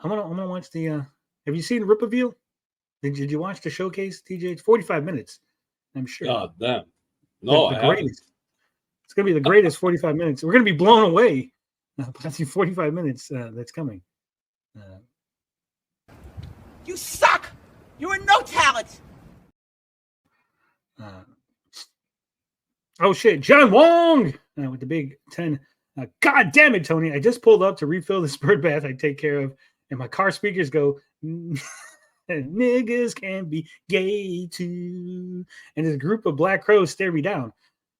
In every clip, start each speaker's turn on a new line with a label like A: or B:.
A: I'm gonna watch the. Have you seen Rippaveal? Did you watch the showcase, TJ? It's 45 minutes. I'm sure.
B: God damn. No,
A: the
B: I
A: greatest.
B: haven't.
A: It's gonna be the greatest 45 minutes. We're gonna be blown away by the 45 minutes that's coming.
C: You suck. You are no talent.
A: Oh shit, John Wong with the big 10. God damn it, Tony! I just pulled up to refill this bird bath I take care of, and my car speakers go. Niggas can be gay too, and this group of black crows stare me down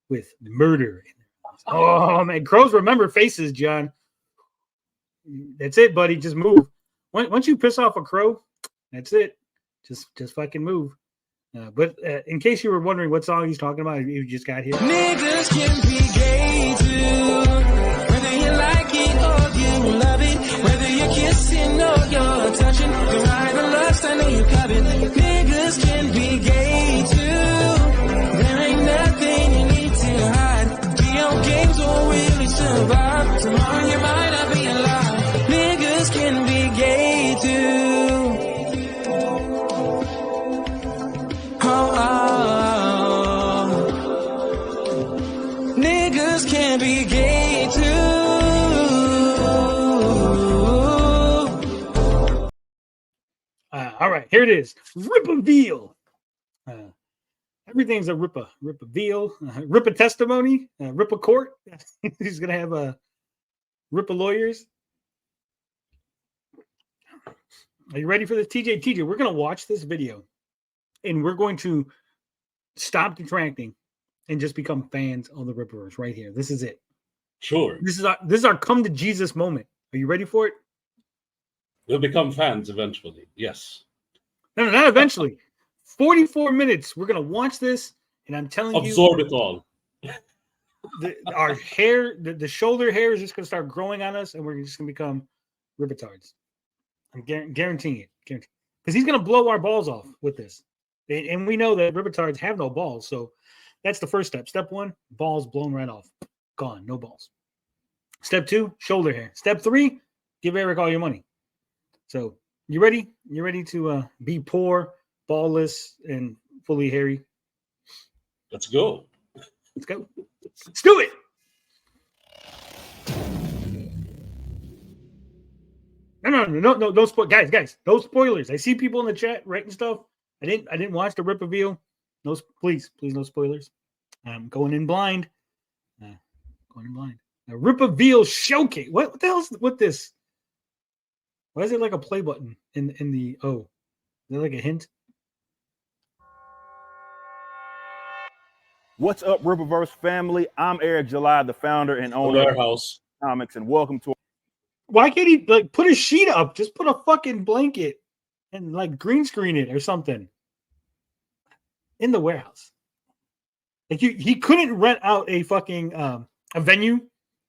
A: with murder. Oh man, crows remember faces, John. That's it, buddy. Just move. Once you piss off a crow, that's it. Just fucking move. But in case you were wondering what song he's talking about, you just got here.
D: Niggas can be gay too, whether you like it or you love it, whether you're kissing or you're touching, you're right or lust, I know you covet. Niggas can be gay too, there ain't nothing you need to hide. Video games won't really survive, tomorrow you might not be alive. Niggas can be gay too. Niggas can be gay too.
A: All right, here it is. Rippaveal. Everything's a Rippaveal. Rippa testimony. Rippa court. He's gonna have Rippa lawyers. Are you ready for this, TJ? TJ, we're gonna watch this video, and we're going to stop detracting and just become fans of the Rippaverse right here. This is it.
B: Sure.
A: This is our come to Jesus moment. Are you ready for it?
B: We'll become fans eventually. Yes.
A: No, not eventually. 44 minutes. We're gonna watch this, and I'm telling you,
B: absorb it all.
A: Our hair, the shoulder hair is just gonna start growing on us, and we're just gonna become Rippatards. I'm guaranteeing it. Because he's gonna blow our balls off with this. And we know that Rippatards have no balls, so that's the first step. Step 1, balls blown right off. Gone, no balls. Step 2, shoulder hair. Step 3, give Eric all your money. So, you ready? You ready to be poor, ballless, and fully hairy?
B: Let's go.
A: Let's go. Let's do it. No, guys, no spoilers. I see people in the chat writing stuff. I didn't watch the Rippaveal. No, please, no spoilers. I'm going in blind. A Rippaveal showcase. What the hell's with this? Why is it like a play button in the O? Is that like a hint?
E: What's up, Rippaverse family? I'm Eric July, the founder and owner of
B: Warehouse
E: Comics, and welcome to.
A: Why can't he like put a sheet up? Just put a fucking blanket and like green screen it or something in the warehouse. Like he couldn't rent out a fucking a venue,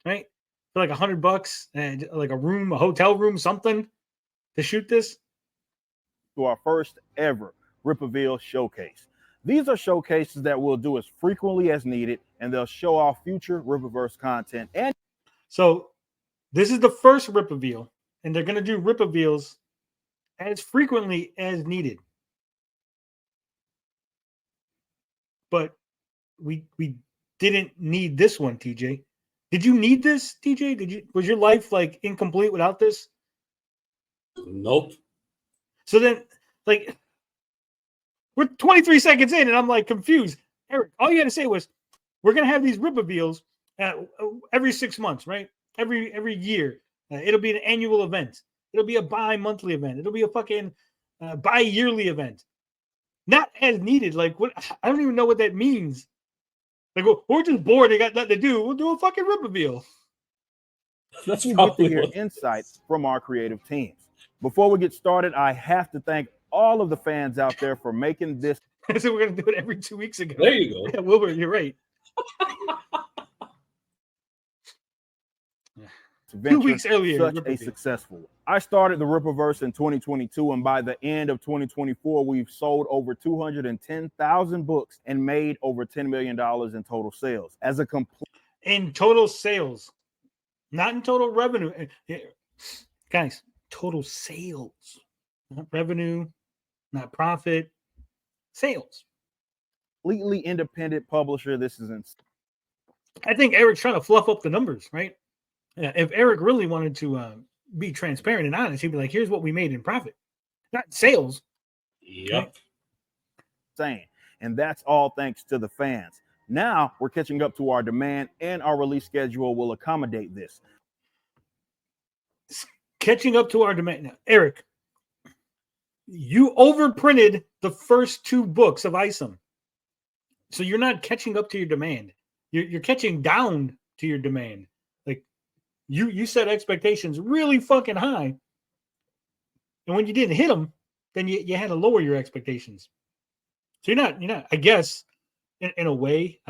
A: right? For like $100 and like a room, a hotel room, something to shoot this.
E: To our first ever Rippaveal showcase. These are showcases that we'll do as frequently as needed, and they'll show off future Rippaverse content. And
A: so this is the first Rippaveal, and they're going to do Rippaveals as frequently as needed. But we didn't need this one, TJ. Did you need this, TJ? Was your life like incomplete without this?
B: Nope.
A: So then, like, we're 23 seconds in, and I'm like confused. Eric, all you had to say was, we're gonna have these Rippaveals every 6 months, right? Every year. It'll be an annual event. It'll be a bi-monthly event. It'll be a fucking bi-yearly event. Not as needed. Like, what? I don't even know what that means. Like, we're just bored. They got nothing to do. We'll do a fucking Rippaveal.
B: That's
E: you get to
B: probably
E: hear
B: what
E: insights from our creative teams. Before we get started, I have to thank all of the fans out there for making this.
A: So we're gonna do it every 2 weeks ago.
B: There you go.
A: Yeah, Wilbur, you're right. 2 weeks earlier,
E: Such a successful. I started the Rippaverse in 2022, and by the end of 2024, we've sold over 210,000 books and made over $10 million in total sales. As a complete
A: in total sales, not in total revenue. Guys, total sales, not revenue, not profit, sales.
E: Completely independent publisher. This is
A: I think Eric's trying to fluff up the numbers, right? If Eric really wanted to be transparent and honest, he'd be like, here's what we made in profit, not sales.
B: Yep.
E: insane. And that's all thanks to the fans. Now we're catching up to our demand, and our release schedule will accommodate this.
A: Catching up to our demand. Now, Eric, you overprinted the first 2 books of Isom. So you're not catching up to your demand. You're catching down to your demand. Like you set expectations really fucking high. And when you didn't hit them, then you had to lower your expectations. So you're not, I guess, in a way,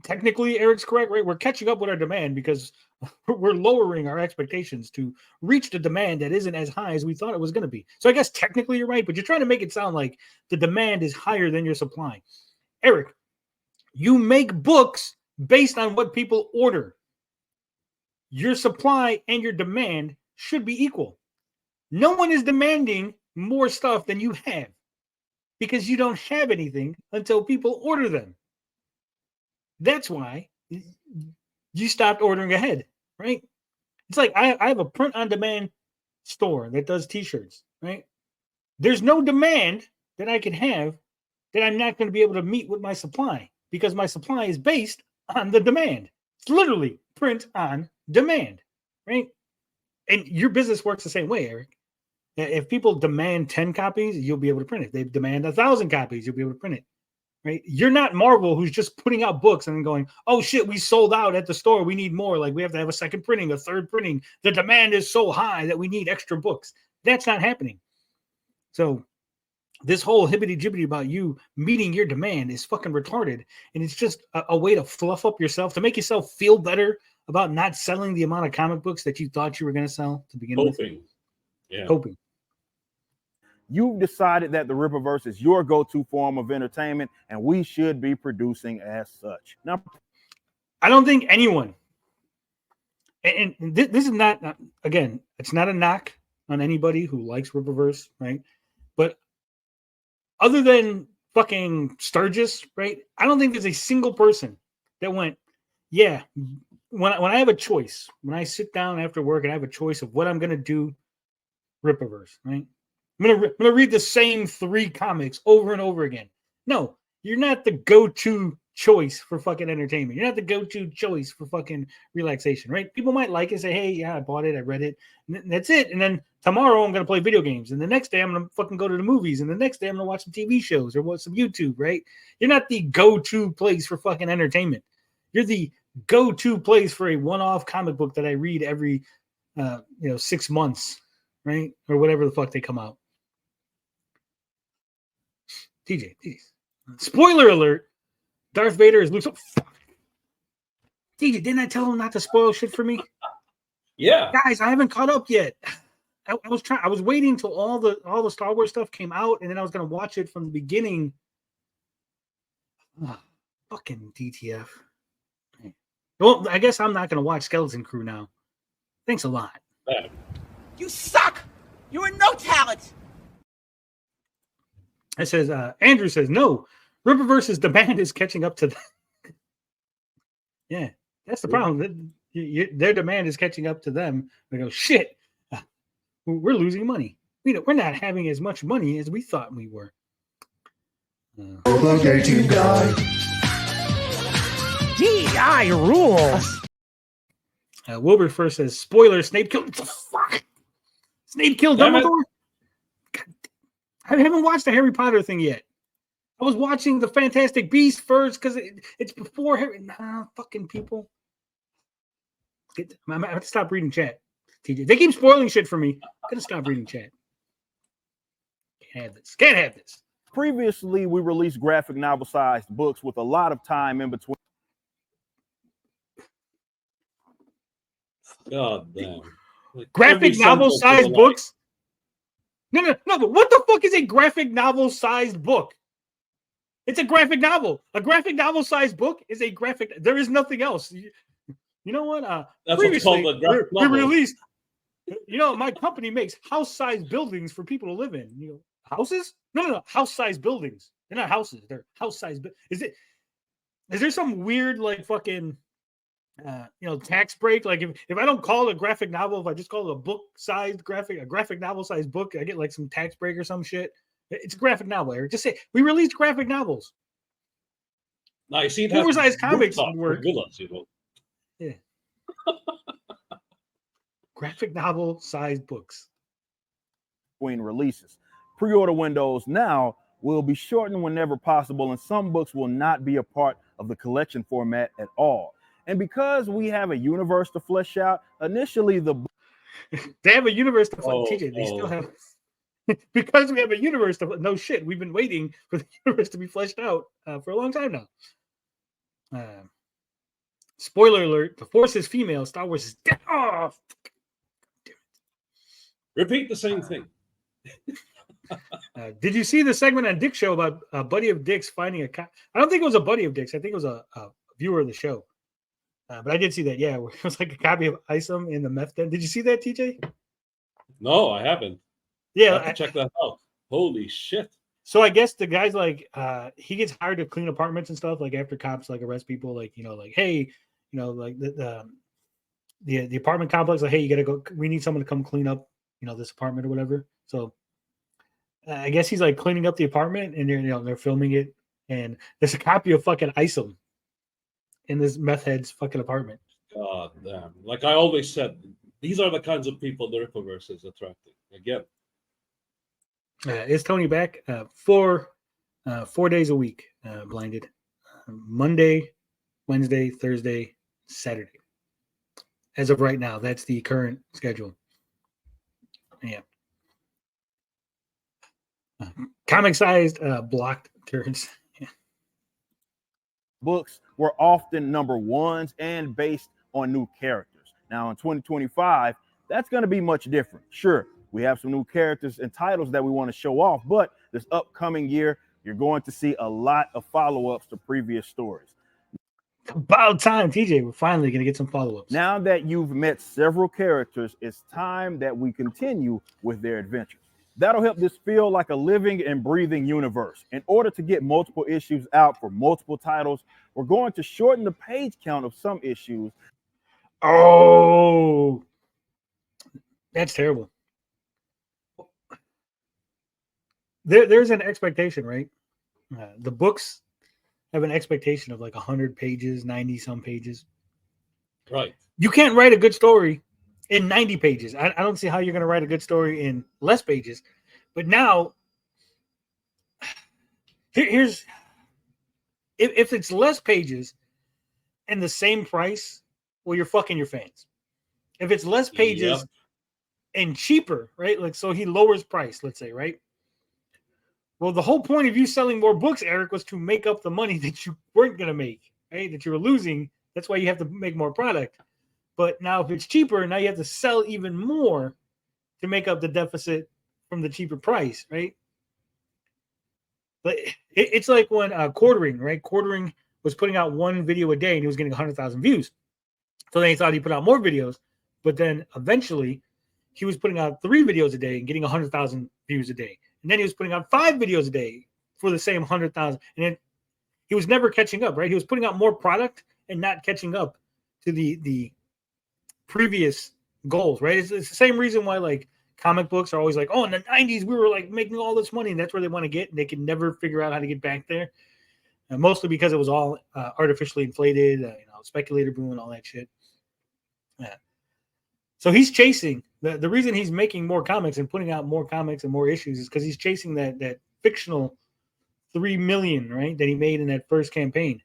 A: technically Eric's correct, right? We're catching up with our demand because we're lowering our expectations to reach the demand that isn't as high as we thought it was going to be. So I guess technically you're right, but you're trying to make it sound like the demand is higher than your supply. Eric, you make books based on what people order. Your supply and your demand should be equal. No one is demanding more stuff than you have because you don't have anything until people order them. That's why you stopped ordering ahead, right? It's like I have a print-on-demand store that does T-shirts, right? There's no demand that I can have that I'm not going to be able to meet with my supply because my supply is based on the demand. It's literally print on demand, right? And your business works the same way, Eric. If people demand 10 copies, you'll be able to print it. If they demand 1,000 copies, you'll be able to print it, right? You're not Marvel who's just putting out books and then going, oh shit, we sold out at the store. We need more. Like we have to have a second printing, a third printing. The demand is so high that we need extra books. That's not happening. So this whole hibbity-jibbity about you meeting your demand is fucking retarded. And it's just a way to fluff up yourself, to make yourself feel better about not selling the amount of comic books that you thought you were going to sell to begin with.
B: Yeah.
A: Hoping.
E: You've decided that the Rippaverse is your go-to form of entertainment, and we should be producing as such. Now,
A: I don't think anyone, and this is not, again, it's not a knock on anybody who likes Rippaverse, right? But other than fucking Sturgis, right? I don't think there's a single person that went, yeah, when I have a choice, when I sit down after work and I have a choice of what I'm going to do, Rippaverse, right? I'm gonna read the same 3 comics over and over again. No, you're not the go-to choice for fucking entertainment. You're not the go-to choice for fucking relaxation, right? People might like it, say, hey, yeah, I bought it, I read it, and that's it. And then tomorrow I'm gonna play video games, and the next day I'm gonna fucking go to the movies, and the next day I'm gonna watch some TV shows or watch some YouTube, right? You're not the go-to place for fucking entertainment. You're the go-to place for a one-off comic book that I read every 6 months, right? Or whatever the fuck they come out. TJ, please. Spoiler alert. Darth Vader is Luke. TJ, didn't I tell him not to spoil shit for me?
B: Yeah.
A: Guys, I haven't caught up yet. I was waiting till all the Star Wars stuff came out, and then I was gonna watch it from the beginning. Fucking DTF. Well, I guess I'm not gonna watch Skeleton Crew now. Thanks a lot.
B: Yeah.
C: You suck! You are no talent!
A: It says, Andrew says, no, Rippaverse's demand is catching up to them. Yeah, that's the problem. Their demand is catching up to them. They go, shit, we're losing money. We're not having as much money as we thought we were.
F: DI rules.
A: Wilbur first says, spoiler, Snape killed. What the fuck? Snape killed Dumbledore? I haven't watched the Harry Potter thing yet. I was watching the Fantastic Beasts first because it's before Harry. Nah, fucking people. I have to stop reading chat. TJ, they keep spoiling shit for me. I'm gonna stop reading chat. Can't have this. Can't have this.
E: previously, we released graphic novel-sized books with a lot of time in between.
B: God damn. Like
A: Graphic novel-sized books? No, but what the fuck is a graphic novel-sized book? It's a graphic novel. A graphic novel-sized book is a graphic. There is nothing else. You know what?
B: That's what's called a graphic novel.
A: We released You know, my company makes house-sized buildings for people to live in. You know, houses? No. House-sized buildings. They're not houses. They're house-sized. Is there some weird like fucking tax break? Like if I don't call it a graphic novel, if I just call it a book-sized a graphic novel-sized book, I get like some tax break or some shit. It's a graphic novel, Eric. Just say we released graphic novels.
B: Now you see, it
A: Oversized comics
B: for
A: work.
B: villas, you know.
A: Yeah. Graphic novel-sized books.
E: Between releases. Pre-order windows now will be shortened whenever possible, and some books will not be a part of the collection format at all. And because we have a universe to flesh out, initially the
A: they have a universe to TJ. They still have because we have a universe to no shit. We've been waiting for the universe to be fleshed out for a long time now. Spoiler alert: the Force is female. Star Wars is dead. Oh,
B: Repeat the same thing.
A: Did you see the segment on Dick Show about a buddy of Dick's finding I don't think it was a buddy of Dick's. I think it was a viewer of the show. But I did see that. Yeah, it was like a copy of Isom in the meth den. Did you see that, TJ?
B: No, I haven't.
A: Yeah,
B: I have to check that out. Holy shit.
A: So I guess the guy's like, he gets hired to clean apartments and stuff. Like after cops like arrest people, like like hey, like the apartment complex, like hey, you gotta go. We need someone to come clean up, this apartment or whatever. So I guess he's like cleaning up the apartment, and they're filming it, and there's a copy of fucking Isom in this meth head's fucking apartment.
B: God damn! Like I always said, these are the kinds of people the Rippaverse is attracting. Again.
A: Is Tony back? 4 days a week, blinded. Monday, Wednesday, Thursday, Saturday. As of right now, that's the current schedule. Yeah. Comic-sized blocked turns. Yeah.
E: books were often number ones and based on new characters. Now in 2025, that's going to be much different. Sure, we have some new characters and titles that we want to show off, but this upcoming year, you're going to see a lot of follow-ups to previous stories.
A: About time, TJ. We're finally going to get some follow-ups.
E: Now that you've met several characters, it's time that we continue with their adventures. That'll help this feel like a living and breathing universe. In order to get multiple issues out for multiple titles, we're going to shorten the page count of some issues.
A: Oh, that's terrible. There's an expectation, right? The books have an expectation of like 100 pages, 90 some pages.
B: Right.
A: You can't write a good story in 90 pages. I don't see how you're going to write a good story in less pages. But now, here's if it's less pages and the same price, well, you're fucking your fans. If it's less pages and cheaper, right? Like, so he lowers price, let's say, right? Well, the whole point of you selling more books, Eric, was to make up the money that you weren't going to make, right? That you were losing. That's why you have to make more product. But now if it's cheaper, now you have to sell even more to make up the deficit from the cheaper price, right? But it's like when Quartering, right? Quartering was putting out one video a day and he was getting 100,000 views. So then he thought he'd put out more videos. But then eventually he was putting out 3 videos a day and getting 100,000 views a day. And then he was putting out 5 videos a day for the same 100,000. And then he was never catching up, right? He was putting out more product and not catching up to the previous goals, right? It's the same reason why like comic books are always like, oh, in the 90s, we were like making all this money and that's where they want to get. And they can never figure out how to get back there. And mostly because it was all artificially inflated, speculator boom and all that shit. Yeah. So he's chasing the reason he's making more comics and putting out more comics and more issues is because he's chasing that fictional 3 million, right, that he made in that first campaign.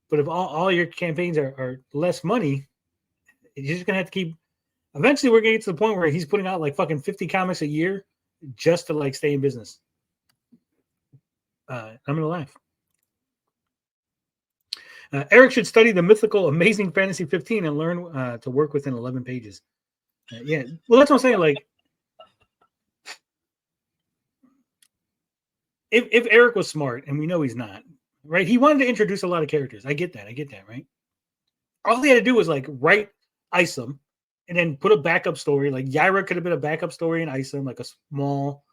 A: But if all your campaigns are less money, you're just gonna have to keep. Eventually, we're gonna get to the point where he's putting out like fucking 50 comics a year just to like stay in business. I'm gonna laugh. Eric should study the mythical Amazing Fantasy 15 and learn to work within 11 pages. Yeah, well, that's what I'm saying. Like, if Eric was smart, and we know he's not, right? He wanted to introduce a lot of characters. I get that, right? All he had to do was like write Isom, and then put a backup story. Like Yaira could have been a backup story in Isom, like a small,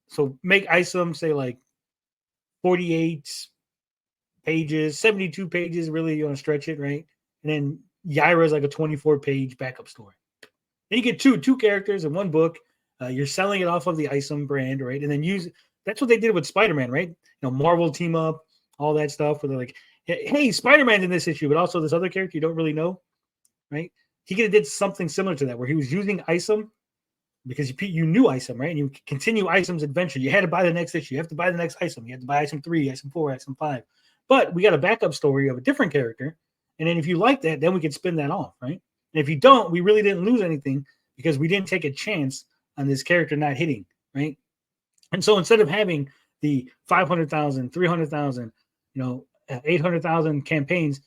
A: so make Isom say like 48 pages, 72 pages, really you want to stretch it, right? And then Yaira is like a 24-page backup story. Then you get two characters in one book. You're selling it off of the Isom brand, right? And then that's what they did with Spider-Man, right? Marvel team up, all that stuff, where they're like, hey, Spider-Man's in this issue, but also this other character you don't really know, right? He could have did something similar to that, where he was using Isom because you knew Isom, right? And you continue Isom's adventure. You had to buy the next issue. You have to buy the next Isom. You have to buy Isom 3, Isom 4, Isom 5. But we got a backup story of a different character. And then if you like that, then we could spin that off, right? And if you don't, we really didn't lose anything because we didn't take a chance on this character not hitting, right? And so instead of having the 500,000, 300,000, 800,000 campaigns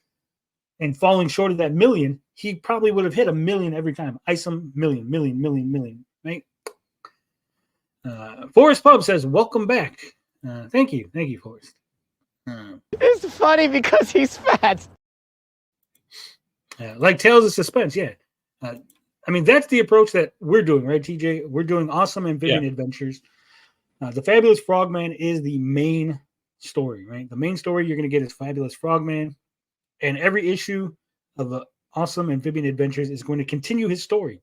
A: and falling short of that million, he probably would have hit 1 million every time. Isom million, right? Forrest Pub says, welcome back. Thank you, Forrest.
F: It's funny because he's fat.
A: Like Tales of Suspense, yeah. That's the approach that we're doing, right, TJ? We're doing awesome amphibian adventures. The Fabulous Frogman is the main story, right? The main story you're going to get is Fabulous Frogman, and every issue of Awesome Amphibian Adventures is going to continue his story.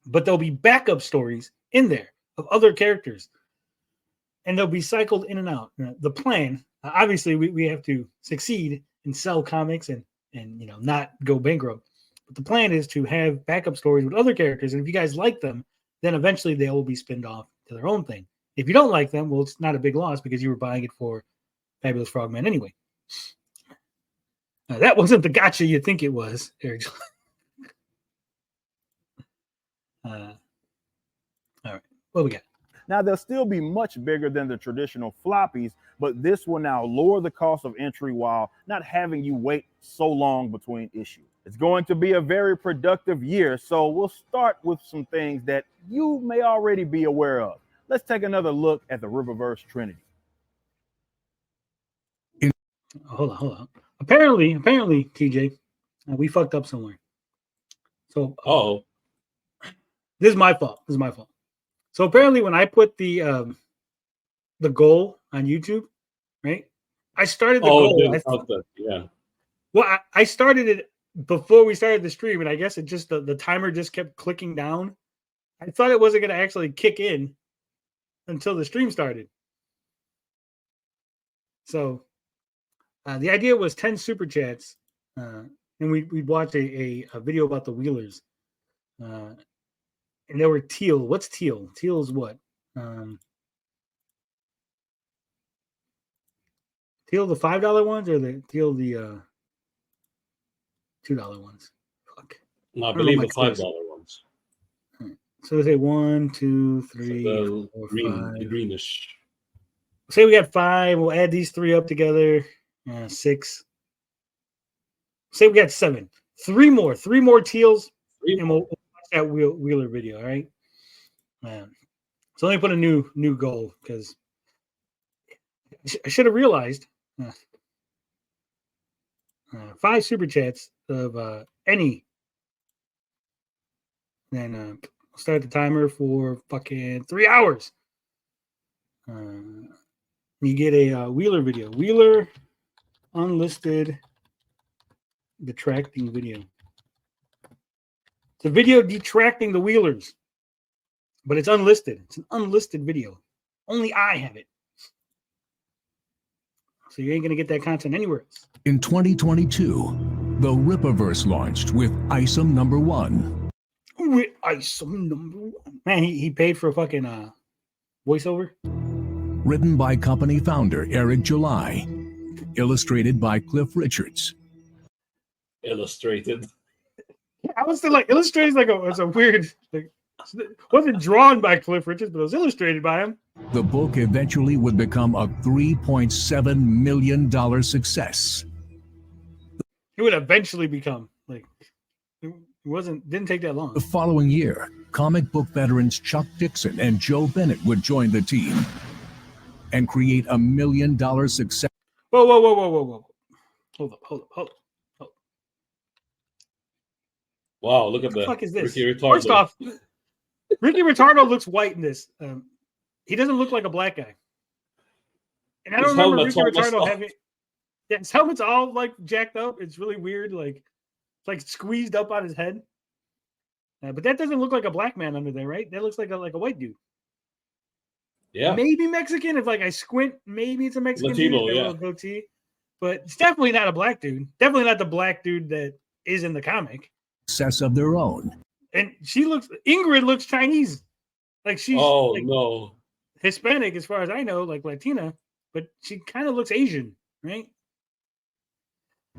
A: But there'll be backup stories in there of other characters, and they'll be cycled in and out. The plan, obviously, we have to succeed and sell comics and not go bankrupt. But the plan is to have backup stories with other characters, and if you guys like them, then eventually they will be spinned off to their own thing. If you don't like them, well, it's not a big loss because you were buying it for Fabulous Frogman anyway. That wasn't the gotcha you think it was, Eric. All right, what we got?
E: Now, they'll still be much bigger than the traditional floppies, but this will now lower the cost of entry while not having you wait so long between issues. It's going to be a very productive year, so we'll start with some things that you may already be aware of. Let's take another look at the Rippaverse Trinity.
A: Hold on. Apparently, TJ, we fucked up somewhere. So, this is my fault. So apparently, when I put the goal on YouTube, right? I started the goal. Well, I started it before we started the stream, and I guess it just the timer just kept clicking down. I thought it wasn't going to actually kick in until the stream started. So the idea was 10 super chats, and we'd watch a video about the Wheelers. And there were teal. What's teal? Teal is what? Teal the $5 ones or the teal the $2 ones? Fuck.
B: No, I believe the $5 ones.
A: So say 1, 2, 3,
B: so
A: 4,
B: green,
A: 5.
B: the greenish.
A: Say we got 5. We'll add these 3 up together. 6. Say we got 7. 3 more teals, and we'll watch that Wheeler video. All right. So let me put a new goal because I should have realized 5 super chats of any. Then I'll start the timer for fucking 3 hours. You get a Wheeler video. Wheeler unlisted detracting video. It's a video detracting the Wheelers, but it's unlisted. It's an unlisted video. Only I have it. So you ain't going to get that content anywhere else.
G: In 2022, the Rippaverse launched with Isom #1.
A: With Isom #1. Man, he paid for a fucking voiceover.
G: Written by company founder Eric July. Illustrated by Cliff Richards.
B: Illustrated.
A: I was still like, illustrated like it's a weird, like, it wasn't drawn by Cliff Richards, but it was illustrated by him.
G: The book eventually would become a $3.7 million success.
A: It would eventually become like didn't take that long.
G: The following year, comic book veterans Chuck Dixon and Joe Bennett would join the team and create a $1 million success.
A: Whoa. Hold up.
B: Wow, look at
A: What the
B: that.
A: fuck is this?
B: Ricky Ricardo.
A: First off, Ricky Ricardo looks white in this. He doesn't look like a black guy. And I
B: His
A: don't remember
B: helmet's
A: Ricky
B: all messed
A: Ricardo
B: up.
A: having. Yeah, his helmet's all like jacked up. It's really weird. Like it's like squeezed up on his head. But that doesn't look like a black man under there, right? That looks like a white dude.
B: Yeah.
A: Maybe Mexican. If like I squint, maybe it's a Mexican
B: Latino,
A: dude with a
B: yeah.
A: little goatee. But it's definitely not a black dude. Definitely not the black dude that is in the comic.
G: Success of their own.
A: And Ingrid looks Chinese. Like she's
B: Oh
A: like
B: no.
A: Hispanic as far as I know, like Latina, but she kind of looks Asian, right?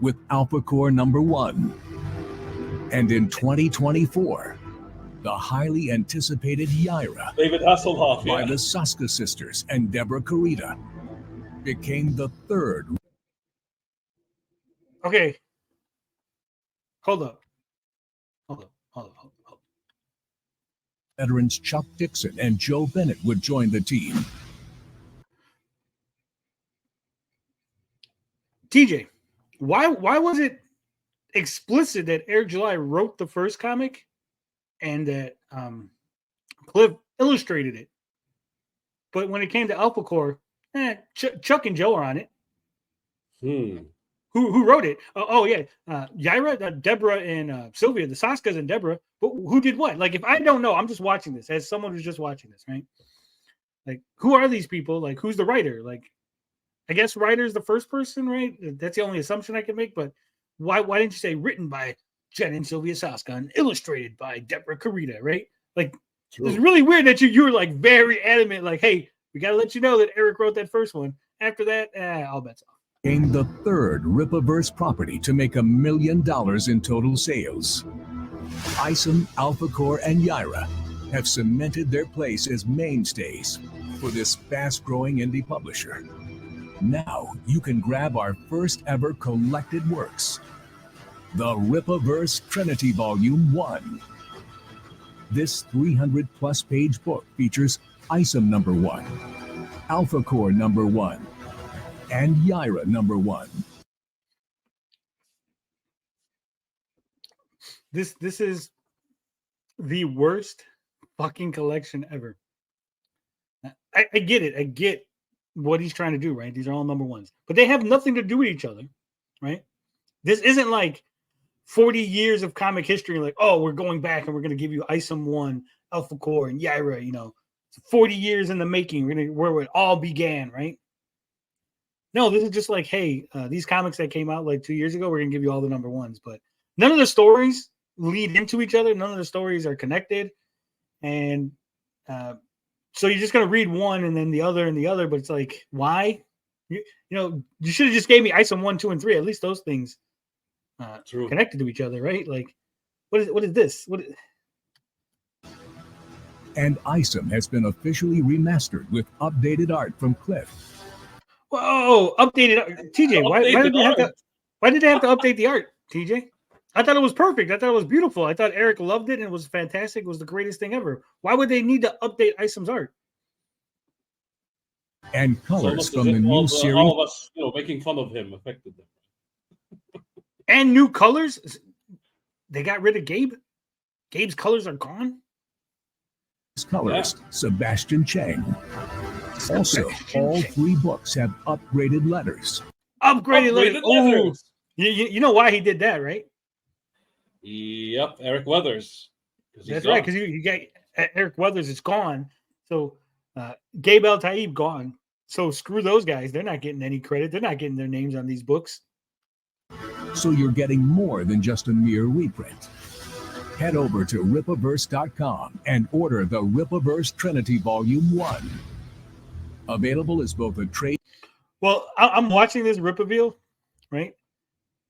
G: With Alpha Core #1. And in 2024, the highly anticipated Yaira
B: David Hasselhoff,
G: by
B: yeah.
G: the Saska sisters and Deborah Carita became the third
A: Okay. Hold up.
G: veterans. Chuck Dixon and Joe Bennett would join the team.
A: TJ, why was it explicit that Eric July wrote the first comic and that Cliff illustrated it? But when it came to Alpha Core, Chuck and Joe are on it. Who wrote it? Yaira, Deborah, and Sylvia, the Saskas and Deborah. But who did what? Like, if I don't know, I'm just watching this as someone who's just watching this, right? Like, who are these people? Like, who's the writer? Like, I guess writer is the first person, right? That's the only assumption I can make. But why didn't you say written by Jen and Sylvia Saska and illustrated by Deborah Carita, right? Like, it's really weird that you were like very adamant, like, hey, we got to let you know that Eric wrote that first one. After that, all bets off.
G: Became the third Rippaverse property to make $1 million in total sales. Isom, Alpha Core, and Yaira have cemented their place as mainstays for this fast-growing indie publisher. Now you can grab our first ever collected works, the Rippaverse Trinity Volume 1. This 300-plus page book features Isom #1, Alpha Core #1, and Yaira #1.
A: This is the worst fucking collection ever. I get it. I get what he's trying to do, right? These are all #1s, but they have nothing to do with each other, right? This isn't like 40 years of comic history. Like, oh, we're going back and we're going to give you Isom 1, Alpha Core, and Yaira. You know, 40 years in the making. Where it all began, right? No, this is just like, hey, these comics that came out like 2 years ago, we're going to give you all the #1s, but none of the stories lead into each other. None of the stories are connected. And so you're just going to read one and then the other and the other, but it's like, why? You should have just gave me Isom 1, 2, and 3. At least those things connected to each other, right? Like, what is this?
G: And Isom has been officially remastered with updated art from Cliff.
A: Whoa, updated art. TJ, why did they have to update the art, TJ? I thought it was perfect. I thought it was beautiful. I thought Eric loved it and it was fantastic. It was the greatest thing ever. Why would they need to update Isom's art?
G: And colors from the
B: all
G: new series.
B: All of us, making fun of him affected them.
A: And new colors. They got rid of Gabe. Gabe's colors are gone.
G: Colorist Sebastian Chang. Also, all 3 books have upgraded letters.
A: Upgraded letters. Oh, you know why he did that, right?
B: Yep, Eric Weathers.
A: That's right, because you got Eric Weathers is gone. So Gabe El-Taib gone. So screw those guys. They're not getting any credit. They're not getting their names on these books.
G: So you're getting more than just a mere reprint. Head over to Rippaverse.com and order the Rippaverse Trinity Volume 1. Available as both a trade.
A: Well, I'm watching this Rippaveal, right?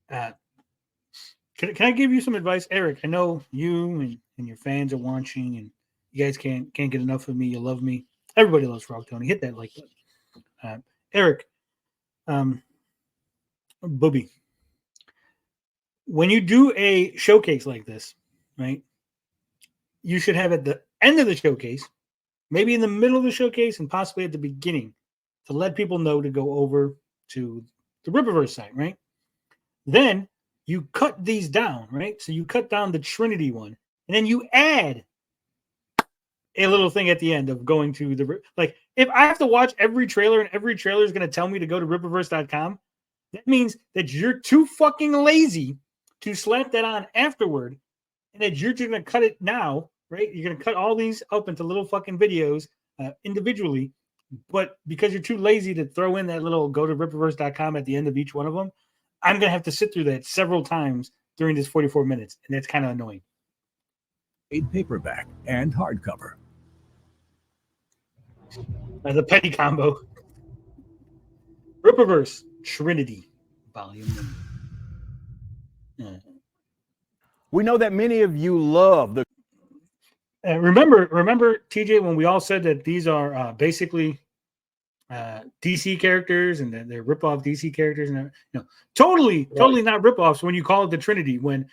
A: Can I give you some advice, Eric? I know you and your fans are watching, and you guys can't get enough of me. You love me. Everybody loves Frog Tony. Hit that like button. Eric, Booby, when you do a showcase like this, right? You should have at the end of the showcase, maybe in the middle of the showcase, and possibly at the beginning, to let people know to go over to the Rippaverse site, right? Then you cut these down, right? So you cut down the Trinity one, and then you add a little thing at the end of going to the, like, if I have to watch every trailer and every trailer is going to tell me to go to Rippaverse.com, that means that you're too fucking lazy to slap that on afterward, and that you're just going to cut it now, right? You're going to cut all these up into little fucking videos individually, but because you're too lazy to throw in that little go to Rippaverse.com at the end of each one of them, I'm going to have to sit through that several times during this 44 minutes, and that's kind of annoying.
G: Trade paperback and hardcover.
A: The petty combo. Rippaverse Trinity Volume 1.
E: We know that many of you love the.
A: Remember, TJ, when we all said that these are basically DC characters and they're rip-off DC characters, and totally not rip-offs when you call it the Trinity. When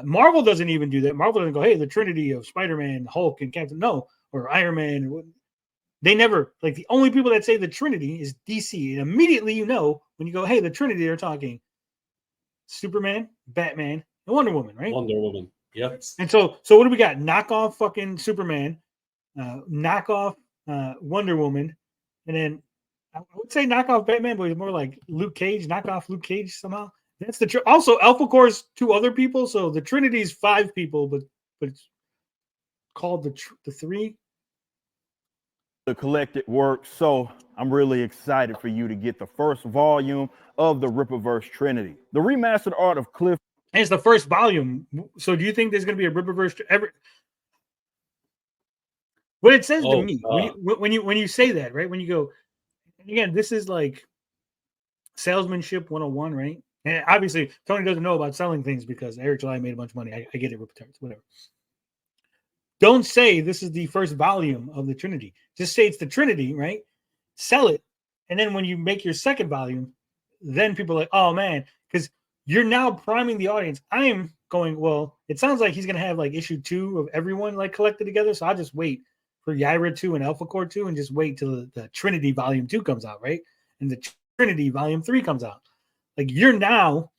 A: Marvel doesn't even do that. Marvel doesn't go, hey, the Trinity of Spider-Man, Hulk, and Captain, no, or Iron Man. They never, like, the only people that say the Trinity is DC. And immediately you know when you go, hey, the Trinity, they're talking Superman, Batman, and Wonder Woman, right?
B: Wonder Woman. Yep.
A: And so what do we got? Knockoff fucking Superman, knockoff Wonder Woman, and then I would say knockoff Batman, but it's more like Luke Cage, knockoff Luke Cage somehow. That's the also Alpha Core's 2 other people, so the Trinity's 5 people, but it's called the 3.
E: The collected work. So I'm really excited for you to get the first volume of the Rippaverse Trinity. The remastered art of Cliff.
A: And it's the first volume. So do you think there's going to be a Rippaverse ever? What it says to me when you say that, right? When you go, again, this is like salesmanship 101, right? And obviously Tony doesn't know about selling things because Eric July made a bunch of money. I get it, Rippaverse, whatever. Don't say this is the first volume of the Trinity. Just say it's the Trinity, right? Sell it. And then when you make your second volume, then people are like, oh man, because you're now priming the audience. I am going, well, it sounds like he's going to have like issue 2 of everyone like collected together. So I'll just wait for Yaira 2 and Alpha Core 2 and just wait till the Trinity volume 2 comes out, right? And the Trinity volume 3 comes out. Like, you're now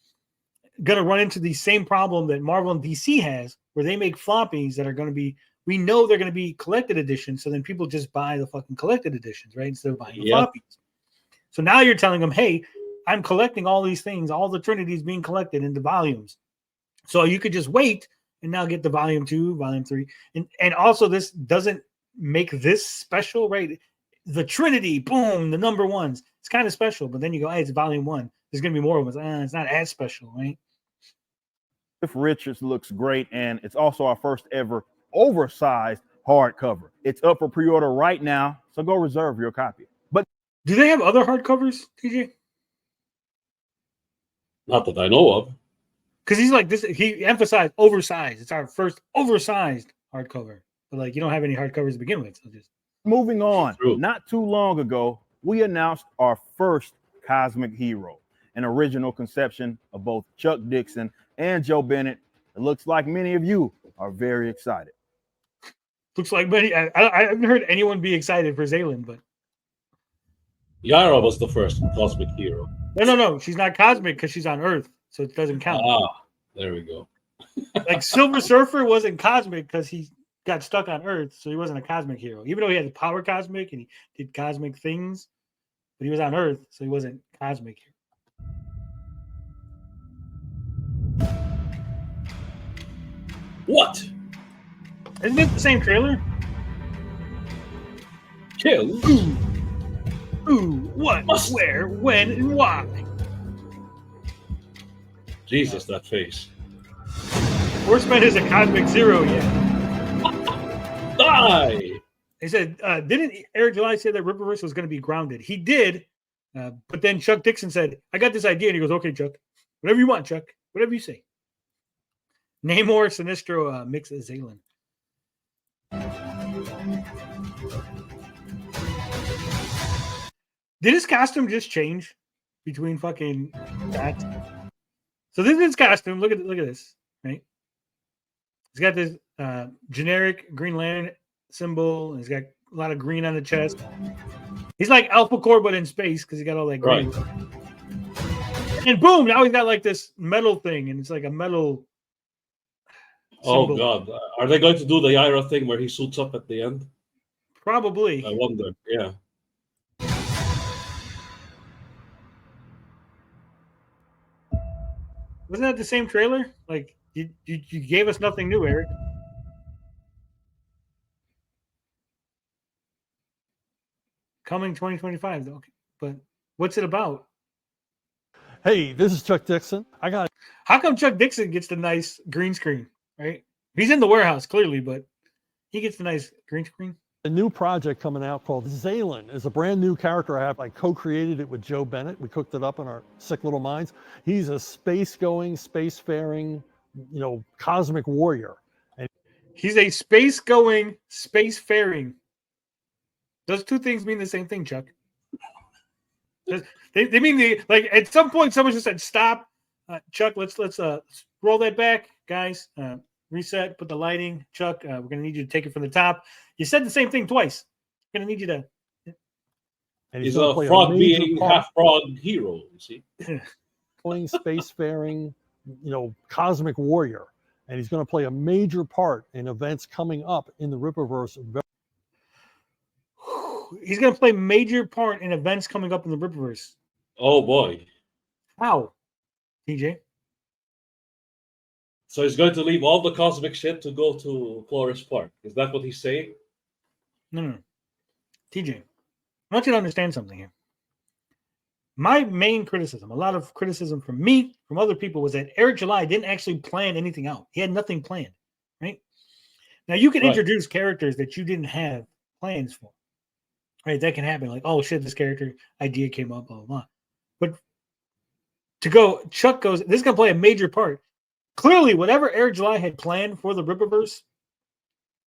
A: going to run into the same problem that Marvel and DC has, where they make floppies that are going to be, we know they're going to be collected editions, so then people just buy the fucking collected editions, right? Instead of buying the floppies. So now you're telling them, hey, I'm collecting all these things, all the Trinities being collected into volumes. So you could just wait and now get the volume 2, volume 3. And also this doesn't make this special, right? The Trinity, boom, the number ones. It's kind of special, but then you go, hey, it's volume 1. There's going to be more of them. It's not as special, right?
E: Cliff Richards looks great, and it's also our first ever oversized hardcover. It's up for pre-order right now, so go reserve your copy. But
A: do they have other hardcovers, TJ?
B: Not that I know of.
A: Because he's like this. He emphasized oversized. It's our first oversized hardcover. But like, you don't have any hardcovers to begin with. So just
E: moving on. Not too long ago, we announced our first cosmic hero, an original conception of both Chuck Dixon and Joe Bennett. It looks like many of you are very excited.
A: Looks like many. I haven't heard anyone be excited for Zaylin, but
B: Yaira was the first cosmic hero.
A: No. She's not cosmic because she's on Earth, so it doesn't count.
B: There we go.
A: Like Silver Surfer wasn't cosmic because he got stuck on Earth, so he wasn't a cosmic hero. Even though he had the power cosmic and he did cosmic things, but he was on Earth, so he wasn't cosmic hero.
B: What?
A: Isn't it the same trailer?
B: Kill?
A: Ooh, what, where, when, and why?
B: Jesus, that face.
A: Horseman is a cosmic zero yet.
B: Die!
A: They said, didn't Eric July say that Rippaverse was going to be grounded? He did, but then Chuck Dixon said, I got this idea. And he goes, okay, Chuck, whatever you want, Chuck, whatever you say. Namor Sinestro mix Zaylin. Did his costume just change between fucking that? So this is his costume. Look at this, right? He's got this generic Green Lantern symbol. And he's got a lot of green on the chest. He's like Alpha Core, but in space because he got all that green.
B: Right.
A: And boom, now he's got like this metal thing, and it's like a metal.
B: Oh
A: symbol.
B: God, are they going to do the Yaira thing where he suits up at the end?
A: Probably.
B: I wonder. Yeah.
A: Wasn't that the same trailer? Like you gave us nothing new, Eric. Coming 2025, though. Okay. But what's it about?
H: Hey, this is Chuck Dixon. I got
A: How come Chuck Dixon gets the nice green screen? Right? He's in the warehouse clearly, but he gets the nice green screen.
H: a new project coming out called Zalen. It's a brand new character I co-created it with Joe Bennett. We cooked it up in our sick little minds. He's a space-going, space-faring, cosmic warrior. And
A: he's a space-going, space-faring. Those two things mean the same thing, Chuck. They mean like at some point someone just said stop, Chuck. Let's roll that back, guys. Reset. Put the lighting, Chuck. We're gonna need you to take it from the top. You said the same thing twice. We're gonna need you to.
H: And
B: he's a frog being, half frog hero. You see,
H: playing spacefaring, cosmic warrior, and he's going to play a major part in events coming up in the Rippaverse.
A: He's going to play major part in events coming up in the Rippaverse.
B: Oh boy!
A: How, TJ?
B: So he's going to leave all the cosmic shit to go to Forest Park. Is that what he's saying?
A: No. TJ, I want you to understand something here. My main criticism, a lot of criticism from me, from other people, was that Eric July didn't actually plan anything out. He had nothing planned, right? Now, you can introduce characters that you didn't have plans for, right? That can happen. Like, oh, shit, this character idea came up, blah, blah, blah. But Chuck goes, this is going to play a major part. Clearly, whatever Eric July had planned for the Rippaverse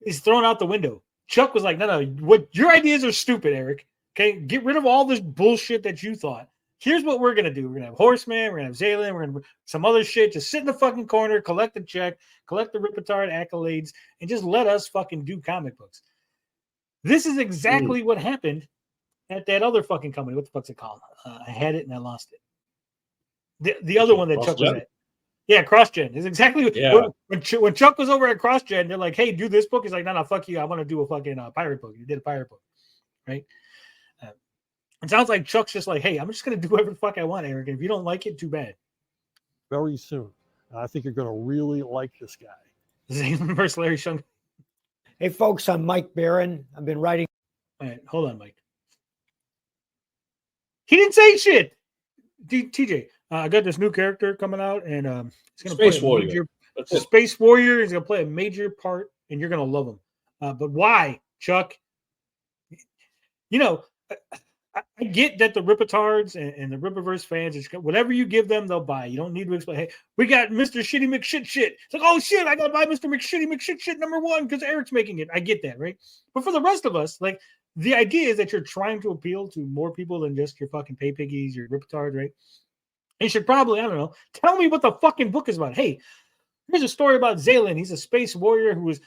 A: is thrown out the window. Chuck was like, no, what your ideas are stupid, Eric. Okay, get rid of all this bullshit that you thought. Here's what we're gonna do. We're gonna have Horseman, we're gonna have Zalen, we're gonna have some other shit. Just sit in the fucking corner, collect the check, collect the Rippatard accolades, and just let us fucking do comic books. This is exactly what happened at that other fucking company. What the fuck's it called? I had it and I lost it. The other one that Chuck was at. Yeah, CrossGen is exactly when Chuck was over at CrossGen. They're like, "Hey, do this book." He's like, "No, fuck you. I want to do a fucking pirate book." You did a pirate book, right? It sounds like Chuck's just like, "Hey, I'm just gonna do whatever the fuck I want, Eric. And if you don't like it, too bad."
H: Very soon, and I think you're going to really like this guy.
A: Zalen versus Larry Shung.
I: Hey, folks, I'm Mike Barron. I've been writing.
A: All right, hold on, Mike. He didn't say shit. TJ. I got this new character coming out, and he's going to play a major Space Warrior. He's going to play a major part, and you're going to love him. But why, Chuck? I get that the Rippatards and the Rippaverse fans, whatever you give them, they'll buy. You don't need to explain, hey, we got Mr. Shitty McShit shit. It's like, oh, shit, I got to buy Mr. McShitty McShit shit #1 because Eric's making it. I get that, right? But for the rest of us, like, the idea is that you're trying to appeal to more people than just your fucking pay piggies, your Rippatards, right? You should probably, I don't know, tell me what the fucking book is about. Hey, here's a story about Zalen. He's a space warrior who was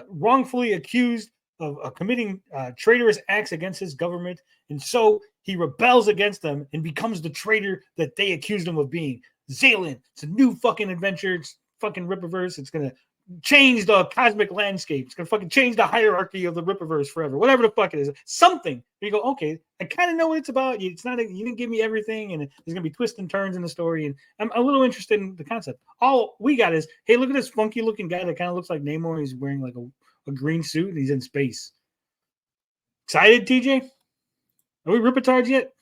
A: wrongfully accused of committing traitorous acts against his government. And so he rebels against them and becomes the traitor that they accused him of being. Zalen, it's a new fucking adventure. It's fucking Rippaverse. It's going to change the cosmic landscape. It's going to fucking change the hierarchy of the Rippaverse forever. Whatever the fuck it is. Something. You go, okay, I kind of know what it's about. It's not. You didn't give me everything, and there's going to be twists and turns in the story, and I'm a little interested in the concept. All we got is, hey, look at this funky-looking guy that kind of looks like Namor. He's wearing like a green suit, and he's in space. Excited, TJ? Are we Rippatards yet?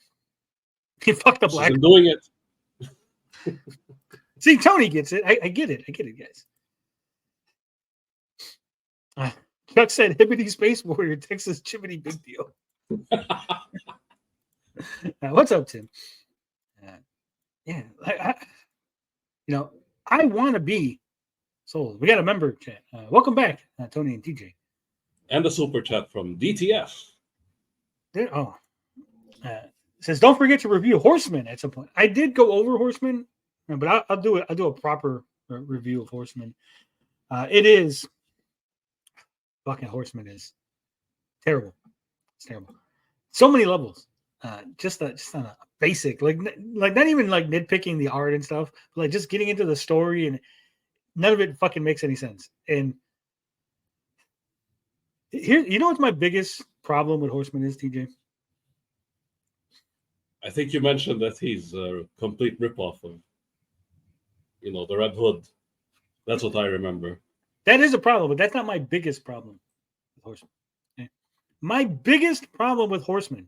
A: You fucked up black.
B: I'm doing it.
A: See, Tony gets it. I get it. I get it, guys. Chuck said, "Hibbity Space Warrior, Texas Chibbity, big deal." What's up, Tim? I want to be sold. We got a member chat. Welcome back, Tony and TJ.
B: And the super chat from DTF.
A: Says, don't forget to review Horseman at some point. I did go over Horseman, but I'll do it. I'll do a proper review of Horseman. It is fucking Horseman is terrible. It's terrible. So many levels. Just on a basic, like not even like nitpicking the art and stuff, but like just getting into the story, and none of it fucking makes any sense. And here, you know what's my biggest problem with Horseman is, TJ?
B: I think you mentioned that he's a complete ripoff of, the Red Hood. That's what I remember.
A: That is a problem, but that's not my biggest problem with Horseman. Okay? My biggest problem with Horseman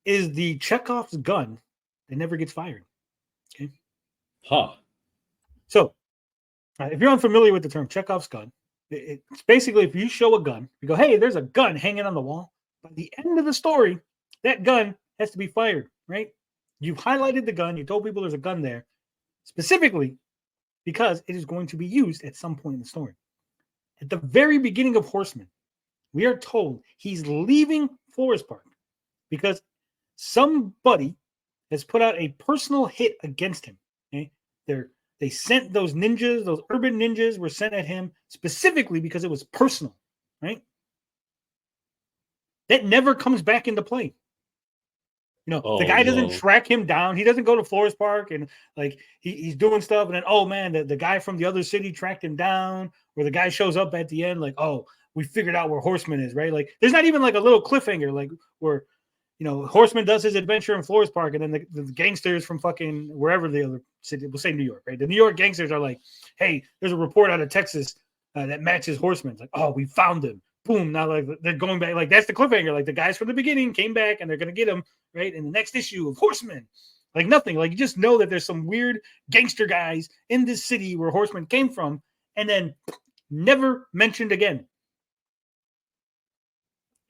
A: is the Chekhov's gun that never gets fired. Okay.
B: Huh.
A: So, if you're unfamiliar with the term Chekhov's gun, it's basically if you show a gun, you go, hey, there's a gun hanging on the wall. By the end of the story, that gun has to be fired, right? You've highlighted the gun. You told people there's a gun there specifically because it is going to be used at some point in the story. At the very beginning of Horseman, we are told he's leaving Forest Park because somebody has put out a personal hit against him. Okay? They sent those ninjas, those urban ninjas were sent at him specifically because it was personal, right? That never comes back into play. The guy doesn't track him down. He doesn't go to Forest Park and like he's doing stuff. And then, oh man, the guy from the other city tracked him down, or the guy shows up at the end like, oh, we figured out where Horseman is, right? Like there's not even like a little cliffhanger, like where, Horseman does his adventure in Forest Park, and then the gangsters from fucking wherever the other city, we'll say New York, right? The New York gangsters are like, hey, there's a report out of Texas that matches Horseman. It's like, oh, we found him. Boom. Now like they're going back. Like that's the cliffhanger. Like the guys from the beginning came back and they're going to get him, right? In the next issue of Horseman. Like nothing. Like you just know that there's some weird gangster guys in this city where Horseman came from, and then never mentioned again.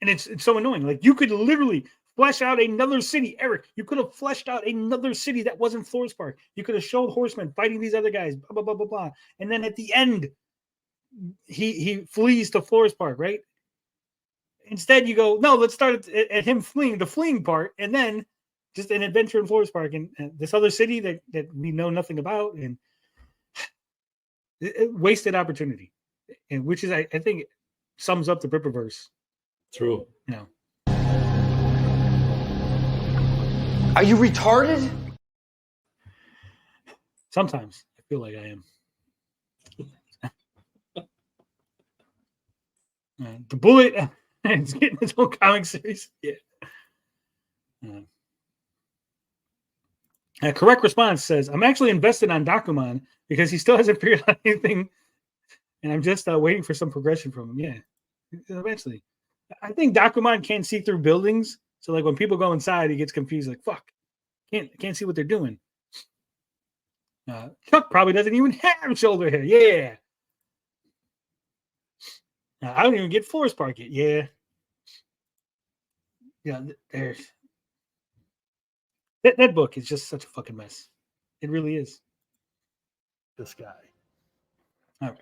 A: And it's so annoying. Like you could literally flesh out another city, Eric. You could have fleshed out another city that wasn't Forest Park. You could have showed Horseman fighting these other guys, blah, blah, blah, blah, blah. And then at the end, he flees to Forest Park, right? Instead, you go, no, let's start at him fleeing, the fleeing part, and then just an adventure in Forest Park and this other city that we know nothing about, and wasted opportunity. And which is, I think, sums up the Rippaverse.
B: True.
F: Are you retarded?
A: Sometimes I feel like I am. The Bullet, it's getting its own comic series. Yeah. Correct response says, I'm actually invested on Dakuman because he still hasn't figured out anything, and I'm just waiting for some progression from him. Yeah, eventually. I think Dakuman can't see through buildings, so like when people go inside, he gets confused. Like, fuck, can't see what they're doing. Chuck probably doesn't even have shoulder hair. Yeah. I don't even get Forest Park yet. Yeah. Yeah, there's that book is just such a fucking mess. It really is.
H: This guy.
A: All right.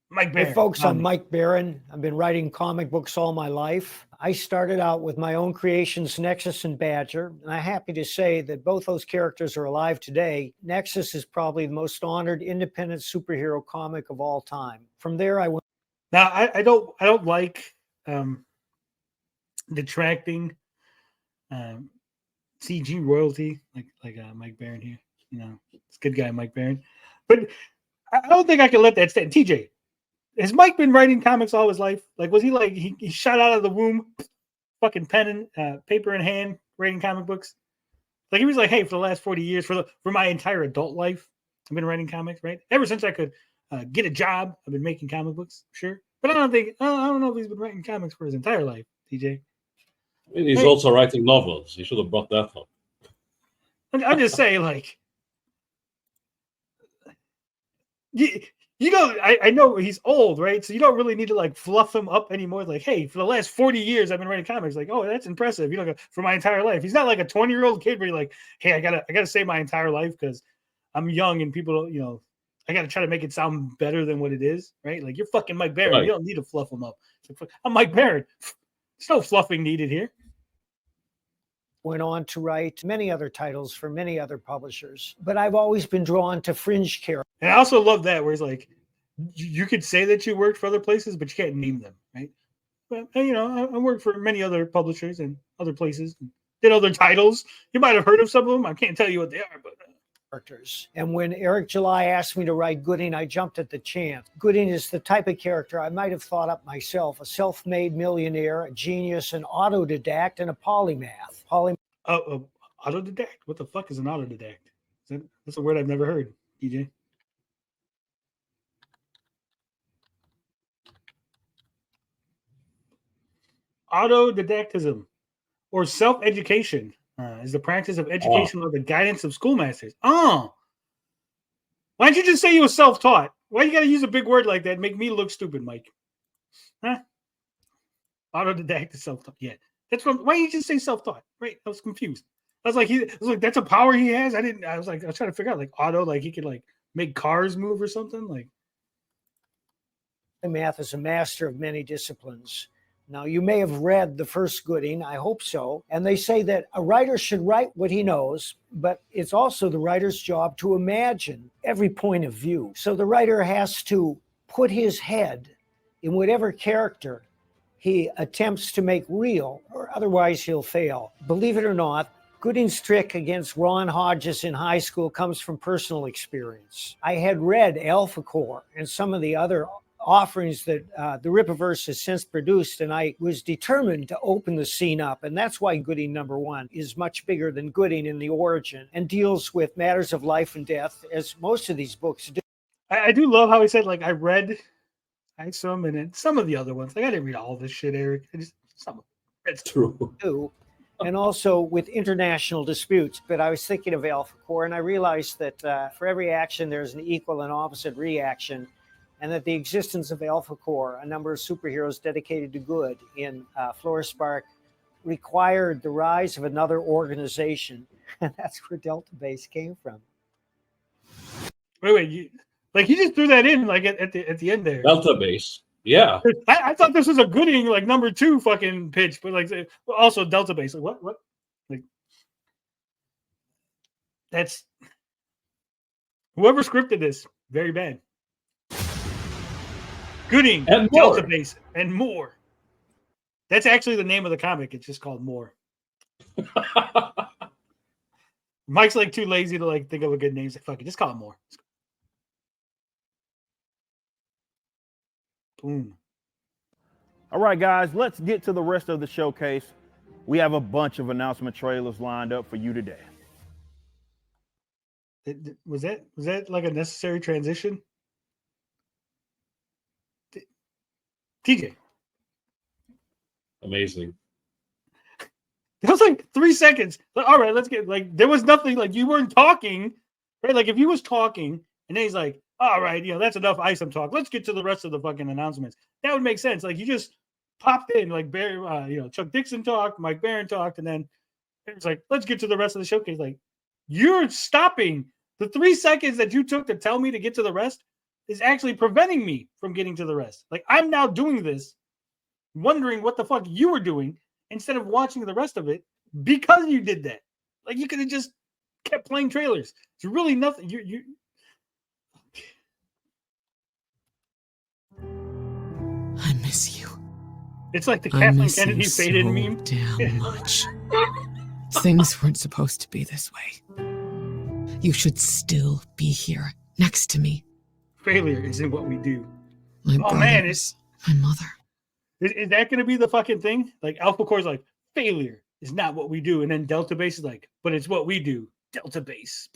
A: Mike Barron.
I: Hey, folks, I'm Mike Barron. I've been writing comic books all my life. I started out with my own creations, Nexus and Badger, and I'm happy to say that both those characters are alive today. Nexus is probably the most honored independent superhero comic of all time. From there, I went.
A: Now, I don't like detracting CG royalty like Mike Barron here. It's a good guy, Mike Barron. But I don't think I can let that stand. TJ, has Mike been writing comics all his life? Like, was he like he shot out of the womb, fucking pen and paper in hand, writing comic books? Like he was like, hey, for the last 40 years, for my entire adult life, I've been writing comics, right? Ever since I could get a job, I've been making comic books, sure. But I don't know if he's been writing comics for his entire life, TJ.
B: I mean, he's also writing novels. He should have brought that up.
A: I'm just saying, like, I know he's old, right? So you don't really need to like fluff him up anymore. Like, hey, for the last 40 years, I've been writing comics. Like, oh, that's impressive. For my entire life. He's not like a 20-year-old kid where you're like, hey, I gotta say my entire life because I'm young and people don't, I got to try to make it sound better than what it is, right? Like, you're fucking Mike Barron. Right. You don't need to fluff him up. I'm Mike Barron. There's no fluffing needed here.
I: Went on to write many other titles for many other publishers, but I've always been drawn to fringe characters.
A: And I also love that, where it's like, you could say that you worked for other places, but you can't name them, right? But, I worked for many other publishers and other places. Did other titles. You might have heard of some of them. I can't tell you what they are, but
I: characters. And when Eric July asked me to write Gooding, I jumped at the chance. Gooding is the type of character I might have thought up myself, a self-made millionaire, a genius, an autodidact, and a polymath.
A: Autodidact? What the fuck is an autodidact? That's a word I've never heard, DJ. Autodidactism or self-education is the practice of education or the guidance of schoolmasters. Oh, why don't you just say you were self-taught? Why you got to use a big word like that? Make me look stupid, Mike. Huh? Autodidact is self-taught. Yeah, that's what. Why didn't you just say self-taught? Right? I was confused. I was like, that's a power he has. I was trying to figure out like auto, like he could like make cars move or something. Like,
I: math is a master of many disciplines. Now, you may have read the first Gooding, I hope so, and they say that a writer should write what he knows, but it's also the writer's job to imagine every point of view. So the writer has to put his head in whatever character he attempts to make real, or otherwise he'll fail. Believe it or not, Gooding's trick against Ron Hodges in high school comes from personal experience. I had read Alpha Core and some of the other offerings that the Rippaverse has since produced, and I was determined to open the scene up, and that's why Gooding #1 is much bigger than Gooding in the origin and deals with matters of life and death, as most of these books do.
A: I do love how he said, like, I read some and then some of the other ones. Like, I didn't read all this shit, Eric. Some of it's
B: true.
I: And also with international disputes. But I was thinking of Alpha Core, and I realized that for every action, there's an equal and opposite reaction, and that the existence of Alpha Core, a number of superheroes dedicated to good in Fluorspark, required the rise of another organization. And that's where Delta Base came from.
A: Wait, you just threw that in like at the end there.
B: Delta Base. Yeah.
A: I thought this was a Gooding like #2 fucking pitch, but like also Delta Base. Like what? Like that's whoever scripted this, very bad. Gooding,
B: and
A: Delta Base, and more. That's actually the name of the comic. It's just called More. Mike's like too lazy to like think of a good name. He's like, fuck it, just call it More. Boom.
E: All right, guys, let's get to the rest of the showcase. We have a bunch of announcement trailers lined up for you today.
A: Was that like a necessary transition? TJ.
B: Amazing.
A: It was like 3 seconds. Like, all right, let's get like there was nothing, like you weren't talking, right? Like if he was talking and then he's like, all right, that's enough Isom talk. Let's get to the rest of the fucking announcements. That would make sense. Like you just popped in, like Chuck Dixon talked, Mike Barron talked, and then it's like, let's get to the rest of the showcase. Like you're stopping the 3 seconds that you took to tell me to get to the rest is actually preventing me from getting to the rest. Like I'm now doing this, wondering what the fuck you were doing instead of watching the rest of it because you did that. Like you could have just kept playing trailers. It's really nothing. You.
J: I miss you.
A: It's like the Kathleen Kennedy faded
J: so
A: meme.
J: Damn much. Things weren't supposed to be this way. You should still be here next to me.
A: Failure isn't what we do.
J: My
A: brothers,
J: my mother.
A: Is that going to be the fucking thing? Like Alpha Core's like, failure is not what we do. And then Delta Base is like, but it's what we do. Delta Base.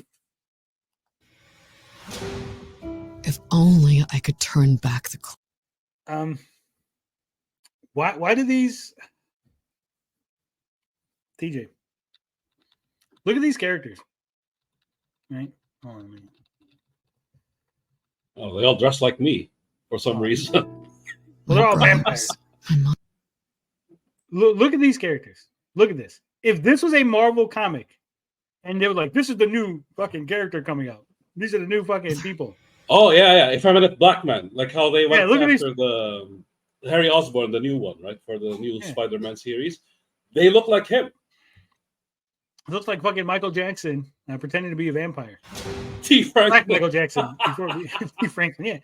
J: If only I could turn back the clock.
A: Why do these TJ? Look at these characters. Right? Hold on a minute.
B: Oh, they all dress like me for some reason.
A: Well, they're all vampires. Look at these characters. Look at this. If this was a Marvel comic and they were like, this is the new fucking character coming out. These are the new fucking people.
B: Oh, yeah. If I'm at Blackman, like how they went
A: look
B: after the Harry Osborn, the new one, right? For the new Spider-Man series. They look like him.
A: It looks like fucking Michael Jackson pretending to be a vampire.
B: T. Franklin.
A: Black Michael Jackson. Before T. Franklin, yeah.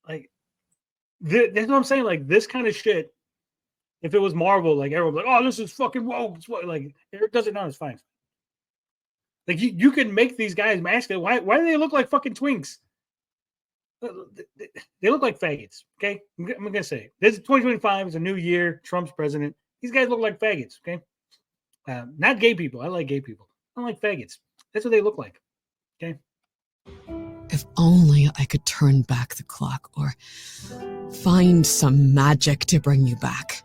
A: Like, that's what I'm saying. Like, this kind of shit if it was Marvel, like everyone would be like, oh, this is fucking woke. Like Eric does it now, it's fine. Like you can make these guys masculine. Why do they look like fucking twinks? They look like faggots. Okay, I'm gonna say this is 2025. It's a new year. Trump's president. These guys look like faggots. Okay, not gay people. I like gay people. I don't like faggots. That's what they look like. Okay.
J: If only I could turn back the clock or find some magic to bring you back.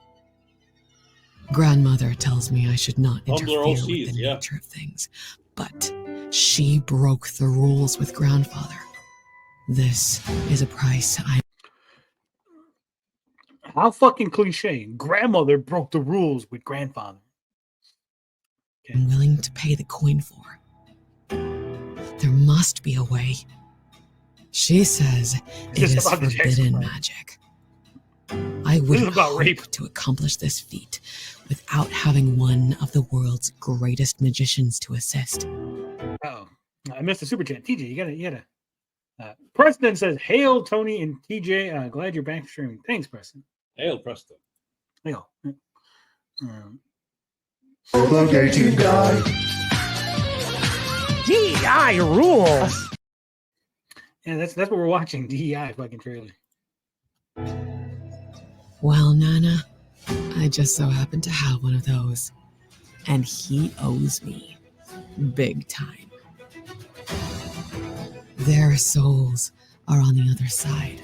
J: Grandmother tells me I should not interfere with the nature of things, but she broke the rules with grandfather. This is a price
A: How fucking cliche. Grandmother broke the rules with grandfather.
J: I'm willing to pay the coin for. There must be a way. She says it is forbidden magic. I would hope to accomplish this feat without having one of the world's greatest magicians to assist.
A: Oh, I missed the super chat. TJ, you gotta. Preston says, "Hail, Tony and TJ. Glad you're back streaming. Thanks, Preston.
B: Hail, Preston.
A: Hail."
F: DEI rules.
A: Yeah, that's what we're watching. DEI fucking trailer.
J: Well, Nana, I just so happen to have one of those, and he owes me big time. Their souls are on the other side.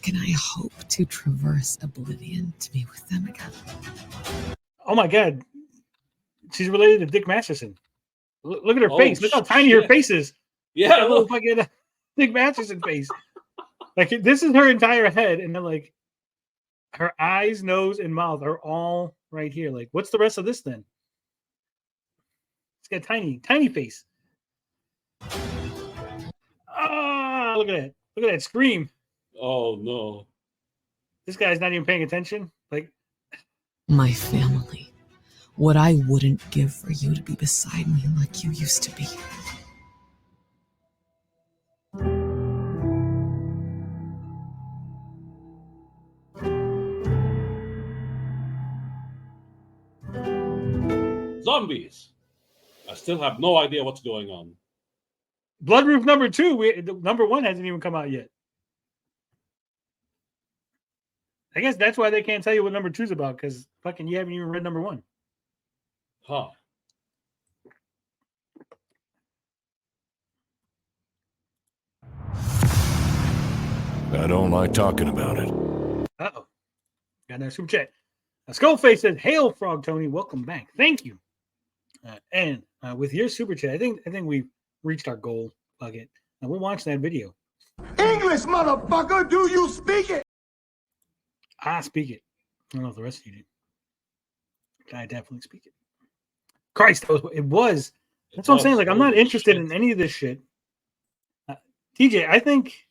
J: Can I hope to traverse oblivion to be with them again?
A: Oh my god, she's related to Dick Masterson. Look at her face. Look how tiny her face is.
B: Yeah,
A: look fucking Dick Masterson face. Like this is her entire head, and then like her eyes, nose, and mouth are all right here. Like, what's the rest of this then? It's got tiny face. Ah, look at that! Look at that scream!
B: Oh no!
A: This guy's not even paying attention. Like
J: my family, what I wouldn't give for you to be beside me like you used to be.
B: Zombies. I still have no idea what's going on.
A: Bloodroof number 2. Number 1 hasn't even come out yet. I guess that's why they can't tell you what number 2's about, because fucking you haven't even read number 1.
B: Huh.
K: I don't like talking about it.
A: Uh-oh. Got another super chat. Skullface says, "Hail, Frog Tony. Welcome back. Thank you." And with your super chat, I think we've reached our goal. Fuck it. Now we'll watch that video.
L: English, motherfucker. Do you speak it?
A: I speak it. I don't know if the rest of you do. I definitely speak it. Christ, it was. That's what I'm saying. Like, I'm not interested in any of this shit. TJ, I think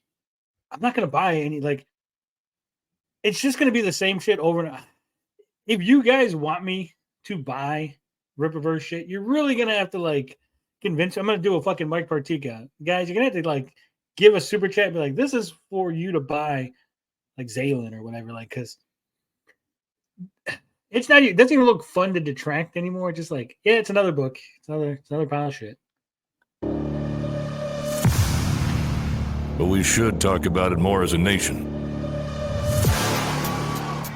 A: I'm not going to buy any. Like, it's just going to be the same shit over and over. If you guys want me to buy Rippaverse shit, you're really going to have to, like, convince me. I'm going to do a fucking Mike Partika. Guys, you're going to have to, like, give a super chat and be like, this is for you to buy, like, Zaylin or whatever. Like, because it doesn't even look fun to detract anymore. It's just like, yeah, it's another book. It's another pile of shit.
K: But we should talk about it more as a nation.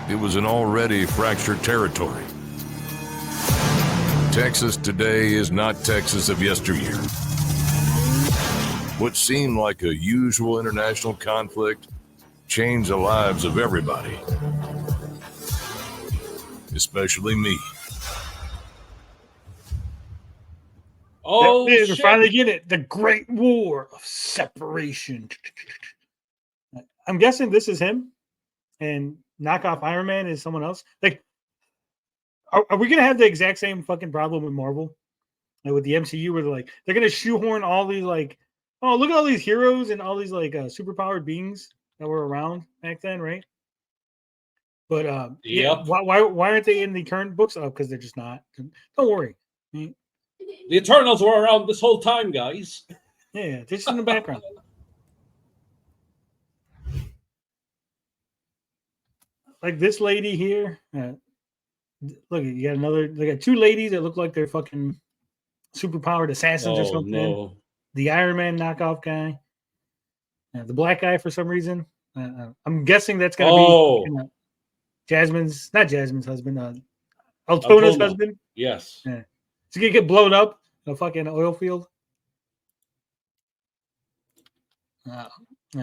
K: It was an already fractured territory. Texas today is not Texas of yesteryear. What seemed like a usual international conflict changed the lives of everybody. Especially me.
B: Oh,
A: we're finally getting it. The Great War of Separation. I'm guessing this is him, and knockoff Iron Man is someone else. Like, are we gonna have the exact same fucking problem with Marvel, like with the MCU, where they're gonna shoehorn all these like, oh, look at all these heroes and all these like superpowered beings that were around back then, right? But yeah, why aren't they in the current books? Oh, because they're just not. Don't worry.
B: The Eternals were around this whole time, guys.
A: Yeah, they're just in the background. like this lady here. Look, you got another. They got two ladies that look like they're fucking superpowered assassins or something.
B: No.
A: The Iron Man knockoff guy. The black guy for some reason. I'm guessing that's gonna be Jasmine's husband. Altona's husband.
B: Yes.
A: Yeah. He's gonna get blown up in a fucking oil field.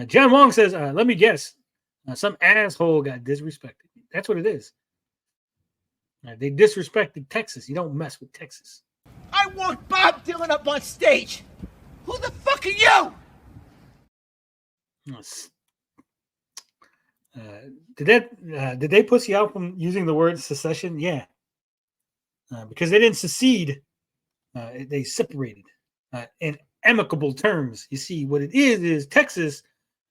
A: John Wong says, let me guess. Some asshole got disrespected. That's what it is. They disrespected Texas. You don't mess with Texas.
C: I want Bob Dylan up on stage. Who the fuck are you?
A: Did they pussy out from using the word secession? Yeah. Because they didn't secede. They separated in amicable terms. You see, what it is Texas,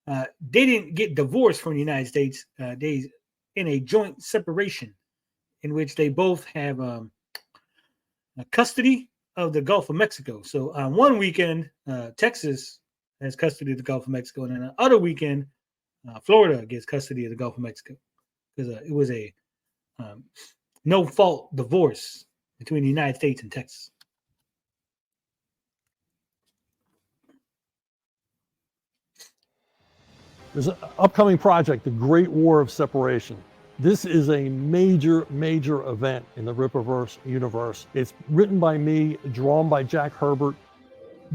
A: they didn't get divorced from the United States. They in a joint separation in which they both have custody of the Gulf of Mexico. So on one weekend, Texas has custody of the Gulf of Mexico, and on the other weekend, Florida gets custody of the Gulf of Mexico because it was a no-fault divorce between the United States and Texas.
H: There's an upcoming project, The Great War of Separation. This is a major, major event in the Rippaverse universe. It's written by me, drawn by Jack Herbert.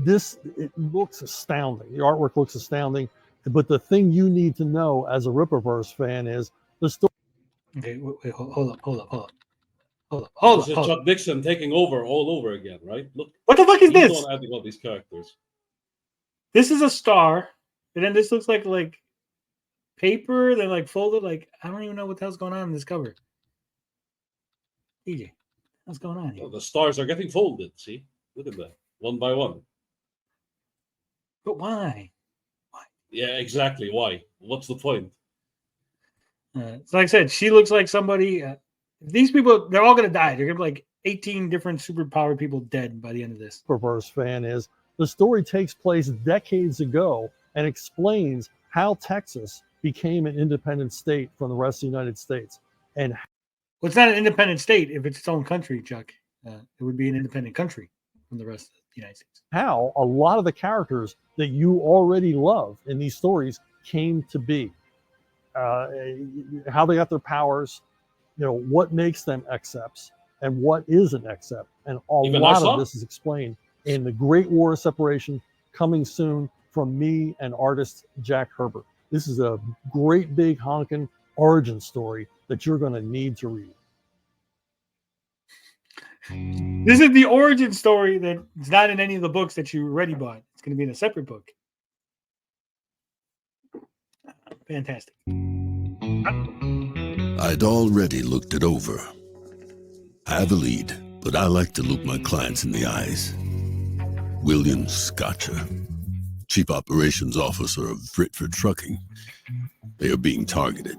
H: It looks astounding. The artwork looks astounding. But the thing you need to know as a Rippaverse fan is the story.
A: Okay, wait, hold up.
B: This is Chuck Dixon taking over all over again, right? Look.
A: What the fuck is this?
B: Adding all these characters.
A: This is a star, and then this looks like paper, then like folded. Like I don't even know what the hell's going on in this cover. DJ, what's going on here?
B: Oh, the stars are getting folded. See, look at that, one by one.
A: But why?
B: Yeah, exactly. Why? What's the point?
A: So like I said, she looks like somebody. These people, they're all going to die. They're going to be like 18 different superpowered people dead by the end of this.
H: Rippaverse fan is the story takes place decades ago and explains how Texas became an independent state from the rest of the United States. And
A: well, it's not an independent state if it's its own country, Chuck. It would be an independent country from the rest of the United States.
H: How a lot of the characters that you already love in these stories came to be. How they got their powers, what makes them accepts and what is an accept. And a lot of this is explained in The Great War of Separation, coming soon from me and artist Jack Herbert. This is a great big honking origin story that you're going to need to read.
A: This is the origin story that's not in any of the books that you already bought. It's going to be in a separate book. Fantastic.
M: I'd already looked it over. I have a lead, but I like to look my clients in the eyes. William Scotcher, Chief Operations Officer of Fritford Trucking. They are being targeted.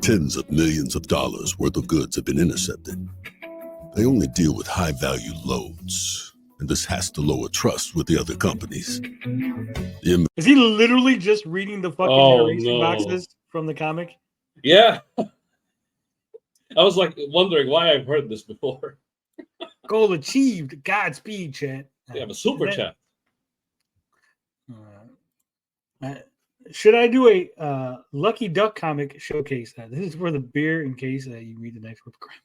M: Tens of millions of dollars worth of goods have been intercepted. They only deal with high-value loads, and this has to lower trust with the other companies.
A: Is he literally just reading the fucking narration boxes from the comic?
B: Yeah. I was like wondering why I've heard this before.
A: Goal achieved. Godspeed, chat.
B: We have a super chat.
A: Should I do a Lucky Duck comic showcase? This is for the beer in case you read the next Rippagram.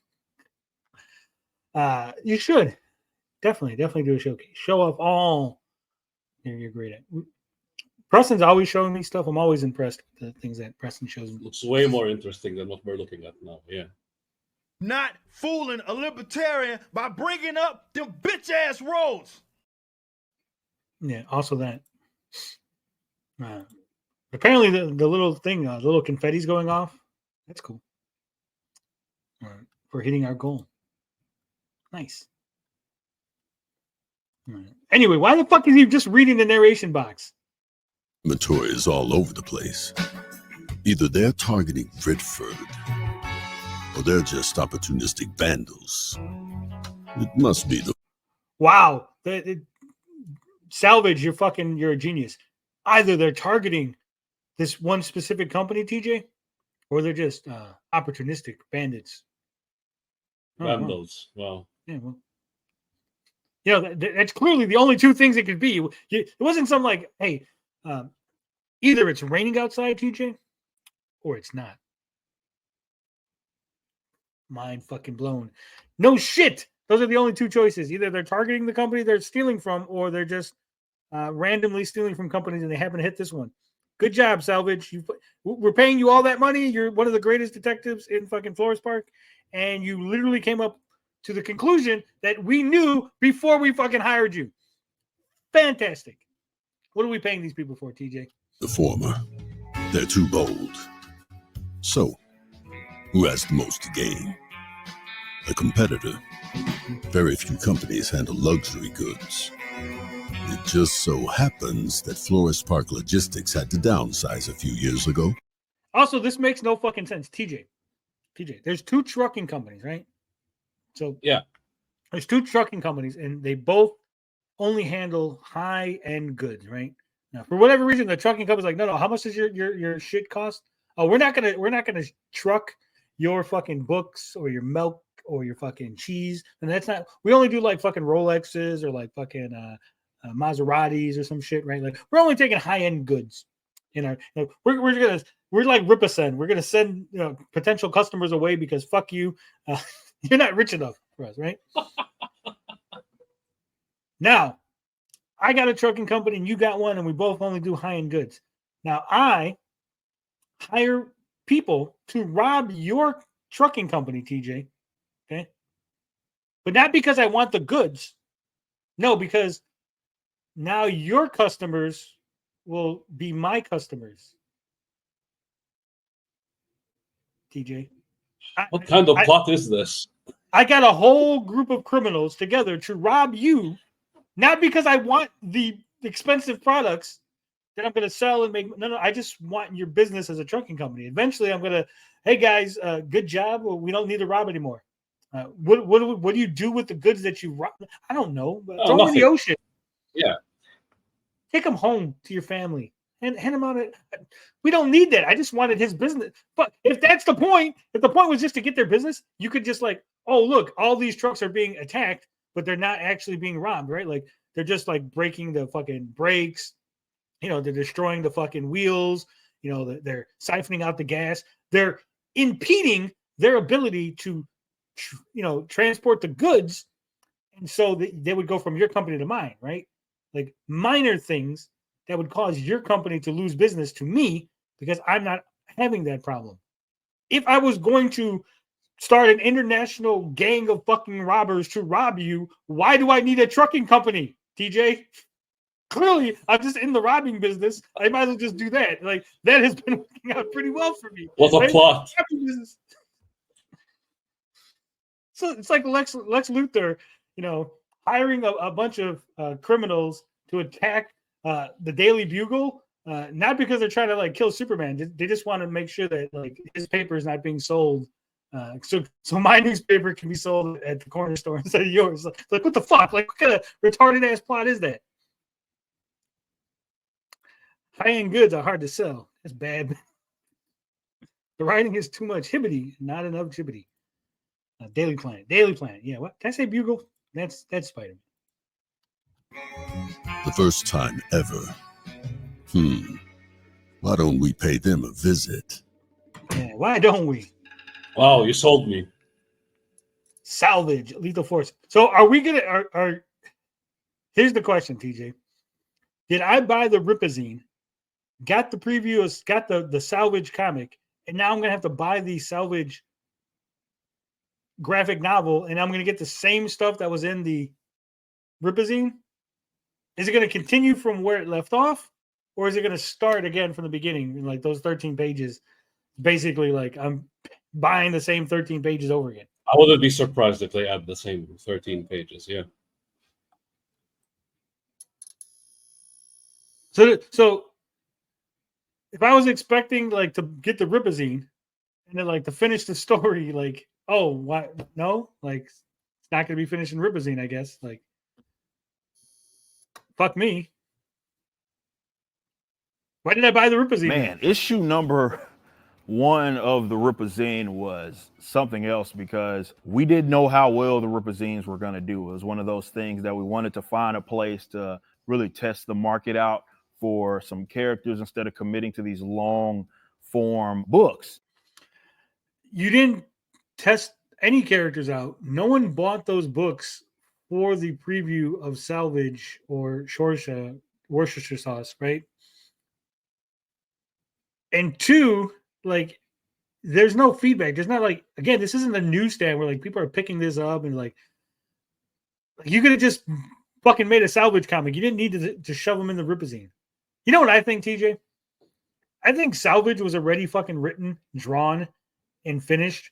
A: You should definitely do a showcase. Show off all you're great at. Preston's always showing me stuff. I'm always impressed with the things that Preston shows me.
B: Looks way more interesting than what we're looking at now. Yeah.
L: Not fooling a libertarian by bringing up them bitch ass roads.
A: Yeah. Also that. Apparently the little thing, the little confetti's going off. That's cool. For hitting our goal. Nice. Anyway, why the fuck is he just reading the narration box?
M: Inventory is all over the place. Either they're targeting Fritford, or they're just opportunistic vandals. It must be the...
A: Wow. Salvage, you're a genius. Either they're targeting this one specific company, TJ, or they're just opportunistic bandits.
B: Vandals. Wow.
A: Yeah, well, that's clearly the only two things it could be. It wasn't some like, hey, either it's raining outside, TJ, or it's not. Mind fucking blown. No shit. Those are the only two choices. Either they're targeting the company they're stealing from, or they're just randomly stealing from companies and they happen to hit this one. Good job, Salvage. We're paying you all that money. You're one of the greatest detectives in fucking Flores Park, and you literally came up to the conclusion that we knew before we fucking hired you. Fantastic. What are we paying these people for, TJ?
M: The former. They're too bold. So, who has the most to gain? A competitor. Very few companies handle luxury goods. It just so happens that Flores Park Logistics had to downsize a few years ago.
A: Also, this makes no fucking sense. TJ, there's two trucking companies, right? So
B: yeah,
A: there's two trucking companies, and they both only handle high-end goods, right? Now, for whatever reason, the trucking company's like, no, how much does your shit cost? Oh, we're not gonna truck your fucking books or your milk or your fucking cheese, and that's not. We only do like fucking Rolexes or like fucking Maseratis or some shit, right? Like we're only taking high-end goods. We're like Rippaveal. We're gonna send potential customers away because fuck you. You're not rich enough for us, right? Now, I got a trucking company and you got one, and we both only do high-end goods. Now, I hire people to rob your trucking company, TJ. Okay? But not because I want the goods. No, because now your customers will be my customers. TJ.
B: What kind of plot is this?
A: I got a whole group of criminals together to rob you, not because I want the expensive products that I'm going to sell and make. No, I just want your business as a trucking company. Eventually, I'm going to, hey guys, good job. Well, we don't need to rob anymore. What do you do with the goods that you rob? I don't know. Throw them in the ocean.
B: Yeah.
A: Take them home to your family and hand them out. We don't need that. I just wanted his business. But if that's the point, if the point was just to get their business, you could just like, oh, look, all these trucks are being attacked, but they're not actually being robbed, right? Like they're just like breaking the fucking brakes. They're destroying the fucking wheels. They're siphoning out the gas. They're impeding their ability to, transport the goods. And so they would go from your company to mine, right? Like minor things that would cause your company to lose business to me because I'm not having that problem. If I was going to start an international gang of fucking robbers to rob you, why do I need a trucking company, TJ? Clearly, I'm just in the robbing business. I might as well just do that. Like that has been working out pretty well for me.
B: What's a plot?
A: So it's like Lex Luthor, hiring a bunch of criminals to attack the Daily Bugle, not because they're trying to like kill Superman. They just want to make sure that like his paper is not being sold. So my newspaper can be sold at the corner store instead of yours. Like what the fuck? Like what kind of retarded ass plot is that? High-end goods are hard to sell. That's bad. The writing is too much hibbity, not enough jibbity. Daily Planet. Yeah, what? Did I say Bugle? That's Spider-Man.
M: The first time ever. Why don't we pay them a visit?
A: Yeah, why don't we?
B: Wow, you sold me.
A: Salvage, Lethal Force. So are we gonna here's the question, TJ. Did I buy the Rippaveal, got the previews, got the Salvage comic, and now I'm gonna have to buy the Salvage graphic novel, and I'm gonna get the same stuff that was in the Rippaveal? Is it gonna continue from where it left off, or is it gonna start again from the beginning in like those 13 pages? Basically, like I'm buying the same 13 pages over again.
B: I wouldn't be surprised if they add the same 13 pages. Yeah.
A: So if I was expecting like to get the Rippaveal and then like to finish the story, like, oh, why? No, like it's not going to be finished in Rippaveal, I guess. Like, fuck me. Why did I buy the Rippaveal?
E: Man, issue number one of the Ripazine was something else because we didn't know how well the Ripazines were going to do. It was one of those things that we wanted to find a place to really test the market out for some characters instead of committing to these long form books.
A: You didn't test any characters out. No one bought those books for the preview of Salvage or Worcestershire sauce, right? And two, like, there's no feedback. There's not like, again, this isn't a newsstand where like people are picking this up and like you could have just fucking made a Salvage comic. You didn't need to shove them in the Ripazine. You know what I think, TJ? I think Salvage was already fucking written, drawn, and finished,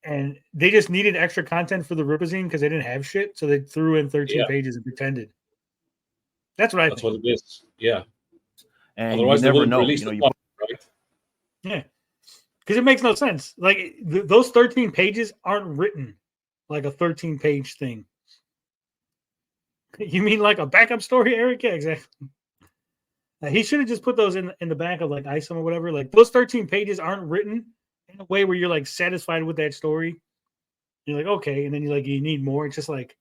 A: and they just needed extra content for the Ripazine because they didn't have shit, so they threw in 13 pages and pretended. That's what I think.
B: That's what it is. Yeah.
E: And
B: otherwise,
E: you never know.
B: Release the product, right?
A: Yeah. Because it makes no sense. Like, those 13 pages aren't written like a 13-page thing. You mean like a backup story, Eric? Yeah, exactly. He should have just put those in the back of like ISOM or whatever. Like, those 13 pages aren't written in a way where you're like satisfied with that story. You're like, okay, and then you're like, you need more. It's just like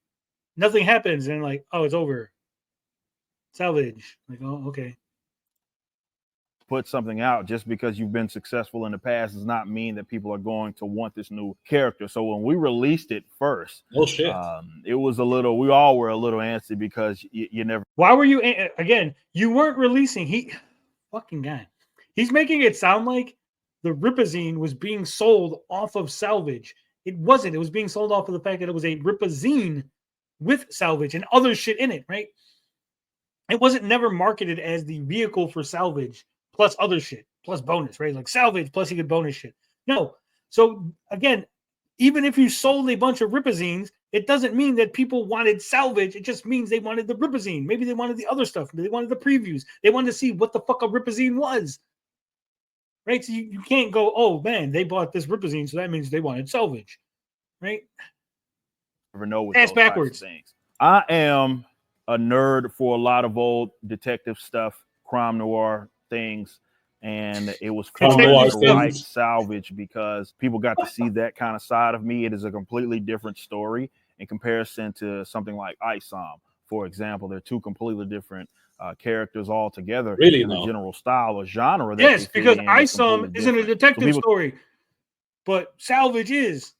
A: nothing happens, and like, oh, it's over. Salvage. Like, oh, okay.
E: Put something out just because you've been successful in the past does not mean that people are going to want this new character. So when we released it first, it was a little, we all were a little antsy because you never.
A: Why were you, again, you weren't releasing, fucking guy. He's making it sound like the Ripazine was being sold off of Salvage. It wasn't. It was being sold off of the fact that it was a Ripazine with Salvage and other shit in it, right? It wasn't never marketed as the vehicle for Salvage plus other shit, plus bonus, right? Like Salvage plus you get bonus shit. No. So again, even if you sold a bunch of Ripazines, it doesn't mean that people wanted Salvage. It just means they wanted the Ripazine. Maybe they wanted the other stuff. They wanted the previews. They wanted to see what the fuck a Ripazine was. Right? So you can't go, oh man, they bought this Ripazine, so that means they wanted Salvage. Right?
E: Never know what
A: ass backwards
E: things. I am a nerd for a lot of old detective stuff, crime noir things, and it was fun to write Salvage because people got to see that kind of side of me. It is a completely different story in comparison to something like ISOM, for example. They're two completely different characters altogether.
B: Really,
E: in the general style or genre. That
A: yes, because ISOM isn't a detective story, but Salvage is.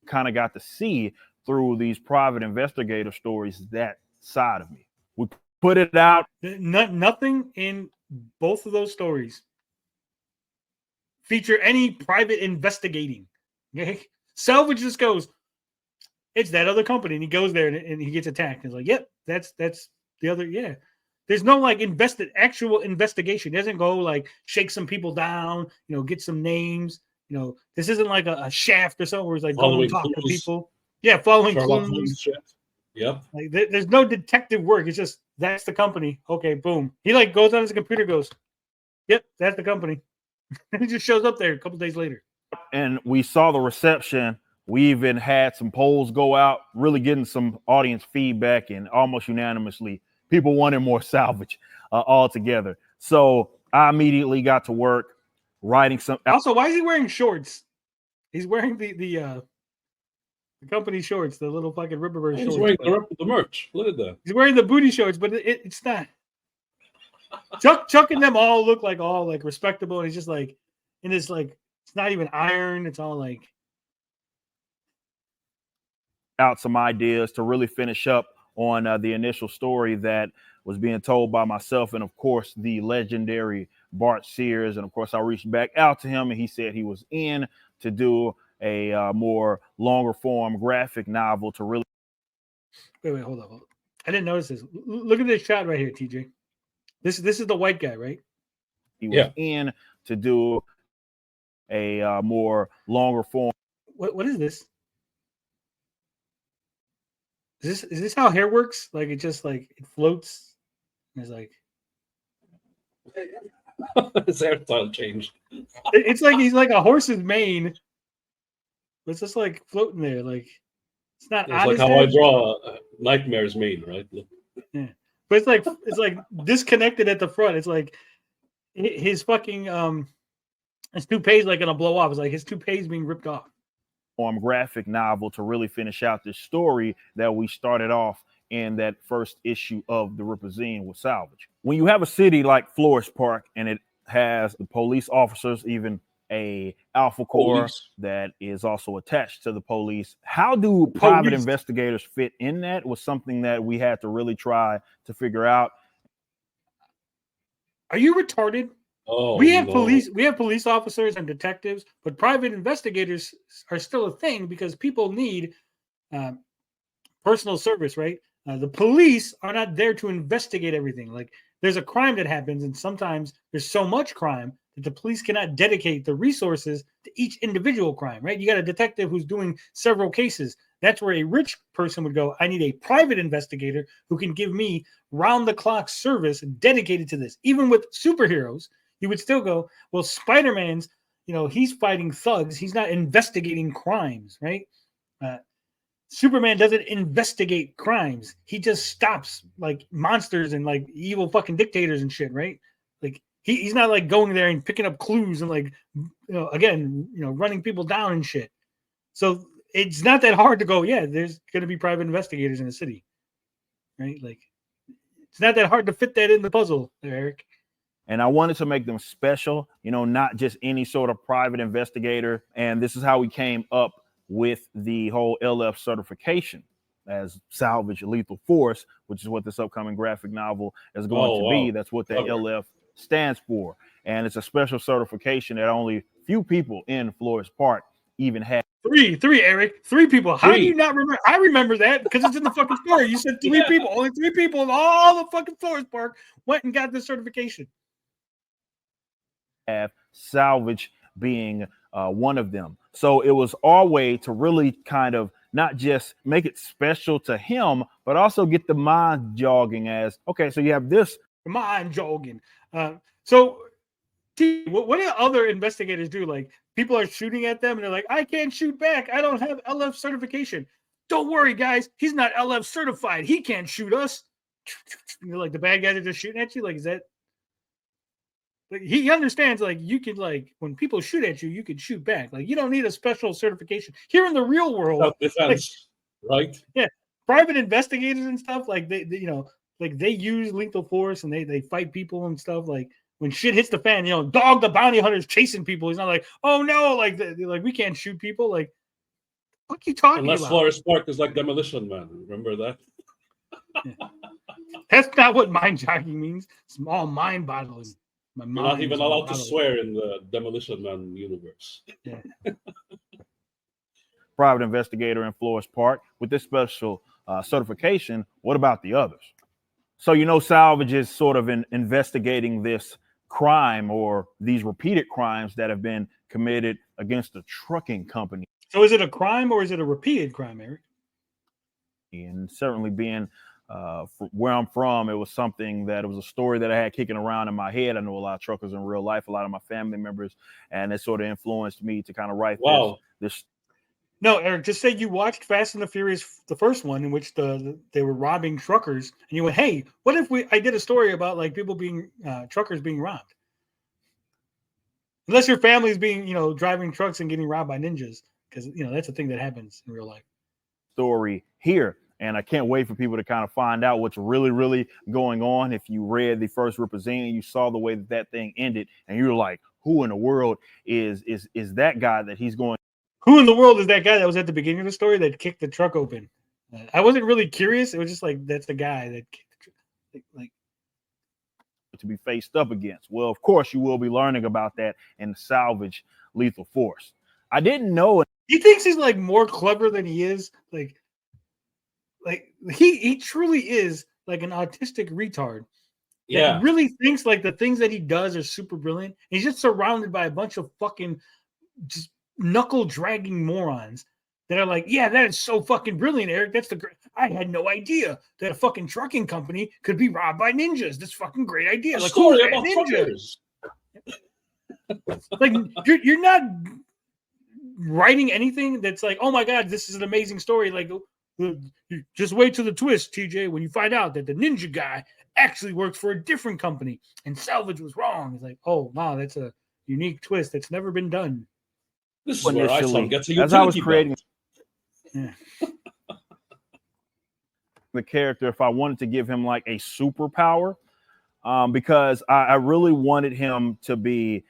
E: Kind of got to see through these private investigator stories that side of me. We put it out.
A: Nothing in both of those stories feature any private investigating. Okay, Salvage just goes, it's that other company, and he goes there and he gets attacked. And it's like, yep, that's the other. Yeah, there's no like actual investigation. It doesn't go like shake some people down, get some names. This isn't like a Shaft or something where it's like go and talk to people. Yeah, following clues.
B: Yep.
A: Like there's no detective work. It's just that's the company. Okay, boom. He like goes on his computer, goes, yep, that's the company. And he just shows up there a couple days later.
E: And we saw the reception. We even had some polls go out, really getting some audience feedback, and almost unanimously, people wanted more Salvage altogether. So I immediately got to work writing some.
A: Also, why is he wearing shorts? He's wearing the company shorts, the little fucking Rippaverse shorts.
B: He's wearing the merch. Look at that.
A: He's wearing the booty shorts, but it's not. Chuck and them all look like all like respectable, and he's just like in this like it's not even iron. It's all like
E: out some ideas to really finish up on the initial story that was being told by myself and of course the legendary Bart Sears. And of course I reached back out to him and he said he was in to do a more longer form graphic novel to really.
A: Wait, hold on. I didn't notice this. Look at this shot right here, TJ. This is the white guy, right?
E: He was in to do a more longer form.
A: What is this? Is this how hair works? Like it just like it floats. And it's like
B: his hairstyle changed.
A: It's like he's like a horse's mane. It's just like floating there. Like it's not.
B: It's like how I draw Nightmare's mane, right?
A: Yeah, but it's like disconnected at the front. It's like his fucking His toupee's like gonna blow off. It's like his toupee's being ripped off.
E: Graphic novel to really finish out this story that we started off in that first issue of the Rippaveal with Salvage. When you have a city like Flores Park and it has the police officers, even a Alpha Corps that is also attached to the police, how do private investigators fit in that? Was something that we had to really try to figure out.
A: Are you retarded?
B: Oh,
A: we have police officers and detectives, but private investigators are still a thing because people need personal service, right? The police are not there to investigate everything. Like there's a crime that happens, and sometimes there's so much crime that the police cannot dedicate the resources to each individual crime, right? You got a detective who's doing several cases. That's where a rich person would go, I need a private investigator who can give me round-the-clock service dedicated to this. Even with superheroes, you would still go, well, Spider-Man's, he's fighting thugs. He's not investigating crimes, right? Superman doesn't investigate crimes. He just stops like monsters and like evil fucking dictators and shit, right? Like he's not like going there and picking up clues and like, running people down and shit. So it's not that hard to go, yeah, there's going to be private investigators in the city, right? Like it's not that hard to fit that in the puzzle there, Eric.
E: And I wanted to make them special, not just any sort of private investigator. And this is how we came up with the whole LF certification as Salvage Lethal Force, which is what this upcoming graphic novel is going to be. That's what that LF stands for. And it's a special certification that only few people in Flores Park even have.
A: Three, Eric. 3 people. How do you not remember? I remember that because it's in the fucking story. You said 3 people. Only 3 people in all the fucking Flores Park went and got this certification.
E: Have Salvage being one of them. So it was our way to really kind of not just make it special to him, but also get the mind jogging as, okay, so you have this.
A: Mind jogging. So what do other investigators do? Like people are shooting at them and they're like, I can't shoot back. I don't have LF certification. Don't worry, guys. He's not LF certified. He can't shoot us. And you're like the bad guys are just shooting at you. Like, is that? Like, he understands, like, you could, like, when people shoot at you, you could shoot back. Like, you don't need a special certification. Here in the real world,
B: self-defense, right?
A: Yeah, private investigators and stuff, like, they they use lethal force and they fight people and stuff. Like, when shit hits the fan, Dog the bounty hunter's chasing people. He's not like, oh, no, like, we can't shoot people. Like, what are you talking
B: Unless
A: about?
B: Flores Park is like Demolition Man. Remember that?
A: Yeah. That's not what mind jogging means. It's all mind boggling.
B: You're not even allowed to swear in the Demolition Man universe.
A: Yeah.
E: Private investigator in Flores Park with this special certification. What about the others? So, Salvage is sort of investigating this crime or these repeated crimes that have been committed against a trucking company.
A: So is it a crime or is it a repeated crime, Eric?
E: And certainly being where I'm from, it was something that it was a story that I had kicking around in my head. I know a lot of truckers in real life, a lot of my family members, and it sort of influenced me to kind of write this.
A: No, Eric, just say you watched Fast and the Furious, the first one, in which they were robbing truckers, and you went, "Hey, what if I did a story about like people being truckers being robbed?" Unless your family's being, driving trucks and getting robbed by ninjas, because that's a thing that happens in real life.
E: Story here. And I can't wait for people to kind of find out what's really, really going on. If you read the first Rippaveal, you saw the way that thing ended, and you're like, who in the world is that guy that he's going?
A: Who in the world is that guy that was at the beginning of the story that kicked the truck open? I wasn't really curious. It was just like, that's the guy that kicked the truck. Like
E: to be faced up against. Well, of course, you will be learning about that in the Salvage Lethal Force. I didn't know.
A: He thinks he's like more clever than he is. Like he truly is like an autistic retard.
B: Yeah.
A: He really thinks like the things that he does are super brilliant. He's just surrounded by a bunch of fucking just knuckle dragging morons that are like, yeah, that is so fucking brilliant, Eric. That's I had no idea that a fucking trucking company could be robbed by ninjas. That's fucking great idea. Like,
B: story about ninjas.
A: Like you're not writing anything that's like, oh my god, this is an amazing story. Like, just wait till the twist, TJ, when you find out that the ninja guy actually works for a different company and Salvage was wrong. It's like, oh wow, that's a unique twist that's never been done.
B: This is where Isom gets a
E: as I was
B: utility
E: creating
B: belt.
E: the character, if I wanted to give him like a superpower, because I really wanted him to be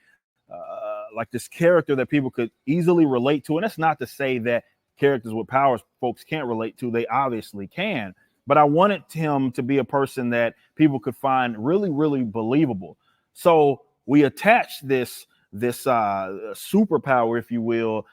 E: like this character that people could easily relate to. And that's not to say that characters with powers folks can't relate to. They obviously can. But I wanted him to be a person that people could find really, really believable. So we attached this superpower, if you will,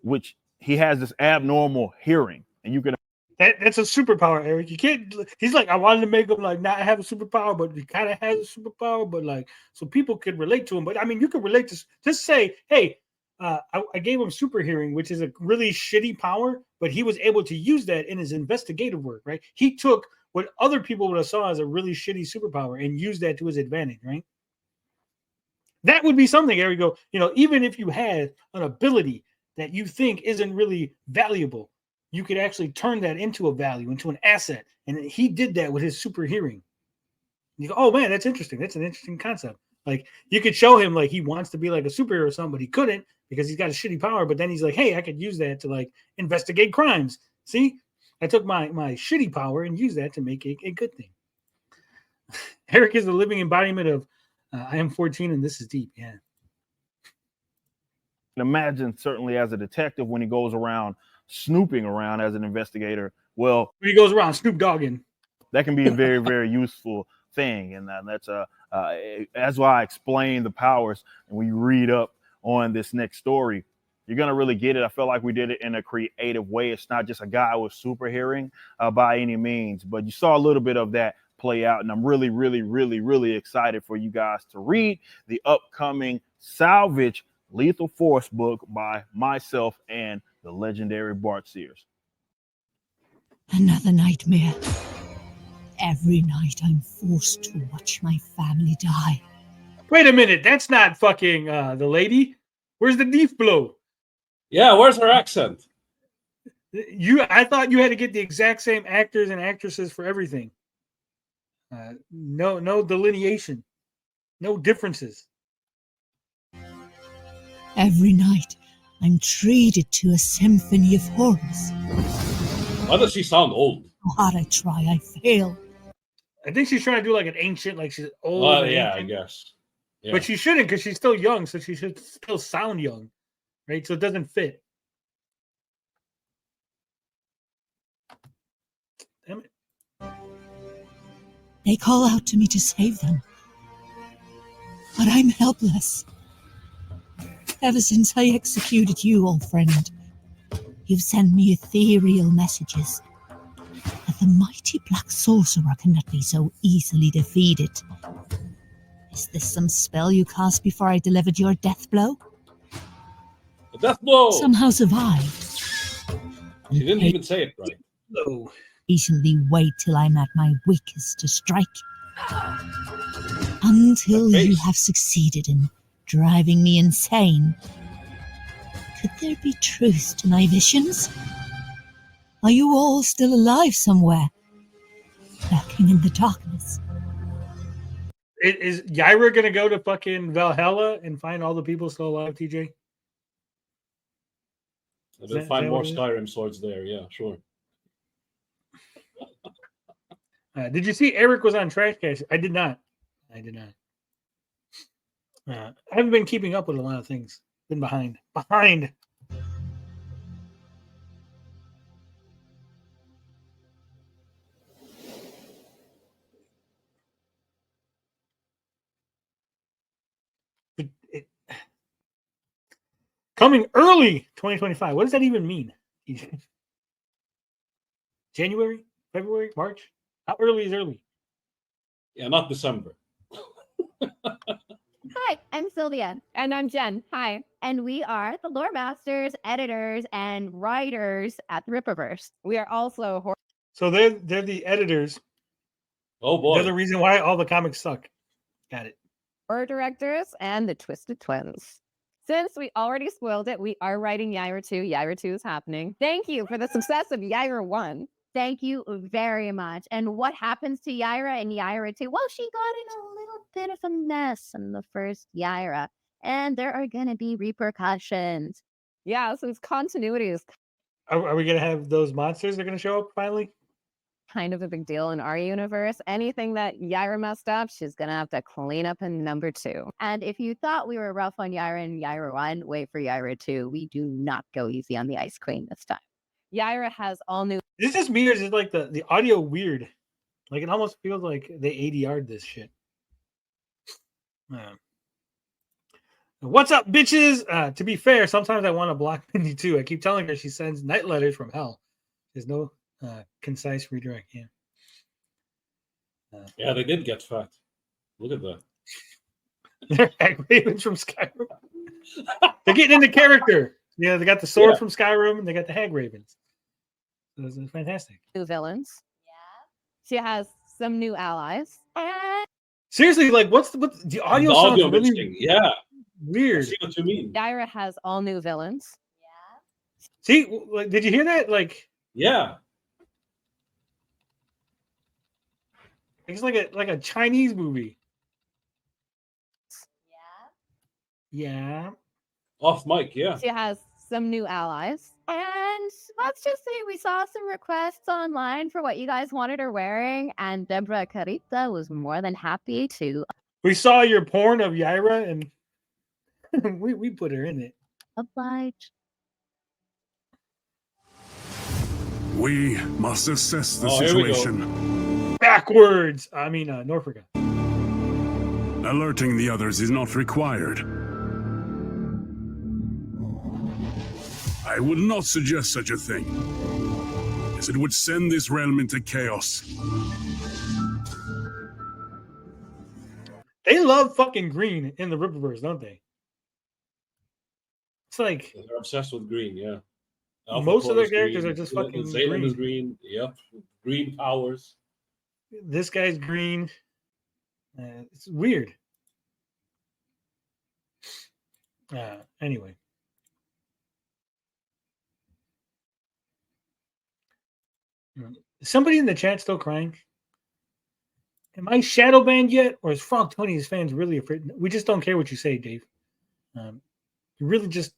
E: which he has this abnormal hearing, and you can.
A: That's a superpower, Eric. You can't. He's like, I wanted to make him like not have a superpower, but he kind of has a superpower, but like so people could relate to him. But I mean, you could relate to just say, hey, I gave him super hearing, which is a really shitty power, but he was able to use that in his investigative work, right? He took what other people would have saw as a really shitty superpower and used that to his advantage, right? That would be something, Eric. Go, even if you had an ability that you think isn't really valuable, you could actually turn that into a value, into an asset. And he did that with his super hearing. You go, oh man, that's interesting. That's an interesting concept. Like you could show him like he wants to be like a superhero or something, but he couldn't because he's got a shitty power. But then he's like, hey, I could use that to like investigate crimes. See, I took my shitty power and used that to make a good thing. Eric is the living embodiment of I am 14 and this is deep. Yeah.
E: Imagine certainly as a detective when he goes around snooping around as an investigator. Well,
A: when he goes around Snoop Dogging,
E: that can be a very, very useful thing. And that's that's why I explain the powers. And when you read up on this next story, you're going to really get it. I felt like we did it in a creative way. It's not just a guy with super hearing by any means, but you saw a little bit of that play out. And I'm really, really, really, really excited for you guys to read the upcoming Salvage Lethal Force book by myself and the legendary Bart Sears.
N: Another nightmare. Every night I'm forced to watch my family die.
A: Wait a minute, that's not fucking the lady. Where's the deep blow?
B: Yeah, where's her accent?
A: I thought you had to get the exact same actors and actresses for everything. No delineation, no differences.
N: Every night I'm treated to a symphony of horrors.
B: Why does she sound old?
N: How hard I try, I fail.
A: I think she's trying to do like an ancient, like she's old.
B: Yeah,
A: ancient.
B: I guess. Yeah.
A: But she shouldn't because she's still young, so she should still sound young, right? So it doesn't fit. Damn it.
N: They call out to me to save them. But I'm helpless. Ever since I executed you, old friend, you've sent me ethereal messages that the mighty black sorcerer cannot be so easily defeated. Is this some spell you cast before I delivered your death blow?
B: A death blow!
N: Somehow survived.
B: She didn't even say it right.
A: No.
N: Patiently wait till I'm at my weakest to strike. Until you have succeeded in driving me insane. Could there be truth to my visions? Are you all still alive somewhere? Lurking in the darkness.
A: Is Yaira going to go to fucking Valhalla and find all the people still alive, TJ?
B: They'll find more Skyrim swords there. Yeah, sure.
A: Did you see Eric was on Trash Cash? I did not. I haven't been keeping up with a lot of things. Been behind. Coming early 2025. What does that even mean? January? February? March? How early is early?
B: Yeah, not December.
O: Hi, I'm Sylvia. And I'm Jen. Hi. And we are the lore masters, editors, and writers at the Rippaverse. We are also...
A: So they're the editors.
B: Oh, boy.
A: They're the reason why all the comics suck. Got it.
O: Horror directors and the Twisted Twins. Since we already spoiled it, we are writing Yaira 2. Yaira 2 is happening. Thank you for the success of Yaira 1. Thank you very much. And what happens to Yaira and Yaira 2? Well, she got in a little bit of a mess in the first Yaira. and there are going to be repercussions. Yeah, since continuity is
A: Are we gonna have those monsters that are gonna show up finally?
O: kind of a big deal in our universe. Anything that Yaira messed up, she's gonna have to clean up in number 2. And if you thought we were rough on Yaira in Yaira 1, wait for Yaira 2. We do not go easy on the Ice Queen this time. Yaira has all new.
A: Is this just me or is it like the audio weird? Like it almost feels like they ADR'd this shit. What's up, bitches? To be fair, sometimes I want to block Mindy too. I keep telling her she sends night letters from hell. There's no concise redirect. Yeah.
B: Yeah, they did get fat. Look at that.
A: They're hag ravens from Skyrim. They're getting into character. Yeah, they got the sword from Skyrim and they got the hag ravens. So this is fantastic.
O: New villains. Yeah. She has some new allies.
A: Seriously, like what's the audio?
B: The
A: sounds
B: audio
A: really
B: mixing, yeah.
A: weird.
B: I see what you mean.
O: Yaira has all new villains.
A: See, like, did you hear that? Like,
B: yeah,
A: it's like a Chinese movie. Yeah.
B: Off mic, yeah.
O: She has some new allies. And let's just say we saw some requests online for what you guys wanted her wearing, and Deborah Carita was more than happy to
A: We saw your porn of Yaira, and we put her in it.
O: oblige.
P: We must assess the
A: Here we go.
P: situation.
A: Backwards. I mean, Norfolk.
P: Alerting the others is not required. I would not suggest such a thing, as it would send this realm into chaos.
A: They love fucking green in the Rippaverse, don't they? It's like
B: they're obsessed with green, yeah.
A: Most of their
B: is
A: characters
B: green.
A: are just fucking
B: Zaylan
A: green.
B: is green, yep. Green powers.
A: This guy's green. It's weird. Anyway. Is somebody in the chat still crying? Am I shadow banned yet? Or is Frog Tony's fans really afraid? We just don't care what you say, Dave. You're really just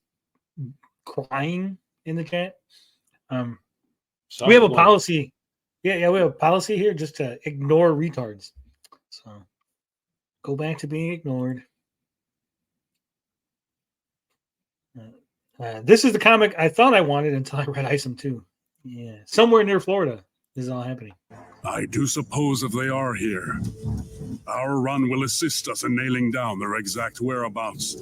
A: crying in the chat. We have a policy. Yeah, we have a policy here just to ignore retards. So go back to being ignored. This is the comic I thought I wanted until I read Isom 2. Yeah, somewhere near Florida. This is all happening.
P: I do suppose if they are here, our run will assist us in nailing down their exact whereabouts.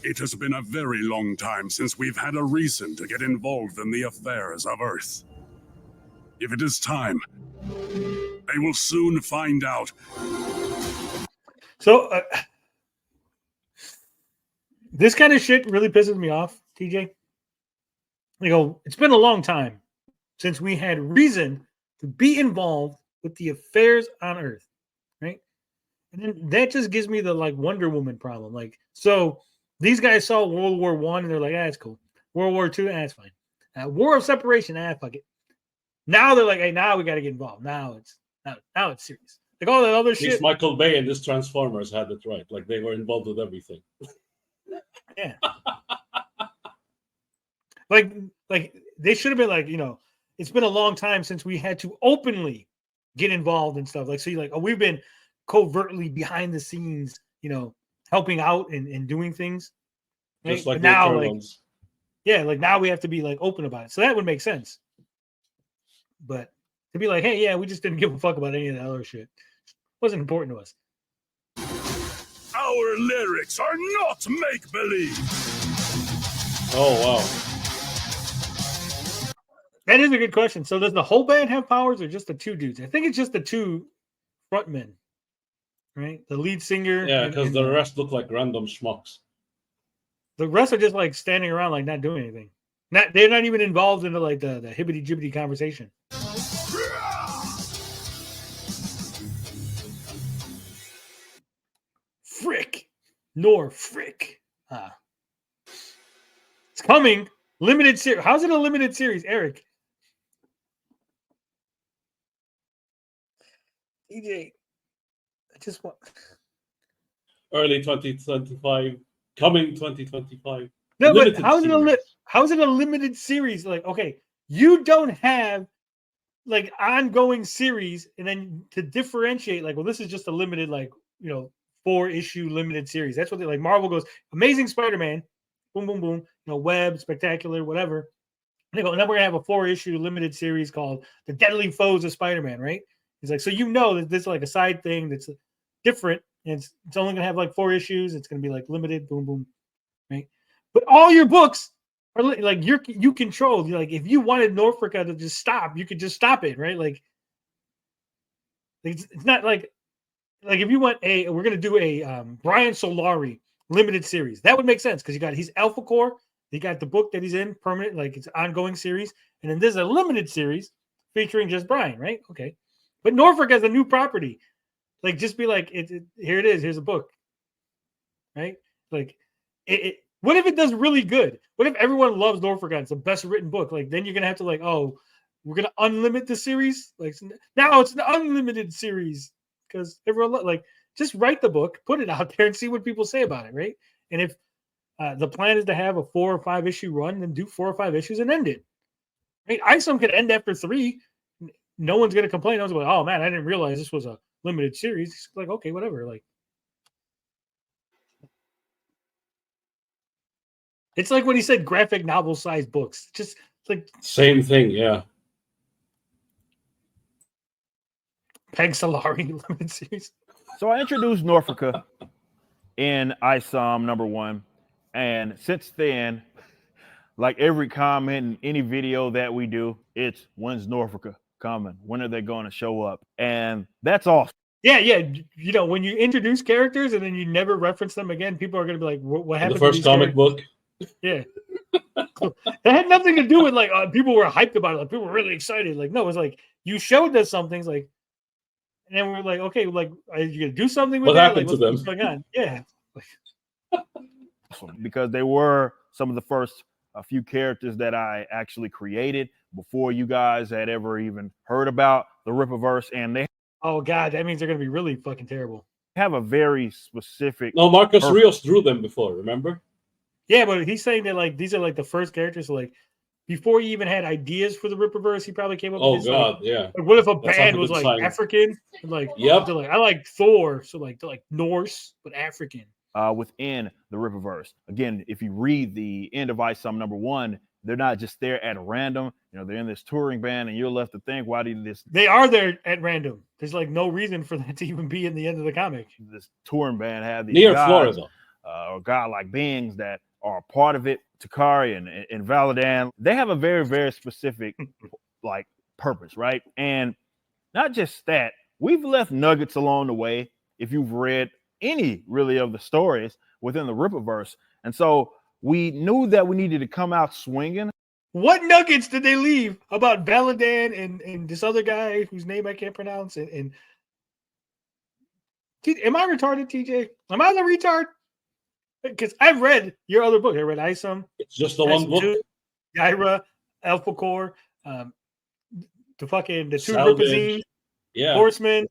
P: It has been a very long time since we've had a reason to get involved in the affairs of Earth. If it is time, they will soon find out.
A: So, this kind of shit really pisses me off, TJ. You know, it's been a long time since we had reason to be involved with the affairs on Earth, right? And then that just gives me the like Wonder Woman problem. Like, so these guys saw World War I and they're like, it's cool. World War II, it's fine. War of Separation, fuck it. Now they're like, hey, now we got to get involved. Now it's serious. Like all that other
B: At least
A: shit.
B: Michael Bay and his Transformers had it right. Like they were involved with everything.
A: Yeah. like they should have been like, you know, it's been a long time since we had to openly get involved and stuff. Like, so you're like, oh, we've been covertly behind the scenes, you know, helping out and doing things. Right?
B: Just like
A: but now,
B: the
A: like,
B: ones.
A: yeah, like now we have to be like open about it. So that would make sense. But to be like, hey, yeah, we just didn't give a fuck about any of that other shit. Wasn't important to us.
P: Our lyrics are not make-believe.
B: Oh, wow.
A: That is a good question. So does the whole band have powers or just the two dudes? I think it's just the two frontmen, right? The lead singer.
B: Yeah, because the rest look like random schmucks.
A: The rest are just like standing around, like not doing anything. They're not even involved into like the hibbity jibbity conversation. Frick. Nor frick. It's coming. Limited series. How's it a limited series, Eric? DJ, I just want.
B: early 2025, coming 2025.
A: No, but
B: Limited series.
A: how is it a limited series? Like, okay, you don't have like ongoing series, and then to differentiate, like, well, this is just a limited, like, 4-issue limited series. That's what they like. Marvel goes, Amazing Spider-Man, boom, boom, boom, Web, Spectacular, whatever. And they go, and then we're gonna have a 4-issue limited series called The Deadly Foes of Spider-Man, right? He's like, so that this is like a side thing that's different, and it's only gonna have like 4 issues. It's gonna be like limited, boom, boom, right? But all your books are like you control. Like, if you wanted Norfolka to just stop, you could just stop it, right? Like it's not like if you want we're gonna do a Brian Solari limited series, that would make sense because he's Alpha Core. You got the book that he's in permanent, like it's ongoing series, and then there's a limited series featuring just Brian, right? Okay, but Norfolk has a new property. Like, just be like, here it is. Here's a book, right? Like, what if it does really good? What if everyone loves Norfolk and it's the best written book? Like, then you're gonna have to like, oh, we're gonna unlimit the series. Like, now it's an unlimited series because everyone like just write the book, put it out there, and see what people say about it, right? And if the plan is to have a 4 or 5 issue run, then do 4 or 5 issues and end it. Right? Isom could end after 3. No one's gonna complain. I was like, oh man, I didn't realize this was a limited series. It's like, okay, whatever. Like, it's like when he said graphic novel sized books. Just like
B: same thing, yeah.
A: Peg Solari limited series.
E: So I introduced Norfolka in Isom #1, and since then, like every comment in any video that we do, it's when's Norfolka coming? When are they going to show up? And that's awesome.
A: Yeah. When you introduce characters and then you never reference them again, people are going to be like, what happened
B: the first
A: to these
B: comic book?
A: Yeah. It had nothing to do with like people were hyped about it. Like, people were really excited. Like, no, it was like you showed us something. Like, and then we're like, okay, like, are you going to do something with
B: what
A: that?
B: happened
A: like,
B: to them?
A: What's going on? Yeah.
E: Because they were some of the first few characters that I actually created before you guys had ever even heard about the Rippaverse, and they
A: oh god, that means they're gonna be really fucking terrible.
E: Have a very specific.
B: No, Marcus Rios drew them before. Remember?
A: Yeah, but he's saying that like these are like the first characters. So, like, before he even had ideas for the Rippaverse, he probably came up with this.
B: God,
A: like,
B: yeah.
A: Like, what if a
B: That's
A: band
B: not a
A: was
B: good
A: like
B: sign.
A: African? And, like,
B: Yep.
A: they're like, I like Thor, so like they're like Norse but African.
E: Within the Rippaverse. Again, if you read the end of Isom #1, they're not just there at random. They're in this touring band, and you're left to think, why did this?
A: They are there at random. There's like no reason for that to even be in the end of the comic.
E: This touring band have these
B: Near
E: gods,
B: Florida,
E: or godlike beings that are part of it. Takari and Valadan, they have a very, very specific like purpose, right? And not just that, we've left nuggets along the way. If you've read any really of the stories within the Rippaverse, and so we knew that we needed to come out swinging.
A: What nuggets did they leave about Valadan and this other guy whose name I can't pronounce? And am I retarded, TJ? Am I the retard? Because I've read your other book. I read Isom.
B: It's just the one book.
A: Yaira, Alpha Core, the two
B: Salvage.
A: Rippazine,
B: Yeah.
A: Horsemen.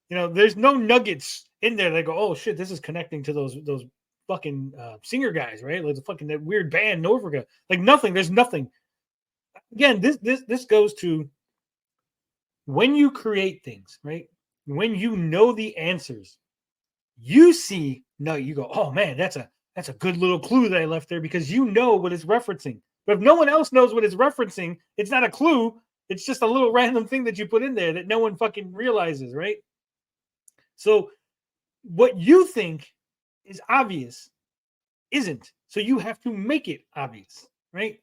A: There's no nuggets in there. They go, oh shit, this is connecting to those fucking singer guys, right? Like that weird band Norfolk. Like nothing. There's nothing. Again, this goes to when you create things, right? When you know the answers, you go, oh man, that's a good little clue that I left there because you know what it's referencing. But if no one else knows what it's referencing, it's not a clue. It's just a little random thing that you put in there that no one fucking realizes, right? So what you think is obvious isn't. So you have to make it obvious, right?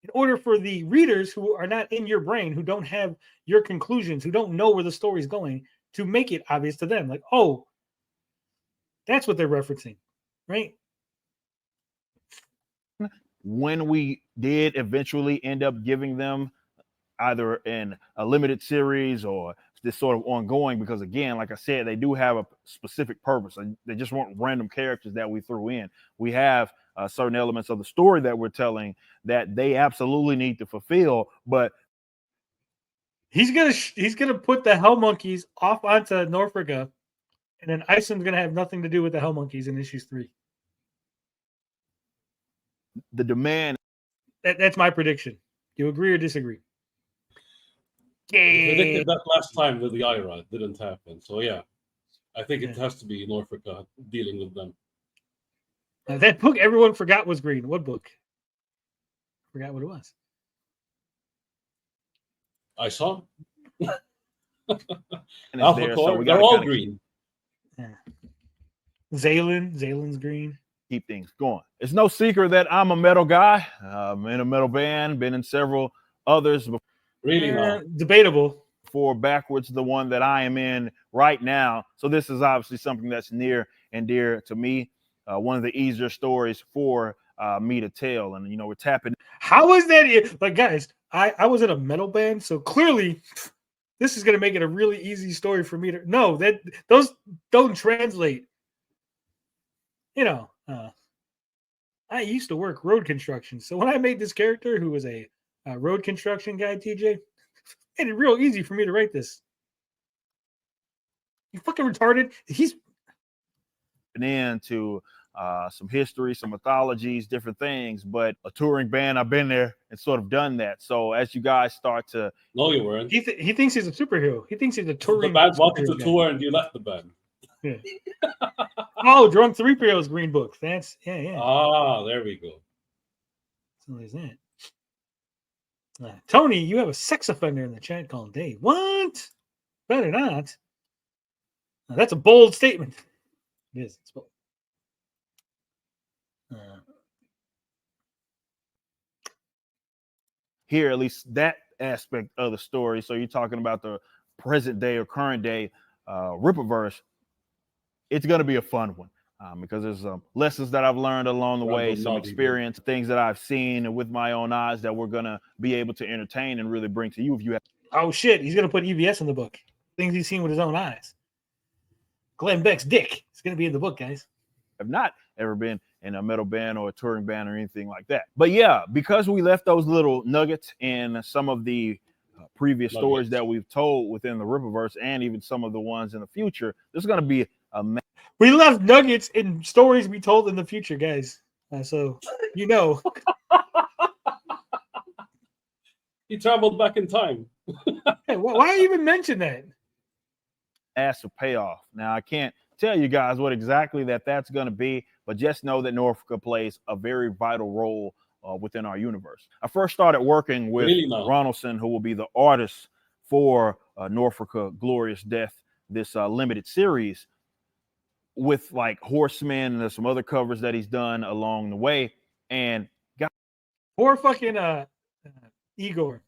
A: In order for the readers who are not in your brain, who don't have your conclusions, who don't know where the story's going, to make it obvious to them. Like, oh, that's what they're referencing, right?
E: When we did eventually end up giving them either in a limited series or this sort of ongoing, because again, like I said, they do have a specific purpose, and they just weren't random characters that we threw in. We have certain elements of the story that we're telling that they absolutely need to fulfill, but
A: he's gonna put the Hell Monkeys off onto Norfolka And then Iceland's gonna have nothing to do with the Hell Monkeys in issues 3.
E: The demand.
A: That's my prediction. Do you agree or disagree?
B: We predicted that last time with the Ira. It didn't happen. So yeah, I think it has to be Norfolk dealing with them.
A: That book everyone forgot was green. What book? Forgot what it was.
B: I saw.
E: There, so
B: they're all green.
A: Zalen's green.
E: Keep things going. It's no secret that I'm a metal guy. I'm in a metal band, been in several others.
B: Really
A: debatable.
E: For backwards, the one that I am in right now. So this is obviously something that's near and dear to me. One of the easier stories for me to tell. And, we're tapping.
A: How is that? Like, guys, I was in a metal band, so clearly this is going to make it a really easy story for me to. No, those don't translate. I used to work road construction. So when I made this character who was a road construction guy, TJ, made it real easy for me to write this. You fucking retarded. He's
E: into some history, some mythologies, different things, but a touring band, I've been there and sort of done that. So as you guys start to...
B: No, you weren't.
A: He thinks he's a superhero. He thinks he's a touring.
B: The band wanted to tour and you left the band.
A: Yeah. Oh, Drunk 3PO's green book. That's yeah.
B: Ah, there we go.
A: So there's that. Tony, you have a sex offender in the chat called Dave. What? Better not. That's a bold statement. It is. It's bold.
E: Here, at least that aspect of the story. So you're talking about the present day or current day Rippaverse. It's going to be a fun one because there's lessons that I've learned along the way, some experience, things that I've seen with my own eyes that we're going to be able to entertain and really bring to you if you have.
A: Oh, shit. He's going to put EVS in the book. Things he's seen with his own eyes. Glenn Beck's dick is going to be in the book, guys.
E: I've not ever been in a metal band or a touring band or anything like that. But yeah, because we left those little nuggets in some of the previous stories that we've told within the Rippaverse and even some of the ones in the future, there's going to be
A: we left nuggets in stories we told in the future, guys. So,
B: He traveled back in time.
A: Hey, why even mention that?
E: Ask for payoff. Now, I can't tell you guys what exactly that's going to be, but just know that Norfolk plays a very vital role within our universe. I first started working with Ronaldson, who will be the artist for Norfolk Glorious Death, this limited series, with like Horsemen and there's some other covers that he's done along the way. And
A: poor fucking Igor.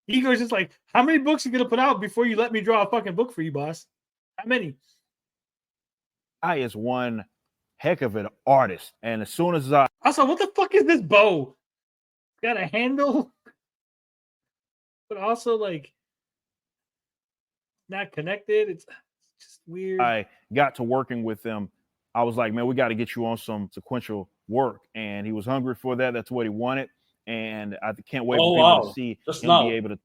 A: Igor's just like, how many books are you gonna put out before you let me draw a fucking book for you, boss? How many?
E: I is one heck of an artist. And as soon as
A: also, what the fuck is this bow? It's got a handle, but also like not connected. It's just weird.
E: I got to working with him. I was like, man, we got to get you on some sequential work. And he was hungry for that. That's what he wanted. And I can't wait for people to see him be able to.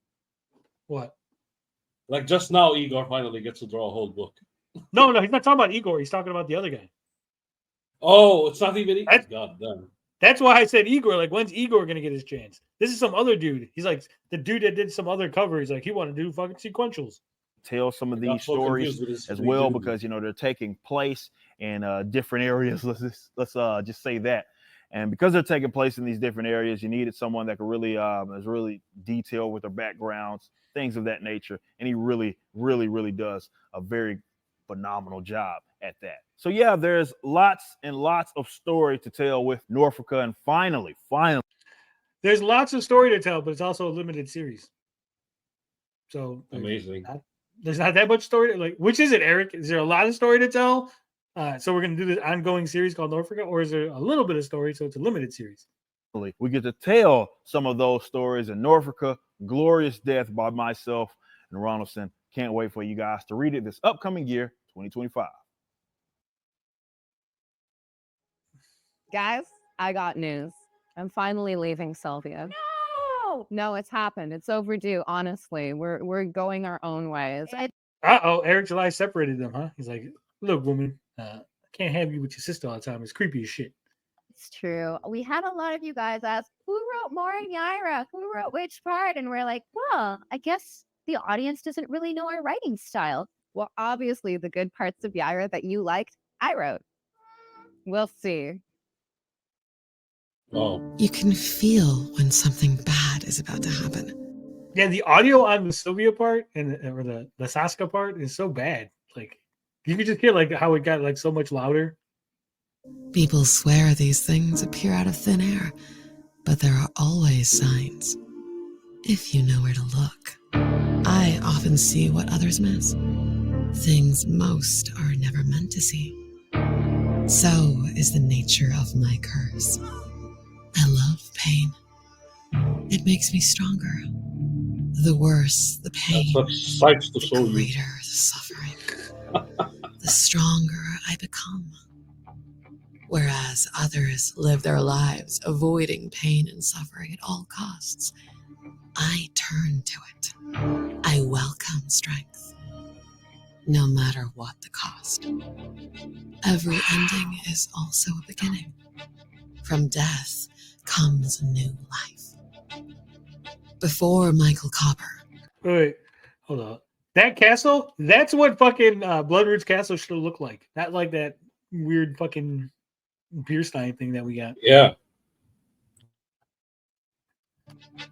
A: What?
B: Like just now, Igor finally gets to draw a whole book.
A: No, he's not talking about Igor. He's talking about the other guy.
B: Oh, it's not even Igor. God damn.
A: That's why I said Igor. Like, when's Igor gonna get his chance? This is some other dude. He's like the dude that did some other cover. He's like, he wanted to do fucking sequentials.
E: Tell some of these stories as well because they're taking place in different areas. Let's just say that. And because they're taking place in these different areas, you needed someone that could really is really detailed with their backgrounds, things of that nature. And he really, really, really does a very phenomenal job at that. So yeah, there's lots and lots of story to tell with Norfolk, and finally,
A: there's lots of story to tell, but it's also a limited series. So
B: amazing.
A: There's not that much story. Like, which is it, Eric? Is there a lot of story to tell? So we're going to do this ongoing series called Norfolk, or is there a little bit of story? So it's a limited series.
E: We get to tell some of those stories in Norfolk, Glorious Death by myself and Ronaldson. Can't wait for you guys to read it this upcoming year, 2025.
O: Guys, I got news. I'm finally leaving Sylvia. No, it's happened. It's overdue. Honestly, we're going our own ways.
A: Uh-oh, Eric July separated them, huh? He's like, look, woman, I can't have you with your sister all the time. It's creepy as shit.
O: It's true. We had a lot of you guys ask, who wrote Maury Yaira? Who wrote which part? And we're like, well, I guess the audience doesn't really know our writing style. Well, obviously, the good parts of Yaira that you liked, I wrote. We'll see.
B: Oh.
J: You can feel when something bad is about to happen.
A: Yeah, the audio on the Sylvia part or the Saska part is so bad. Like, you could just hear like how it got like so much louder.
J: People swear these things appear out of thin air, but there are always signs, if you know where to look. I often see what others miss, things most are never meant to see. So is the nature of my curse. I love pain. It makes me stronger. The worse the pain, the greater the suffering, the stronger I become. Whereas others live their lives avoiding pain and suffering at all costs, I turn to it. I welcome strength, no matter what the cost. Every ending is also a beginning. From death comes new life. Before Michael Copper.
A: Wait, hold on. That castle, that's what fucking Bloodroot's castle should have looked like. Not like that weird fucking Beerstein thing that we got.
B: Yeah.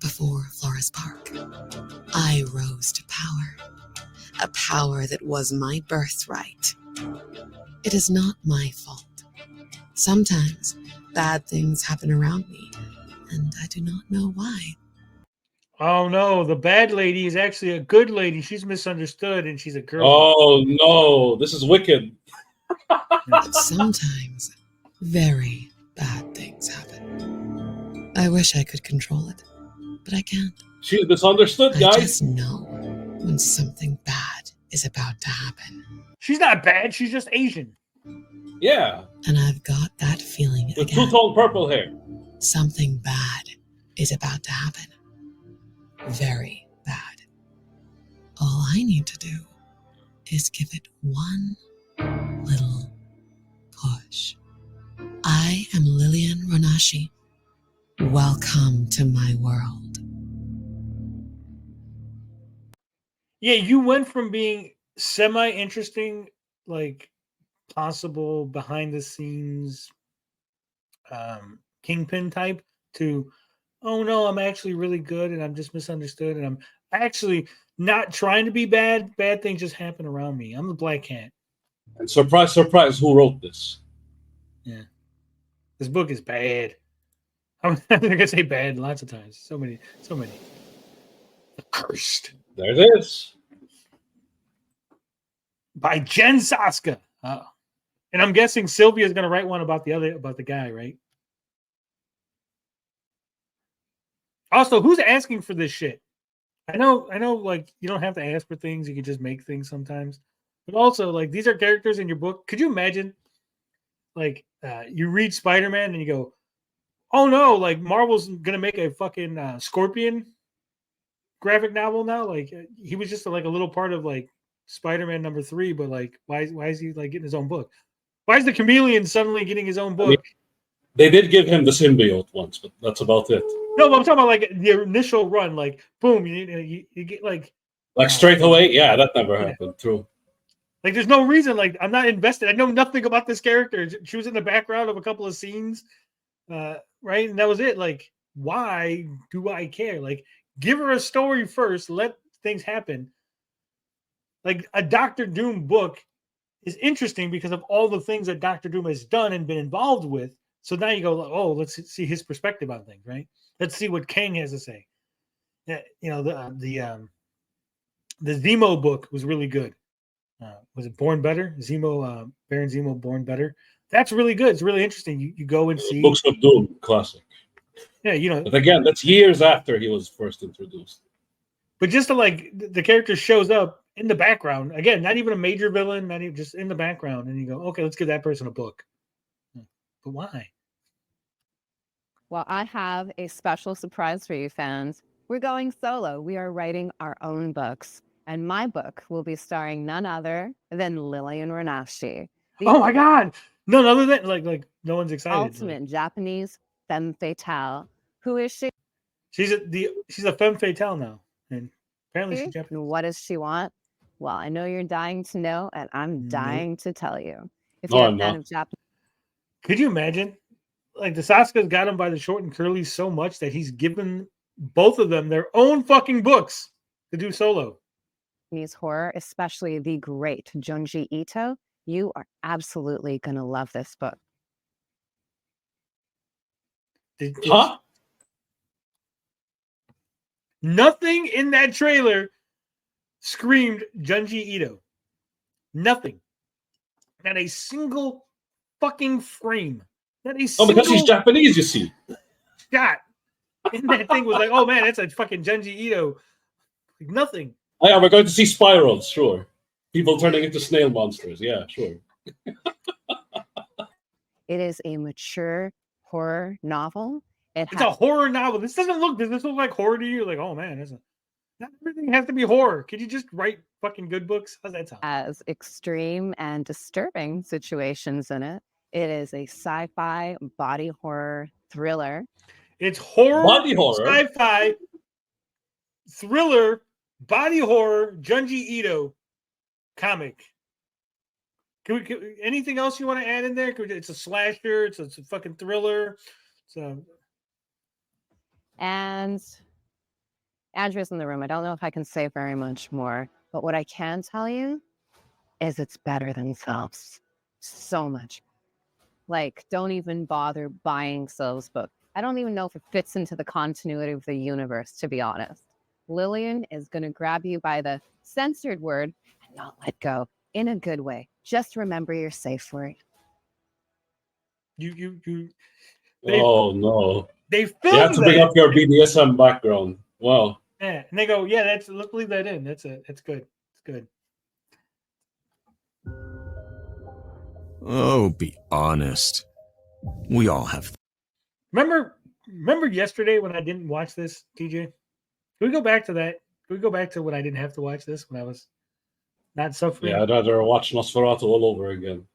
J: Before Flores Park, I rose to power. A power that was my birthright. It is not my fault. Sometimes bad things happen around me, and I do not know why.
A: Oh no, the bad lady is actually a good lady. She's misunderstood and she's a girl.
B: Oh no, this is wicked.
J: Sometimes very bad things happen. I wish I could control it, but I can't.
B: She's misunderstood, guys.
J: I just know when something bad is about to happen.
A: She's not bad, she's just Asian.
B: Yeah.
J: And I've got that feeling
B: With
J: again.
B: two-tone purple hair.
J: Something bad is about to happen. Very bad. All I need to do is give it one little push. I am Lillian Ronashi. Welcome to my world.
A: Yeah, you went from being semi-interesting, like possible behind the scenes kingpin type to, oh no, I'm actually really good and I'm just misunderstood and I'm actually not trying to be bad. Bad things just happen around me. I'm the Black Cat.
B: And surprise, surprise, who wrote this?
A: Yeah. This book is bad. I'm gonna say bad lots of times. So many. The Cursed.
B: There it is.
A: By Jen Saska. And I'm guessing Sylvia's gonna write one about the guy, right? Also, who's asking for this shit? I know, like you don't have to ask for things, you can just make things sometimes. But also, like, these are characters in your book. Could you imagine, like, you read Spider-Man and you go, oh no, like Marvel's gonna make a fucking Scorpion graphic novel now? Like, he was just like a little part of like Spider-Man #3, but like, why is he like getting his own book? Why is the Chameleon suddenly getting his own book?
B: I mean, they did give him the symbiote once, but that's about it.
A: No, but I'm talking about like the initial run, like boom, you get like
B: straight away. Yeah, that never happened. True.
A: Like, there's no reason. Like, I'm not invested. I know nothing about this character. She was in the background of a couple of scenes, right? And that was it. Like, why do I care? Like, give her a story first. Let things happen. Like, a Doctor Doom book is interesting because of all the things that Doctor Doom has done and been involved with. So now you go, oh, let's see his perspective on things, right? Let's see what Kang has to say. Yeah, you know, the Zemo book was really good. Was it Born Better? Baron Zemo, Born Better. That's really good. It's really interesting. You go and see
B: Books of Doom, classic.
A: Yeah, you know.
B: But again, that's years after he was first introduced.
A: But just to like the character shows up in the background again, not even a major villain, not even just in the background, and you go, okay, let's give that person a book. But why?
O: Well, I have a special surprise for you fans. We're going solo. We are writing our own books. And my book will be starring none other than Lillian Renashi.
A: Oh my God! None other than like no one's excited.
O: Ultimate Japanese femme fatale. Who is she?
A: She's a femme fatale now, and apparently she's Japanese.
O: What does she want? Well, I know you're dying to know, and I'm dying to tell you. If
B: No,
O: you're a
B: I'm
O: fan
B: not.
O: of Japanese,
A: Could you imagine? Like the Sasuke's got him by the short and curly so much that he's given both of them their own fucking books to do solo.
O: horror, especially the great Junji Ito, you are absolutely gonna love this book.
B: Huh?
A: Nothing in that trailer screamed Junji Ito. Nothing. Not a single fucking frame. Not a single
B: because he's Japanese, you see.
A: shot in that thing was like, oh man, that's a fucking Junji Ito. Like, nothing.
B: Oh, yeah, we're going to see spirals, sure. People turning into snail monsters. Yeah, sure.
O: It is a mature horror novel.
A: It's a horror novel. Does this look like horror to you? Like, oh man, not everything has to be horror. Could you just write fucking good books? How's that sound?
O: Has extreme and disturbing situations in it. It is a sci-fi body horror thriller.
A: It's horror,
B: body horror,
A: sci-fi, thriller, body horror, Junji Ito comic. Anything else you want to add in there? It's a slasher. It's a fucking thriller. So,
O: and Andrew's in the room. I don't know if I can say very much more, but what I can tell you is it's better than Phelps. So much. Like, don't even bother buying Sylve's book. I don't even know if it fits into the continuity of the universe, to be honest. Lillian is going to grab you by the censored word and not let go in a good way. Just remember your safe word.
B: Oh, no.
A: They filmed
B: You have to bring up your BDSM background. Wow.
A: Yeah, and they go, yeah, let's leave that in. That's good. It's good.
Q: Oh, be honest. We all have.
A: Remember yesterday when I didn't watch this, TJ? Can we go back to that? Can we go back to when I didn't have to watch this, when I was not suffering?
B: Yeah, I'd rather watch Nosferatu all over again.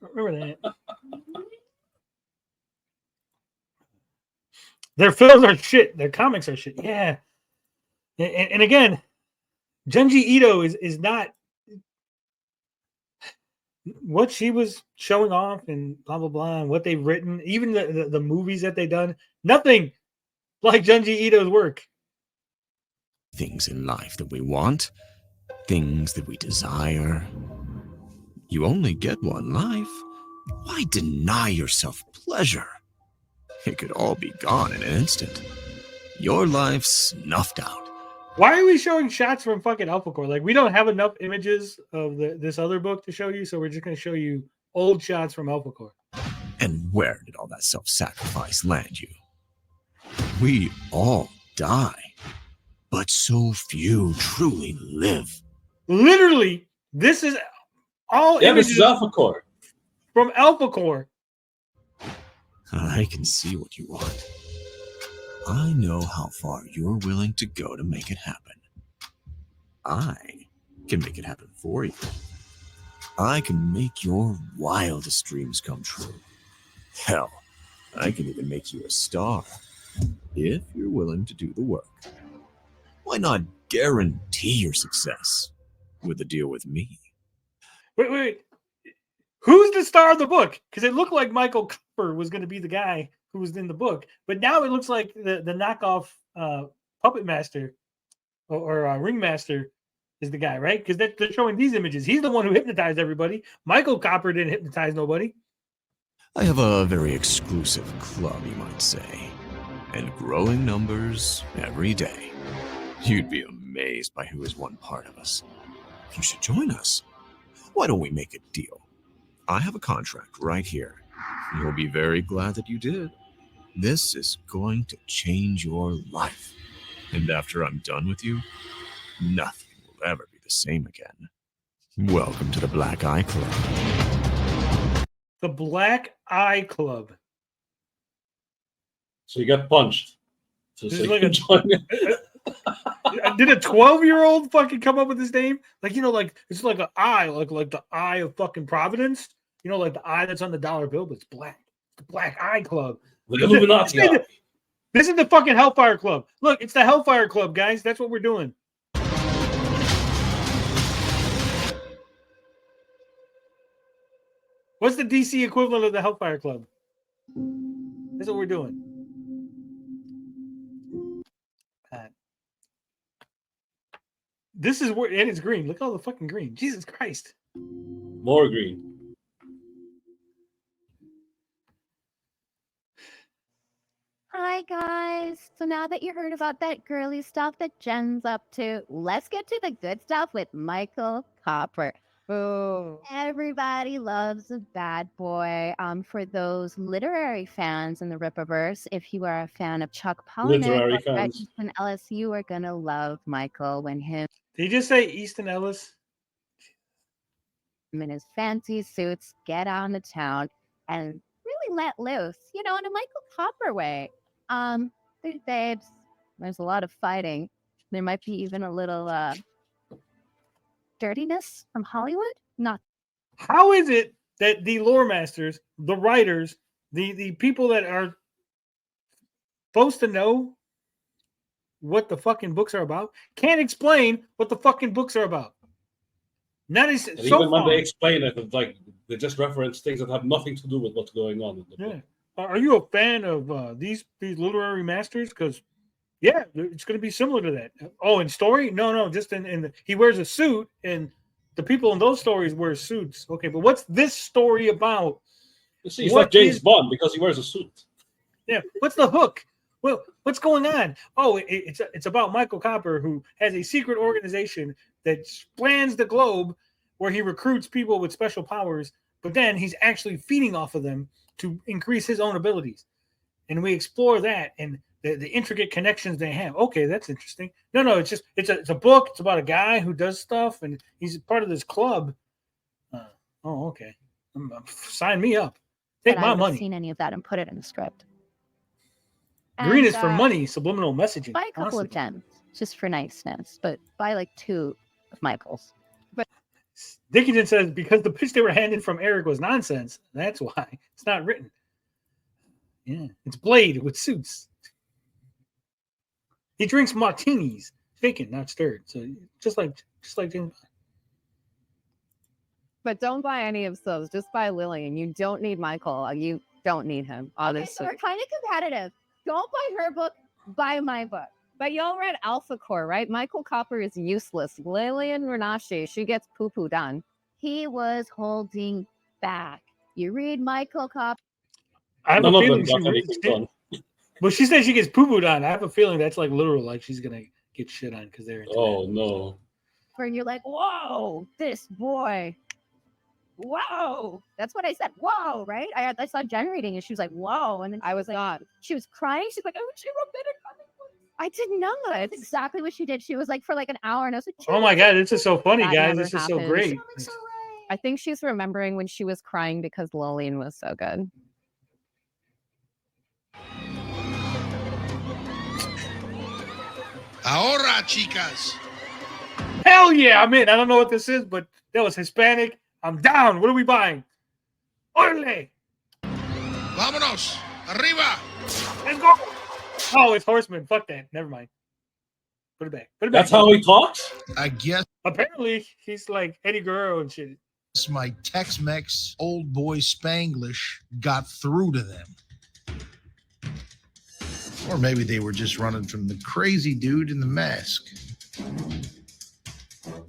A: Remember that? Their films are shit. Their comics are shit. Yeah. And again, Junji Ito is not what she was showing off and blah, blah, blah, and what they've written, even the movies that they've done, nothing like Junji Ito's work.
Q: Things in life that we want, things that we desire. You only get one life. Why deny yourself pleasure? It could all be gone in an instant. Your life snuffed out.
A: Why are we showing shots from fucking AlphaCore? Like, we don't have enough images of this other book to show you, so we're just going to show you old shots from AlphaCore.
Q: And where did all that self-sacrifice land you? We all die, but so few truly live.
A: Literally, this is all
B: images
A: images
B: this is AlphaCore.
A: From AlphaCore.
Q: I can see what you want. I know how far you're willing to go to make it happen. I can make it happen for you. I can make your wildest dreams come true. Hell, I can even make you a star, if you're willing to do the work. Why not guarantee your success with a deal with me?
A: Wait. Who's the star of the book? Because it looked like Michael Cooper was going to be the guy who was in the book, but now it looks like the knockoff puppet master or ringmaster is the guy, right? Because they're showing these images. He's the one who hypnotized everybody. Michael Cooper didn't hypnotize nobody.
Q: I have a very exclusive club, you might say, and growing numbers every day. You'd be amazed by who is one part of us. You should join us. Why don't we make a deal? I have a contract right here. You'll be very glad that you did. This is going to change your life. And after I'm done with you, nothing will ever be the same again. Welcome to the Black Eye Club.
A: The Black Eye Club.
B: So you got punched. So
A: This
B: you
A: is like
B: can join it.
A: Did a 12-year-old fucking come up with this name? Like, like it's like an eye, like the eye of fucking Providence. Like the eye that's on the dollar bill, but it's black. The Black Eye Club.
B: The Illuminati.
A: This is the fucking Hellfire Club. Look, it's the Hellfire Club, guys. That's what we're doing. What's the DC equivalent of the Hellfire Club? That's what we're doing. This is where, and it's green. Look at all the fucking green. Jesus Christ.
B: More green.
O: Hi, guys. So now that you heard about that girly stuff that Jen's up to, let's get to the good stuff with Michael Copper. Ooh. Everybody loves a bad boy. For those literary fans in the Rippaverse, if you are a fan of Chuck Palahniuk or Easton Ellis, you are going to love Michael when him.
A: Did you just say Easton Ellis?
O: In his fancy suits, get on the town and really let loose, in a Michael Copper way. There's babes. There's a lot of fighting. There might be even a little dirtiness from Hollywood. Not.
A: How is it that the lore masters, the writers, the people that are supposed to know what the fucking books are about can't explain what the fucking books are about? Not as
B: and
A: so
B: even when
A: far.
B: they explain it, it's like they just reference things that have nothing to do with what's going on in the book.
A: Are you a fan of these literary masters? Because it's going to be similar to that. Oh, in story? No, just in the, he wears a suit, and the people in those stories wear suits. Okay, but what's this story about?
B: You see, he's like James Bond because he wears a suit.
A: Yeah, what's the hook? Well, what's going on? Oh, it's about Michael Copper, who has a secret organization that plans the globe, where he recruits people with special powers, but then he's actually feeding off of them to increase his own abilities. And we explore that and the intricate connections they have. Okay, that's interesting. No, it's a book. It's about a guy who does stuff, and he's part of this club. Okay. Sign me up. Take my money.
O: Seen any of that and put it in the script.
A: Green is for money, subliminal messaging.
O: Buy a couple of gems just for niceness, but buy like 2 of Michael's. But
A: Dickinson says because the pitch they were handed from Eric was nonsense. That's why it's not written. Yeah, it's Blade with suits. He drinks martinis, shaken, not stirred. So just like James Bond.
O: But don't buy any of those. Just buy Lillian. You don't need Michael. You don't need him. Obviously, okay, so we're kind of competitive. Don't buy her book. Buy my book. But y'all read Alpha Core, right? Michael Copper is useless. Lillian Renache, she gets poo-pooed on. He was holding back. You read Michael Copper.
A: I have a feeling she said she gets poo-pooed on. I have a feeling that's like literal, like she's gonna get shit on because they're.
B: No.
O: And you're like, whoa, this boy. Whoa. That's what I said. Whoa, right? I saw Jen reading and she was like, whoa. And then I was like, she was crying. She's like, oh, she wrote better. I did not. That's exactly what she did. She was like for like an hour, and I was like,
A: oh my God, this is so funny, guys. This is so great.
O: I think she's remembering when she was crying because Lillian was so good.
L: Ahora, chicas.
A: Hell yeah, I'm in. I don't know what this is, but that was Hispanic. I'm down. What are we buying? Orale.
L: Vámonos. Arriba.
A: Let's go. Oh, it's Horseman. Fuck that. Never mind. Put it back.
B: That's how he talks?
L: I guess.
A: Apparently, he's like Eddie Guerrero and shit.
L: My Tex-Mex old boy Spanglish got through to them. Or maybe they were just running from the crazy dude in the mask.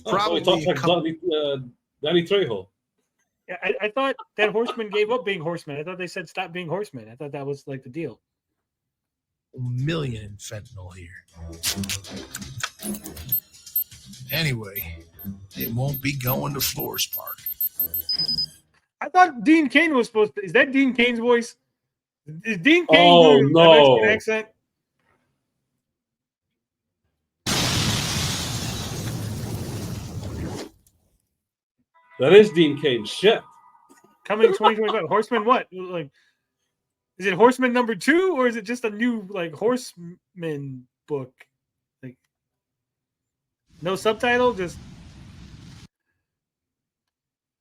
B: Probably so like Danny Trejo.
A: Yeah, I thought that Horseman gave up being Horseman. I thought they said stop being Horseman. I thought that was like the deal.
L: $1 million in fentanyl here. Anyway, it won't be going to Flores Park.
A: I thought Dean Cain was supposed to. Is that Dean Cain's voice? Is Dean Cain
B: doing
A: a Mexican accent?
B: That is Dean Cain. Shit.
A: Coming 2025. Horseman what? Like, is it Horseman number 2 or is it just a new like Horseman book? Like, No subtitle, just.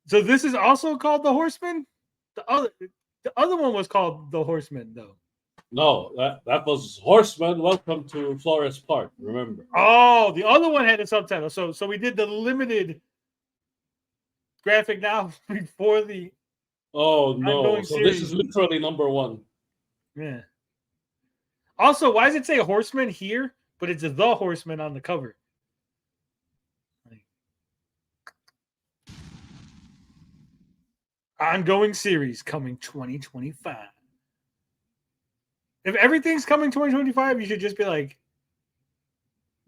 A: So this is also called The Horseman? The other one was called The Horseman, though.
B: No, that was Horseman. Welcome to Flores Park. Remember?
A: Oh, the other one had a subtitle. So we did the limited graphic novel before the.
B: Oh no!
A: ongoing
B: So
A: series.
B: this is literally number one.
A: Yeah. Also, why does it say Horseman here, but it's The Horseman on the cover? Ongoing series coming 2025. If everything's coming 2025, you should just be like.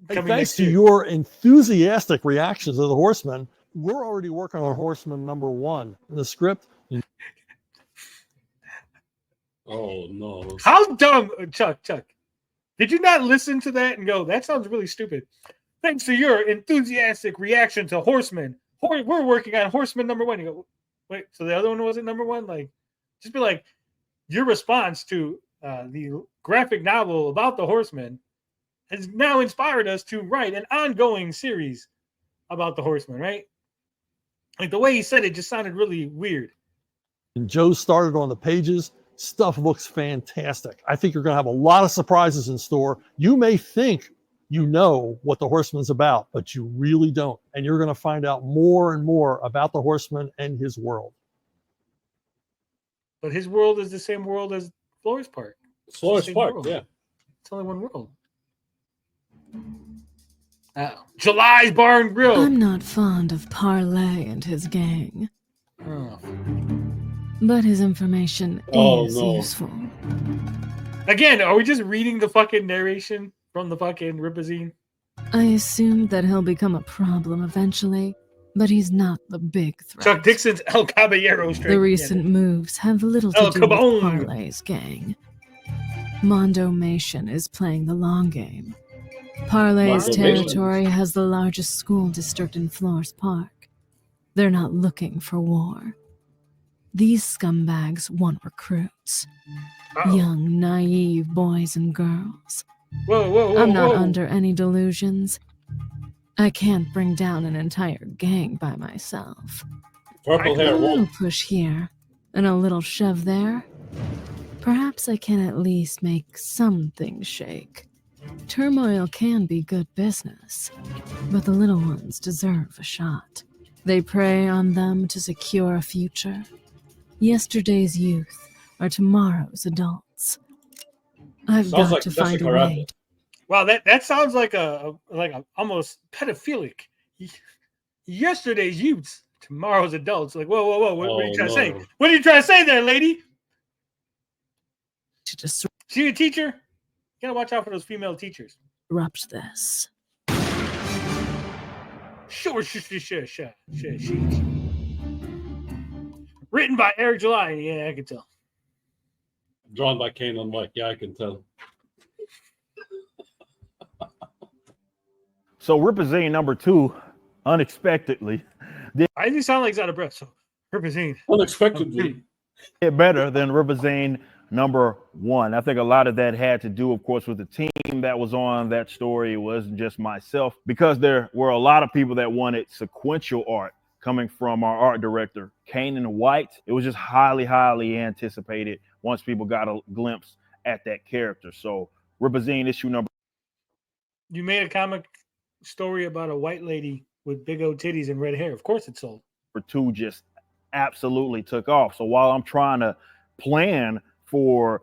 H: Hey, thanks to your enthusiastic reactions to The Horseman, we're already working on Horseman #1. The script.
B: Oh no!
A: How dumb, Chuck? Did you not listen to that and go, "That sounds really stupid"? Thanks to your enthusiastic reaction to Horseman, we're working on Horseman #1. You go, wait, so the other one wasn't #1? Like, just be like, your response to the graphic novel about the Horseman has now inspired us to write an ongoing series about the Horseman, right? Like the way he said it just sounded really weird.
H: And Joe started on the pages. Stuff looks fantastic. I think you're going to have a lot of surprises in store. You may think you know what the Horseman's about, but you really don't. And you're going to find out more and more about the Horseman and his world.
A: But his world is the same world as Flores Park.
B: Flores Park,
A: world.
B: yeah.
A: It's only one world. Oh. July's Bar and Grill.
J: I'm not fond of Parlay and his gang.
A: Oh.
J: But his information is useful.
A: Again, are we just reading the fucking narration from the fucking Rippaveal?
J: I assumed that he'll become a problem eventually, but he's not the big threat.
A: Chuck Dixon's El Caballero straight.
J: The recent moves have little to do with Parlay's gang. Mondo Mation is playing the long game. Parlay's territory has the largest school district in Flores Park. They're not looking for war. These scumbags want recruits. Young, naive boys and girls.
A: Whoa,
J: I'm not under any delusions. I can't bring down an entire gang by myself.
B: Purple hair.
J: A little push here and a little shove there. Perhaps I can at least make some things shake. Turmoil can be good business, but the little ones deserve a shot. They prey on them to secure a future. Yesterday's youth are tomorrow's adults. I've got to find a way.
A: Wow, that sounds like a almost pedophilic. Yesterday's youths, tomorrow's adults. Like, whoa! What are you trying to say? What are you trying to say there, lady? She a teacher? You gotta watch out for those female teachers.
J: Disrupt this.
A: Sure. Written by Eric July. Yeah, I can tell.
B: Drawn by Kane and Mike. Yeah, I can tell.
E: So Rippaveal #2, unexpectedly,
A: I just sound like he's out of breath. So Rippaveal
B: unexpectedly
E: did better than Rippaveal #1. I think a lot of that had to do, of course, with the team that was on that story. It wasn't just myself, because there were a lot of people that wanted sequential art coming from our art director, Kanan White. It was just highly, highly anticipated once people got a glimpse at that character. So Rippaveal #.
A: You made a comic story about a white lady with big old titties and red hair. Of course it sold.
E: #2 just absolutely took off. So while I'm trying to plan for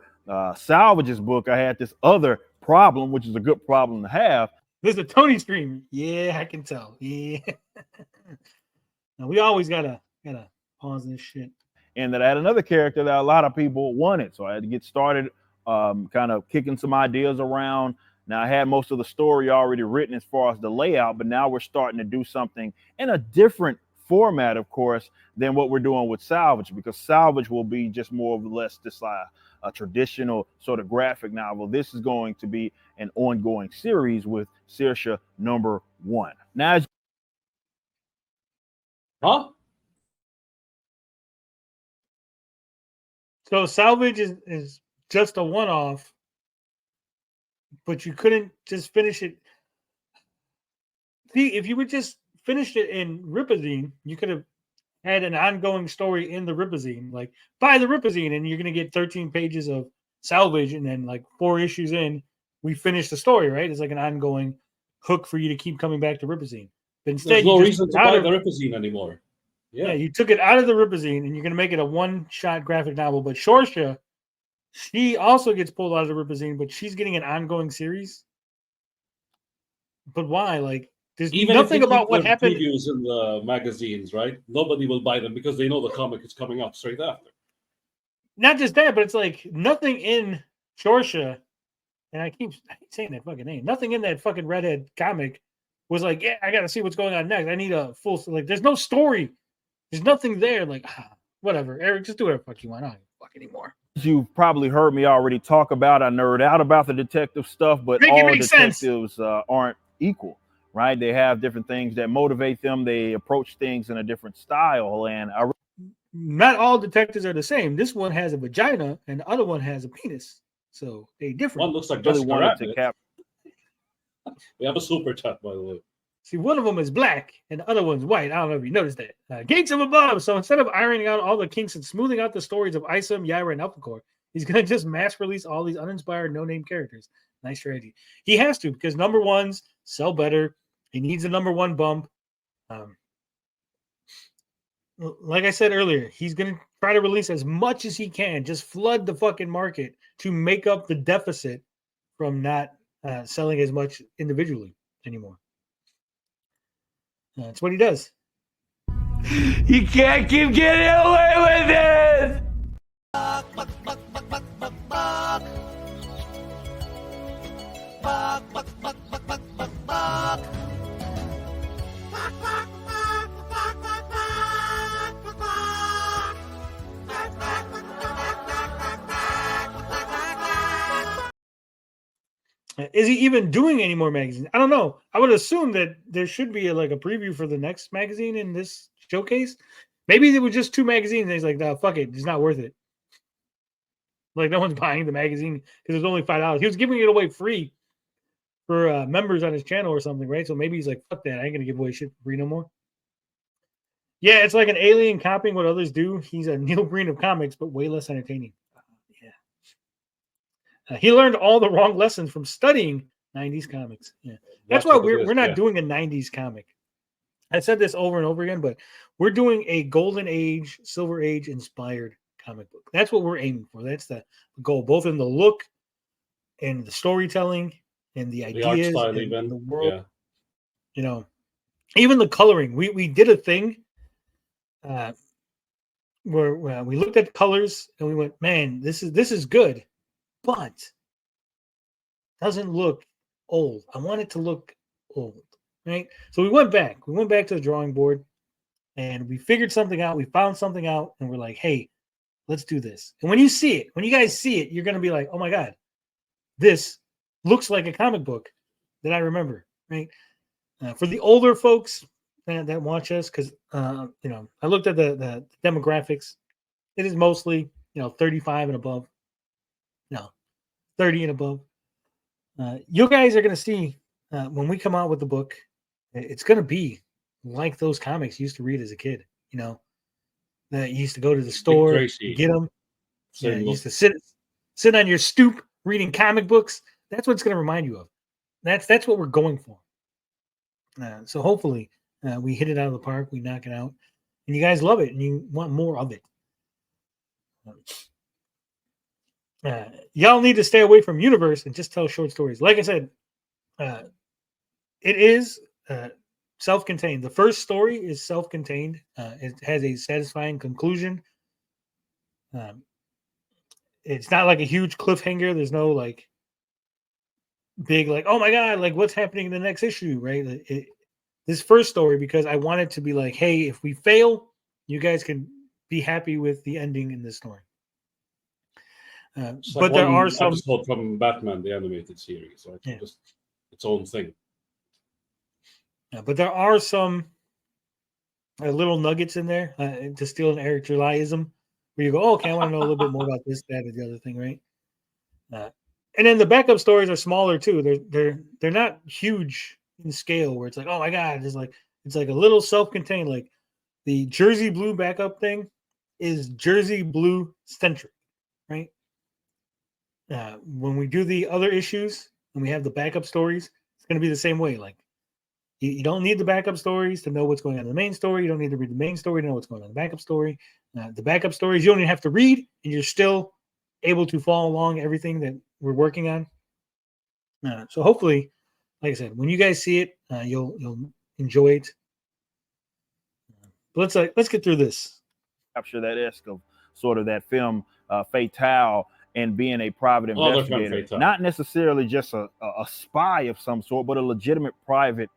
E: Salvage's book, I had this other problem, which is a good problem to have.
A: There's a Tony stream. Yeah, I can tell. Yeah. Now, we always gotta pause this shit.
E: And that I had another character that a lot of people wanted. So I had to get started kind of kicking some ideas around. Now I had most of the story already written as far as the layout, but now we're starting to do something in a different format, of course, than what we're doing with Salvage, because Salvage will be just more or less just like a traditional sort of graphic novel. This is going to be an ongoing series with Saoirse #1. Now,
A: So Salvage is just a one-off, but you couldn't just finish it. See, if you would just finished it in Ripazine, you could have had an ongoing story in the Ripazine, like buy the Ripazine, and you're gonna get 13 pages of salvage, and then like 4 issues in, we finish the story, right? It's like an ongoing hook for you to keep coming back to Ripazine. But instead,
B: There's no
A: you
B: reason to buy the Ripazine anymore.
A: Yeah, you took it out of the Ripazine, and you're gonna make it a one-shot graphic novel. But Shorsha, she also gets pulled out of the Ripazine, but she's getting an ongoing series. But why? Like, there's
B: Even
A: nothing
B: if they
A: about
B: keep
A: what
B: the
A: happened.
B: previews in the magazines, right? Nobody will buy them because they know the comic is coming up straight after.
A: Not just that, but it's like nothing in Shorsha, and I keep saying that fucking name. Nothing in that fucking redhead comic was like, yeah, I got to see what's going on next. I need a full, like, there's no story. There's nothing there. Like, whatever, Eric, just do whatever the fuck you want. I don't give a fuck anymore.
E: You've probably heard me already talk about. I nerd out about the detective stuff, but
A: Make it
E: all
A: make sense.
E: detectives aren't equal, right? They have different things that motivate them. They approach things in a different style, and
A: Not all detectives are the same. This one has a vagina, and the other one has a penis. So they different.
B: One looks like
E: really
B: Jessica
E: wanted to
B: Rabbit.
E: cap.
B: We have a super chat, by the way.
A: See, one of them is black and the other one's white. I don't know if you noticed that. Gates of above. So instead of ironing out all the kinks and smoothing out the stories of Isom, Yaira, and Alphacore, he's going to just mass release all these uninspired, no-name characters. Nice strategy. He has to, because number ones sell better. He needs a number one bump. Like I said earlier, he's going to try to release as much as he can. Just flood the fucking market to make up the deficit from not selling as much individually anymore. That's what he does.
C: You can't keep getting away with it!
A: Is he even doing any more magazines? I don't know. I would assume that there should be a preview for the next magazine in this showcase. Maybe there were just 2 magazines and he's like, no, fuck it. It's not worth it. Like, no one's buying the magazine because it's only $5. He was giving it away free for members on his channel or something, right? So maybe he's like, fuck that. I ain't going to give away shit for free no more. Yeah, it's like an alien copying what others do. He's a Neil Breen of comics, but way less entertaining. He learned all the wrong lessons from studying 90s comics. Yeah, that's why we're not doing a 90s comic. I said this over and over again, but we're doing a Golden Age, Silver Age inspired comic book. That's what we're aiming for. That's the goal, both in the look and the storytelling and the ideas
B: art style,
A: and the world. Yeah. You know, even the coloring. We did a thing where we looked at colors and we went, man, this is good. But doesn't look old. I want it to look old, right? So we went back. We went back to the drawing board and we figured something out. We found something out and we're like, hey, let's do this. And when you see it, when you guys see it, you're going to be like, oh my God, this looks like a comic book that I remember, right? For the older folks that watch us, because, I looked at the demographics. It is mostly, 35 and above. No, 30 and above. You guys are going to see when we come out with the book, it's going to be like those comics you used to read as a kid. That you used to go to the store, get them. Yeah, you used to sit on your stoop reading comic books. That's what it's going to remind you of. That's what we're going for. So hopefully we hit it out of the park, we knock it out, and you guys love it and you want more of it. Y'all need to stay away from Universe and just tell short stories. Like I said, it is self-contained. The first story is self-contained. It has a satisfying conclusion. It's not like a huge cliffhanger. There's no big oh my God, what's happening in the next issue, right? This first story, because I want it to be like, hey, if we fail, you guys can be happy with the ending in this story. But there are some
B: episode from Batman the animated series, right? Yeah. Just its own thing.
A: Yeah, but there are some little nuggets in there to steal an Eric Julyism, where you go, oh, okay, I want to know a little bit more about this, that, and the other thing, right? And then the backup stories are smaller too. They're not huge, scale where it's like, oh my god, it's like a little self-contained. Like the Jersey Blue backup thing is Jersey Blue centric, right? When we do the other issues and we have the backup stories, it's going to be the same way. Like you don't need the backup stories to know what's going on in the main story. You don't need to read the main story to know what's going on in the backup story. The backup stories you don't even have to read, and you're still able to follow along everything that we're working on. So hopefully, like I said, when you guys see it, you'll enjoy it. But let's get through this.
E: Capture that esque of sort of that film fatale and being a private investigator, not necessarily just a spy of some sort, but a legitimate private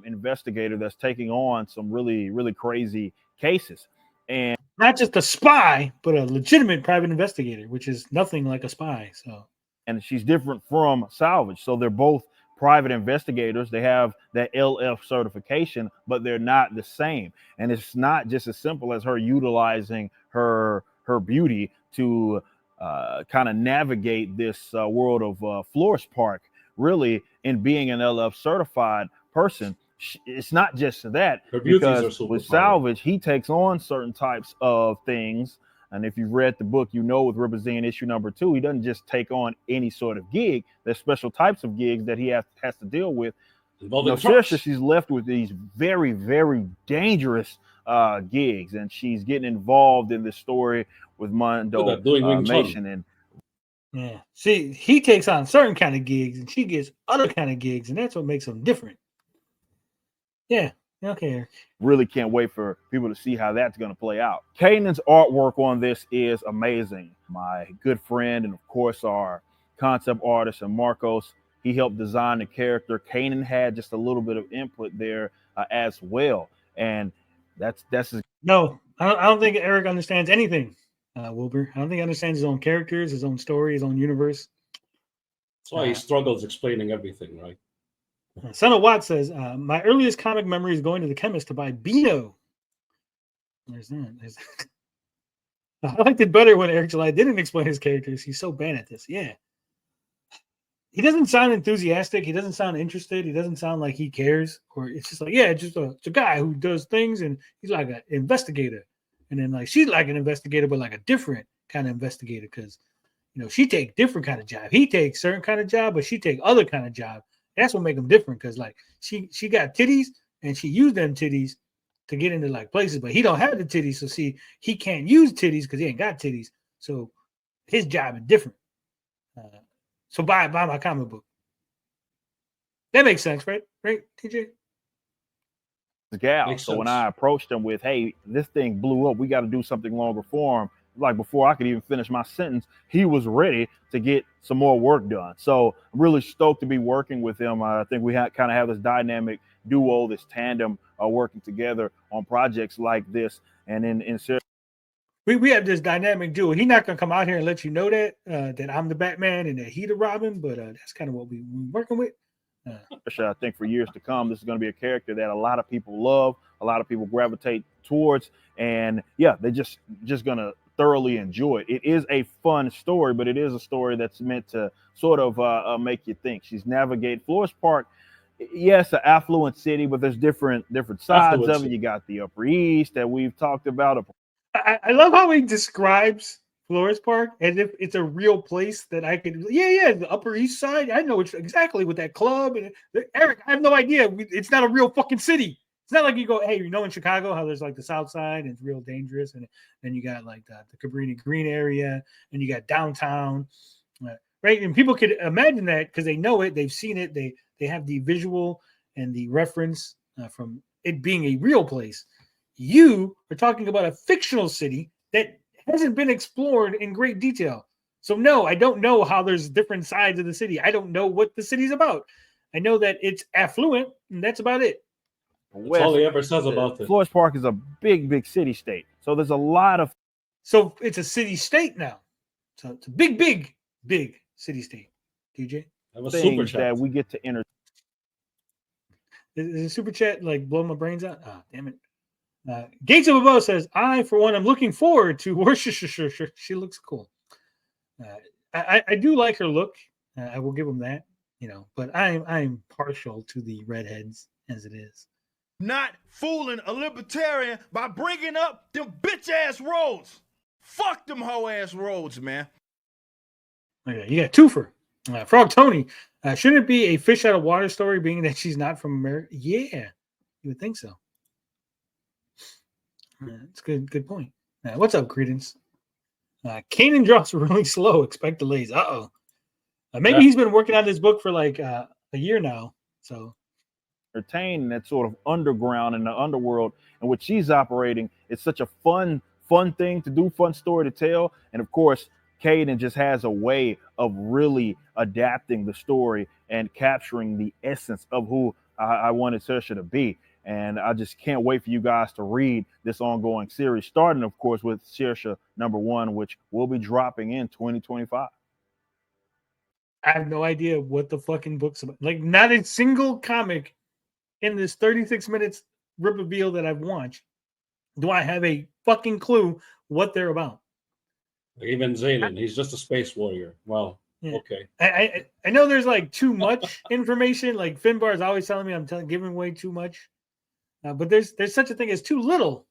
E: investigator that's taking on some really, really crazy cases. And
A: not just a spy, but a legitimate private investigator, which is nothing like a spy. So,
E: and she's different from Salvage. So they're both private investigators. They have that LF certification, but they're not the same. And it's not just as simple as her utilizing her beauty to kind of navigate this world of Florist Park. Really, in being an LF certified person, it's not just that, because with Salvage, he takes on certain types of things. And if you've read the book, you know with Rippaveal issue number 2, he doesn't just take on any sort of gig. There's special types of gigs that he has to deal with. Seriously, she's left with these very, very dangerous gigs, and she's getting involved in this story with Mondo Mason. And
A: yeah, see, he takes on certain kind of gigs, and she gets other kind of gigs, and that's what makes them different. Yeah, okay.
E: Really can't wait for people to see how that's going to play out. Kanan's artwork on this is amazing. My good friend and, of course, our concept artist, and Marcos, he helped design the character. Kanan had just a little bit of input there as well. And that's
A: no, I don't think Eric understands anything, Wilbur. I don't think he understands his own characters, his own story, his own universe.
B: That's why he struggles explaining everything, right?
A: Son of Watt says, my earliest comic memory is going to the chemist to buy Beano. There's that. I liked it better when Eric July didn't explain his characters. He's so bad at this. Yeah. He doesn't sound enthusiastic. He doesn't sound interested. He doesn't sound like he cares. Or it's just like, yeah, it's a guy who does things, and he's like an investigator. And then like she's like an investigator, but like a different kind of investigator, because she take different kind of job. He takes certain kind of job, but she take other kind of job. That's what make them different, because like she got titties, and she used them titties to get into like places, but he don't have the titties, so see, he can't use titties because he ain't got titties. So his job is different. So buy my comic book. That makes sense, right? Right, TJ?
E: Gal. So when I approached him with, hey, this thing blew up, we got to do something longer form. Like before I could even finish my sentence, he was ready to get some more work done. So I'm really stoked to be working with him. I think we kind of have this dynamic duo, this tandem working together on projects like this. And in
A: we have this dynamic duo. He's not gonna come out here and let you know that that I'm the Batman and that he the Robin, but that's kind of what we're working with.
E: I think for years to come, this is going to be a character that a lot of people love, a lot of people gravitate towards, and yeah, they're just going to thoroughly enjoy it. It is a fun story, but it is a story that's meant to sort of make you think. She's navigating Florist Park. Yes, an affluent city, but there's different sides of it. You got the Upper East that we've talked about.
A: I love how he describes Florist Park as if it's a real place that I could. Yeah, the Upper East Side. I know exactly with that club. And Eric, I have no idea. It's not a real fucking city. It's not like you go, hey, in Chicago, how there's like the South Side and it's real dangerous, and then you got like the Cabrini Green area, and you got downtown, right? And people could imagine that because they know it, they've seen it, they have the visual and the reference from it being a real place. You are talking about a fictional city that hasn't been explored in great detail. So no, I don't know how there's different sides of the city. I don't know what the city's about. I know that it's affluent, and that's about it.
B: That's all he ever says about it.
E: Florist Park is a big city state. So there's a lot of.
A: So it's a city state now. So it's a big city state. DJ,
E: things that we get to enter.
A: Is a super chat like blow my brains out? Ah, damn it. Gates of Above says, I, for one, am looking forward to Worcestershire. She looks cool. I do like her look. I will give him that. But I'm partial to the redheads as it is.
L: Not fooling a libertarian by bringing up them bitch ass roads. Fuck them hoe ass roads, man.
A: Okay, you got twofer. Frog Tony. Shouldn't it be a fish out of water story, being that she's not from America? Yeah, you would think so. That's good point. What's up, Credence? Kanan drops really slow. Expect delays. Maybe he's been working on this book for like a year now. So
E: entertain that sort of underground and the underworld in which she's operating. It's such a fun thing to do, fun story to tell. And of course, Caden just has a way of really adapting the story and capturing the essence of who I wanted Saoirse to be. And I just can't wait for you guys to read this ongoing series, starting, of course, with Saoirse #1, which will be dropping in 2025.
A: I have no idea what the fucking book's about. Like, not a single comic in this 36 minutes Rippaveal that I've watched do I have a fucking clue what they're about.
B: Even Zaylan, he's just a space warrior. Wow. Yeah. Okay.
A: I know there's like too much information. Like Finbar is always telling me I'm giving away too much. But there's such a thing as too little.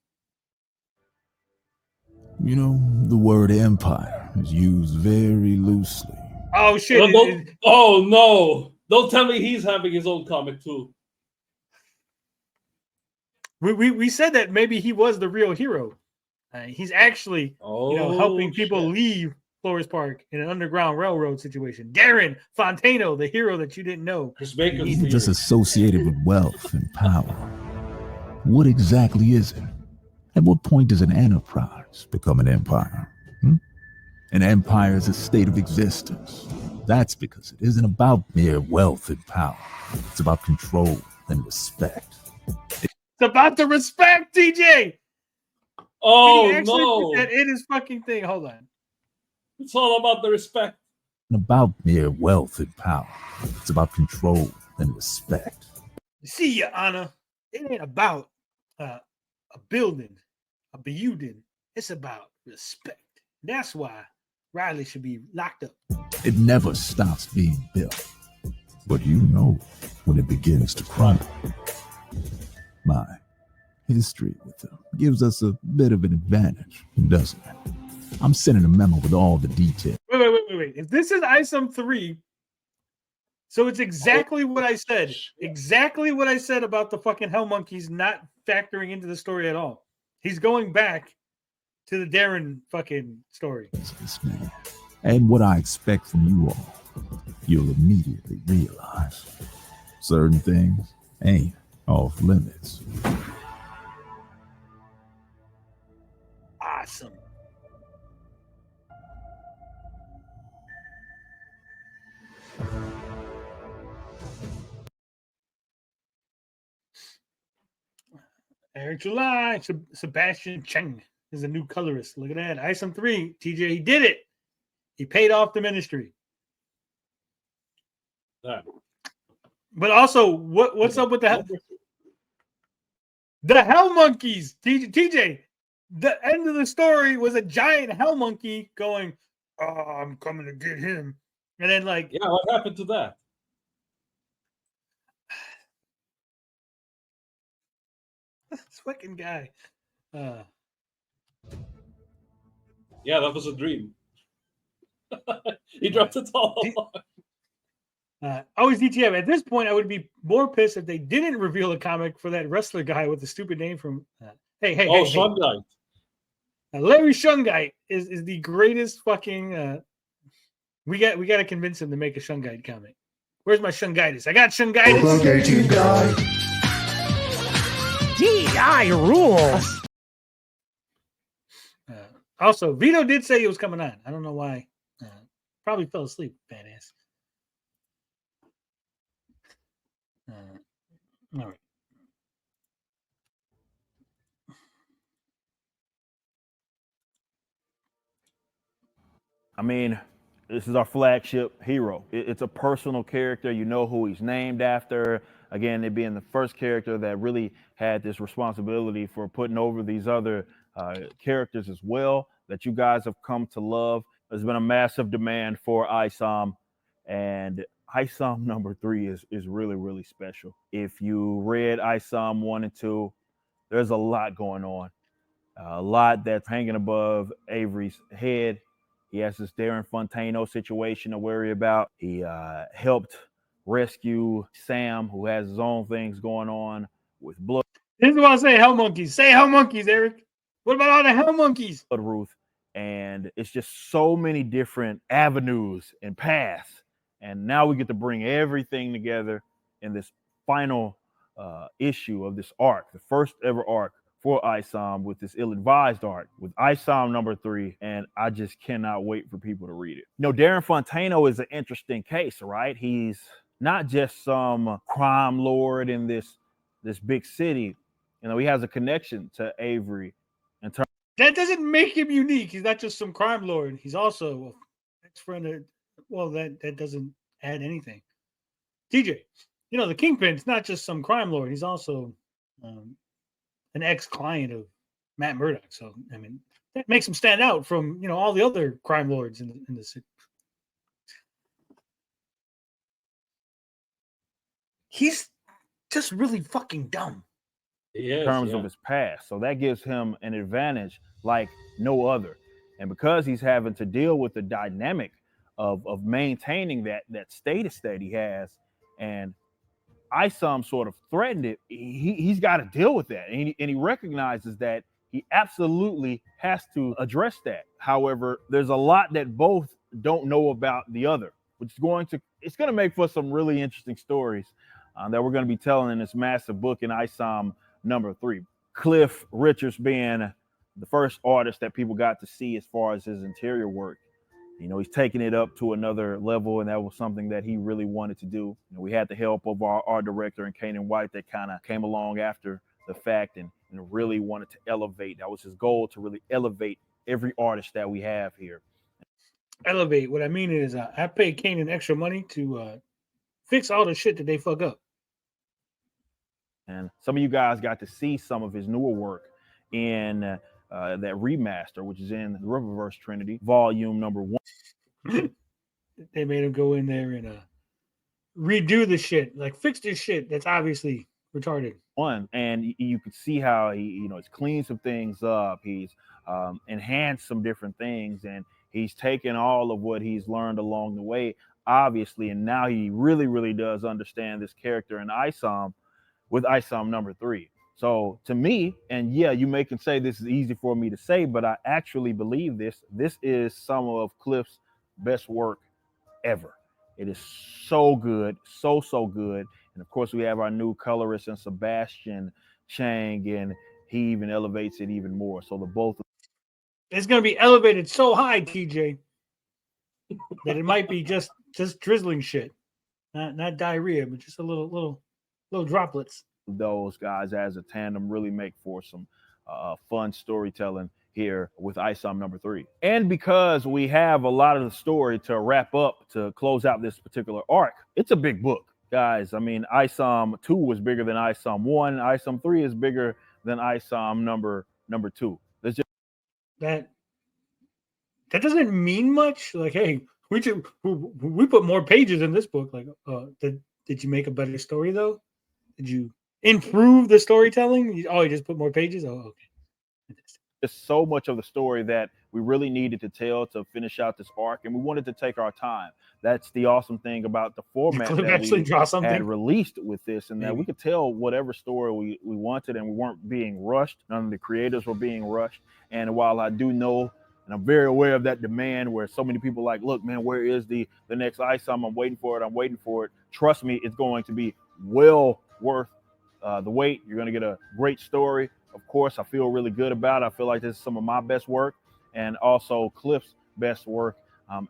R: You know, the word empire is used very loosely.
A: Oh shit!
B: Oh no! Don't tell me he's having his own comic too.
A: We said that maybe he was the real hero. He's actually helping people leave Flores Park in an underground railroad situation. Darren Fontano, the hero that you didn't know.
R: People just associated with wealth and power. What exactly is it? At what point does an enterprise become an empire? An empire is a state of existence. That's because it isn't about mere wealth and power. It's about control and respect.
A: It's about the respect, TJ.
B: Oh
A: no! That in his fucking thing. Hold on.
B: It's all about the respect.
R: About mere wealth and power. It's about control and respect.
A: See ya, Anna. It ain't about a building, a building. It's about respect. That's why Riley should be locked up.
R: It never stops being built, but you know when it begins to crumble. My history with them gives us a bit of an advantage, doesn't it? I'm sending a memo with all the details.
A: Wait. If this is ISOM 3, so it's exactly what I said. Exactly what I said about the fucking Hell Monkeys not factoring into the story at all. He's going back to the Darren fucking story.
R: And what I expect from you all, you'll immediately realize certain things ain't off limits.
A: Awesome. Eric July, Sebastian Cheng is a new colorist. Look at that. ISOM 3, TJ, he did it. He paid off the ministry. But also, what's up with the Hell Monkeys? TJ, the end of the story was a giant Hell Monkey going, "Oh, I'm coming to get him," and then
B: what happened to that?
A: This fucking guy.
B: Yeah, that was a dream. He dropped it all.
A: Always DTM. At this point, I would be more pissed if they didn't reveal a comic for that wrestler guy with the stupid name from. Hey.
B: Shungite.
A: Larry Shungite is the greatest fucking. We got to convince him to make a Shungite comic. Where's my Shungitis? I got Shungitis.
F: DI rules.
A: Also, Vito did say he was coming on. I don't know why. Probably fell asleep, badass. All right.
E: I mean, this is our flagship hero. It's a personal character. You know who he's named after. Again, it being the first character that really had this responsibility for putting over these other characters as well that you guys have come to love. There's been a massive demand for ISOM, and ISOM number 3 is really, really special. If you read ISOM 1 and 2, there's a lot going on. A lot that's hanging above Avery's head. He has this Darren Fontano situation to worry about. He helped rescue Sam, who has his own things going on with Blood.
A: This is why I say hell monkeys. Say hell monkeys, Eric. What about all the hell monkeys?
E: Ruth. And it's just so many different avenues and paths. And now we get to bring everything together in this final issue of this arc, the first ever arc for ISOM, with this ill-advised arc with ISOM number 3, and I just cannot wait for people to read it. You know, Darren Fontano is an interesting case, right? He's not just some crime lord in this big city. You know, he has a connection to Avery in terms.
A: That doesn't make him unique. He's not just some crime lord. He's also an ex-friend of, well, that doesn't add anything. TJ, you know, the Kingpin's not just some crime lord. He's also an ex-client of Matt Murdock. So, I mean, that makes him stand out from, you know, all the other crime lords in the city. He's just really fucking dumb.
E: In terms of his past. So that gives him an advantage like no other. And because he's having to deal with the dynamic of maintaining that status that he has, and ISOM sort of threatened it, he's got to deal with that. And he recognizes that he absolutely has to address that. However, there's a lot that both don't know about the other, which is going to make for some really interesting stories that we're going to be telling in this massive book in ISOM number 3. Cliff Richards being the first artist that people got to see as far as his interior work. You know, he's taking it up to another level, and that was something that he really wanted to do. You know, we had the help of our art director and Kanan White that kind of came along after the fact and really wanted to elevate. That was his goal, to really elevate every artist that we have here.
A: Elevate. What I mean is I paid Kanan extra money to fix all the shit that they fuck up.
E: And some of you guys got to see some of his newer work in that remaster, which is in the Rippaverse Trinity, volume number 1.
A: They made him go in there and redo the shit, like fix this shit that's obviously retarded.
E: And you could see how he's cleaned some things up. He's enhanced some different things, and he's taken all of what he's learned along the way, obviously, and now he really, really does understand this character in ISOM with ISOM number 3. So to me, and yeah, you can say this is easy for me to say, but I actually believe this is some of Cliff's best work ever. It is so good, so good. And of course, we have our new colorist and Sebastian Chang, and he even elevates it even more. So the both.
A: It's going to be elevated so high, TJ, that it might be just drizzling shit, not diarrhea, but just a little droplets.
E: Those guys as a tandem really make for some fun storytelling here with ISOM number 3. And because we have a lot of the story to wrap up to close out this particular arc, it's a big book, guys. I mean, ISOM 2 was bigger than ISOM 1. ISOM 3 is bigger than ISOM number 2. There's just
A: that doesn't mean much. Like, hey, we put more pages in this book. Like, did you make a better story though? Did you improve the storytelling? You just put more pages? Oh, okay.
E: There's so much of the story that we really needed to tell to finish out this arc, and we wanted to take our time. That's the awesome thing about the format that we had released with this, and that we could tell whatever story we wanted, and we weren't being rushed. None of the creators were being rushed. And while I do know, and I'm very aware of that demand where so many people like, look, man, where is the next ISOM? I'm waiting for it. Trust me, it's going to be well worth the wait. You're going to get a great story. Of course, I feel really good about it. I feel like this is some of my best work, and also Cliff's best work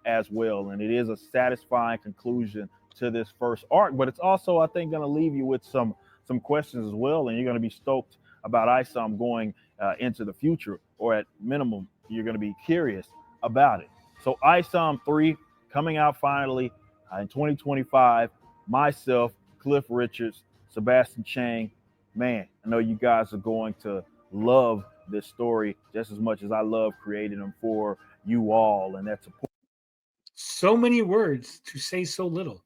E: as well. And it is a satisfying conclusion to this first arc, but it's also, I think, going to leave you with some questions as well. And you're going to be stoked about ISOM going into the future, or at minimum, you're going to be curious about it. So ISOM 3 coming out finally in 2025. Myself, Cliff Richards, Sebastian Chang. Man, I know you guys are going to love this story just as much as I love creating them for you all. And that's
A: so many words to say so little.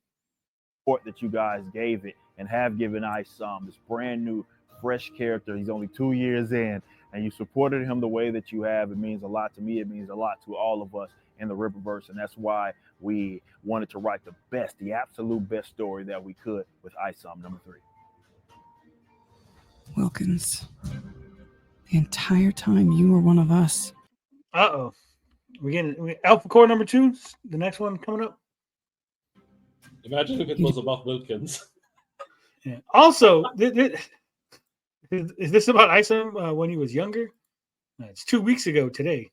E: support that you guys gave it and have given Ice this brand new, fresh character. He's only 2 years in, and you supported him the way that you have. It means a lot to me. It means a lot to all of us in the Rippaverse, and that's why we wanted to write the absolute best story that we could with Ice number 3.
S: Wilkins, the entire time you were one of us.
A: Uh-oh. We getting Alpha Core number 2, the next one coming up.
B: Imagine if it was about Wilkins.
A: Yeah. Also, is this about Isom when he was younger? It's 2 weeks ago today.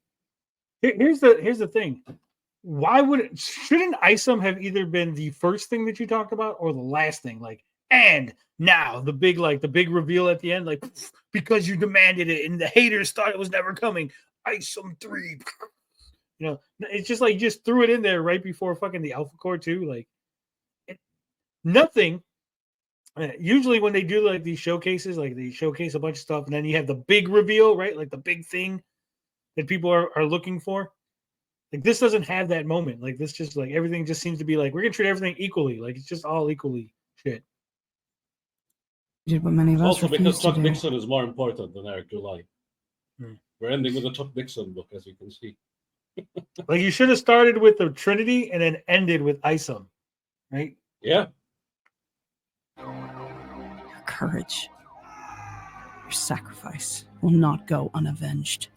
A: Here's the thing. Shouldn't Isom have either been the first thing that you talked about or the last thing? Like, and now the big reveal at the end, like, because you demanded it and the haters thought it was never coming. Isom 3. You know, it's just like you just threw it in there right before fucking the Alpha Core 2. Like, nothing. Usually when they do like these showcases, like they showcase a bunch of stuff and then you have the big reveal, right? Like the big thing that people are looking for. Like this doesn't have that moment. Like this just like everything just seems to be like we're gonna treat everything equally. Like it's just all equally shit.
S: Did what many of us
B: Also because Chuck
S: to do.
B: Dixon is more important than Eric July. We're ending with a Chuck Dixon book, as you can see.
A: Like you should have started with the Trinity and then ended with Isom, right?
B: Yeah.
S: Your courage, your sacrifice will not go unavenged.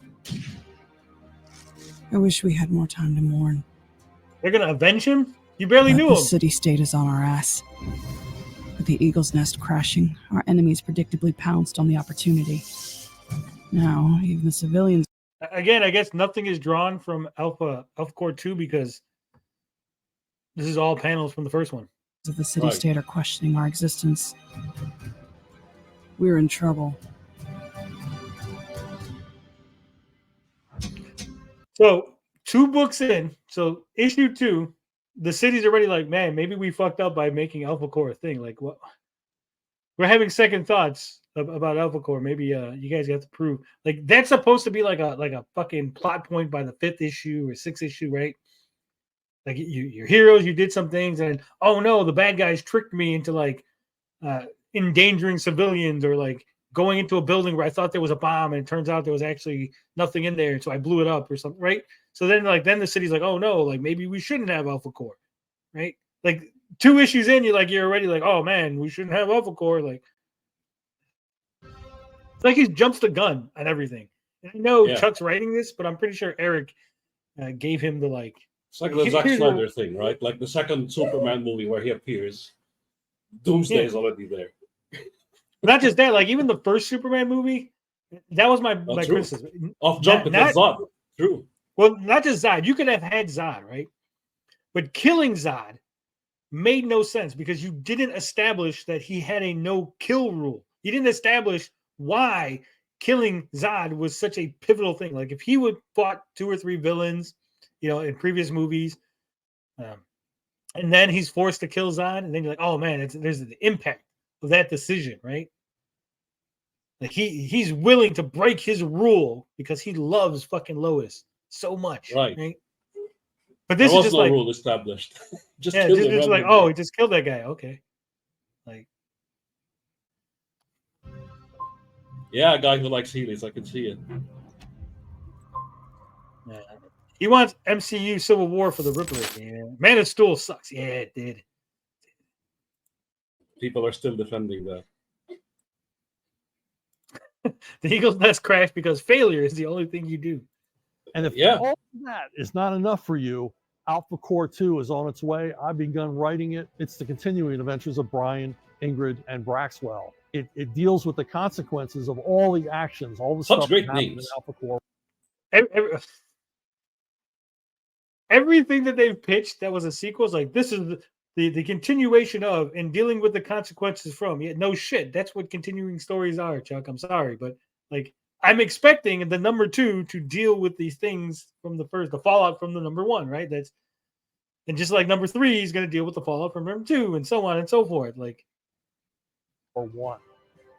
S: I wish we had more time to mourn.
A: They're gonna avenge him? You barely knew
S: The
A: him.
S: city-state is on our ass. With the Eagle's Nest crashing, our enemies predictably pounced on the opportunity. Now, even the civilians...
A: Again, I guess nothing is drawn from Alpha Core 2 because this is all panels from the first one.
S: of the city-state are questioning our existence. We're in trouble.
A: So 2 books in, so issue 2, the city's already like, man, maybe we fucked up by making Alpha Core a thing. Like, what? We're having second thoughts about Alpha Core. Maybe you guys have to prove. Like, that's supposed to be like a fucking plot point by the 5th issue or 6th issue, right? Like you're heroes, you did some things, and oh no, the bad guys tricked me into like endangering civilians or like going into a building where I thought there was a bomb and it turns out there was actually nothing in there, so I blew it up or something, right? So then the city's like, oh no, like maybe we shouldn't have Alpha Core, right? Like 2 issues in, you're already like, oh man, we shouldn't have Alpha Core. Like it's like he jumps the gun on everything. And I know Chuck's writing this, but I'm pretty sure Eric gave him the like.
B: It's like the Zack Snyder thing, right? Like the second Superman movie where he appears, Doomsday is already there.
A: Not just that, like even the first Superman movie, that was my criticism.
B: Off jump, it's Zod. True.
A: Well, not just Zod. You could have had Zod, right? But killing Zod made no sense because you didn't establish that he had a no-kill rule. You didn't establish why killing Zod was such a pivotal thing. Like if he would fought 2 or 3 villains, in previous movies, and then he's forced to kill Zod, and then you're like, oh man, there's the impact of that decision, right? Like he's willing to break his rule because he loves fucking Lois so much, right? But this is just no
B: rule established.
A: just like, oh, he just killed that guy. Okay, like,
B: yeah, a guy who likes Heelys, I can see it.
A: Yeah. He wants MCU Civil War for the Rippaverse. Yeah. Man of Steel sucks. Yeah, it did.
B: People are still defending that.
A: The Eagle's Nest crashed because failure is the only thing you do.
H: And if all that is not enough for you, Alpha Core 2 is on its way. I've begun writing it. It's the continuing adventures of Brian, Ingrid, and Braxwell. It deals with the consequences of all the actions, all the stuff that happened in Alpha Core.
A: Everything that they've pitched that was a sequel is like, this is the continuation of and dealing with the consequences from. Yeah, no shit. That's what continuing stories are, Chuck. I'm sorry. But like, I'm expecting the number 2 to deal with these things from the first, the fallout from the number 1, right? And just like number 3 is going to deal with the fallout from number 2 and so on and so forth. Like,
H: or 1.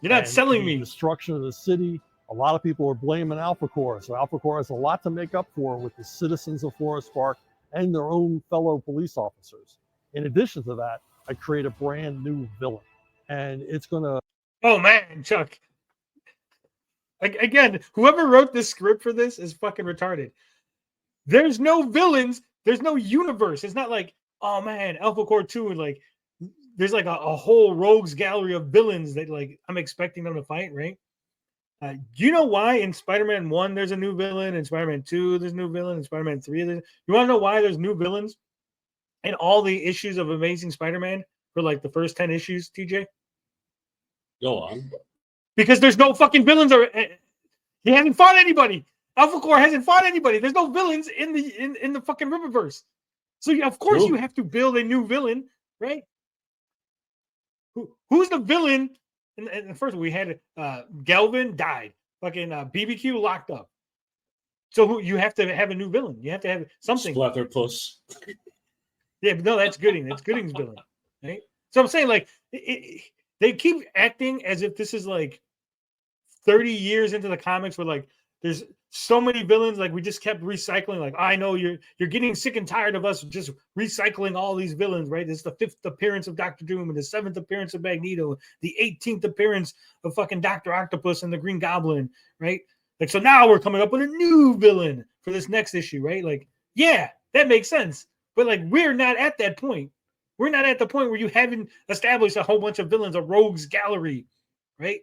A: You're not selling me.
H: Destruction of the city. A lot of people are blaming Alpha Core. So Alpha Core has a lot to make up for with the citizens of Forest Park and their own fellow police officers. In addition to that, I create a brand new villain, and it's gonna.
A: Oh man, Chuck. Again, whoever wrote this script for this is fucking retarded. There's no villains. There's no universe. It's not like, oh man, Alpha Core 2, like there's like a whole rogues gallery of villains that like I'm expecting them to fight, right? Do you know why in Spider-Man 1 there's a new villain, in Spider-Man 2 there's a new villain, in Spider-Man 3 you want to know why there's new villains in all the issues of Amazing Spider-Man for like the first 10 issues, TJ?
B: Go on.
A: Because there's no fucking villains, or he hasn't fought anybody. Alpha Core hasn't fought anybody. There's no villains in the fucking Rippaverse. So of course you have to build a new villain, right? Who's the villain? And first we had Galvin died. Fucking BBQ locked up. So you have to have a new villain. You have to have something.
B: Splatterpuss.
A: Yeah, but no, that's Gooding. That's Gooding's villain, right? So I'm saying like they keep acting as if this is like 30 years into the comics where like there's so many villains, like we just kept recycling. Like, I know you're getting sick and tired of us just recycling all these villains, right? This is the 5th appearance of Dr. Doom and the 7th appearance of Magneto, the 18th appearance of fucking Dr. Octopus and the Green Goblin, right? Like, so now we're coming up with a new villain for this next issue, right? Like, yeah, that makes sense. But like, we're not at that point. We're not at the point where you haven't established a whole bunch of villains, a rogues gallery, right?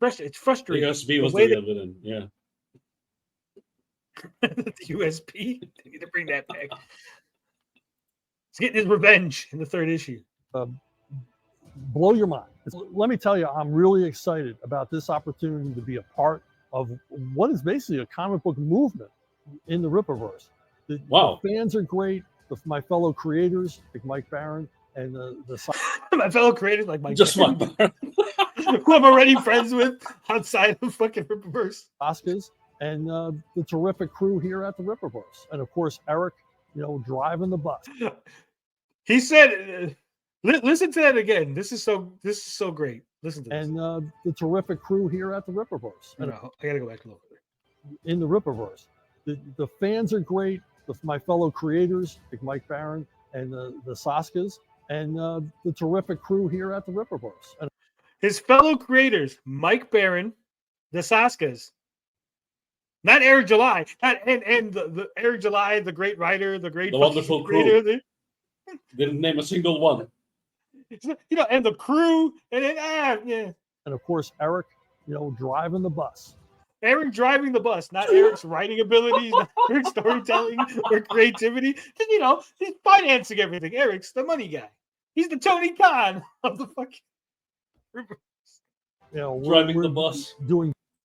A: It's frustrating.
B: The USB was the real villain, yeah.
A: The USP? They need to bring that back. He's getting his revenge in the 3rd issue.
H: Blow your mind. Let me tell you, I'm really excited about this opportunity to be a part of what is basically a comic book movement in the Rippaverse. The fans are great. My fellow creators, like Mike Barron, and
A: my fellow creators, like Mike
B: Barron.
A: Who I'm already friends with outside of fucking Rippaverse.
H: Oscars and the terrific crew here at the Rippaverse. And of course, Eric, driving the bus.
A: He said, listen to that again. This is so great. Listen to this.
H: And the terrific crew here at the Rippaverse.
A: I got to go back a little bit.
H: In the Rippaverse. The fans are great. My fellow creators, like Mike Barron and the Saskas, and the terrific crew here at the Rippaverse. And
A: his fellow creators, Mike Barron, the Saskas, not Eric July, and the Eric July, the great writer, the
B: wonderful crew. Didn't name a single one.
A: And the crew, and then yeah.
H: And of course, Eric, driving the bus.
A: Eric driving the bus, not Eric's writing abilities, not Eric's storytelling or creativity. Because he's financing everything. Eric's the money guy. He's the Tony Khan of the fucking
B: driving the bus.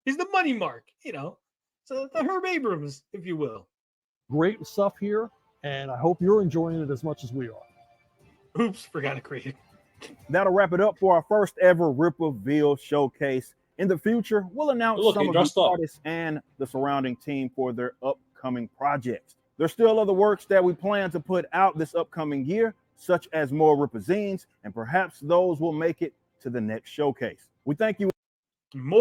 A: He's the money mark, So the Herb Abrams, if you will.
H: Great stuff here, and I hope you're enjoying it as much as we are.
A: Oops, forgot to create it.
E: That'll wrap it up for our first ever Rippaveal showcase. In the future, we'll announce some of the artists and the surrounding team for their upcoming projects. There's still other works that we plan to put out this upcoming year, such as more Rippazines, and perhaps those will make it to the next showcase. We thank you.
A: More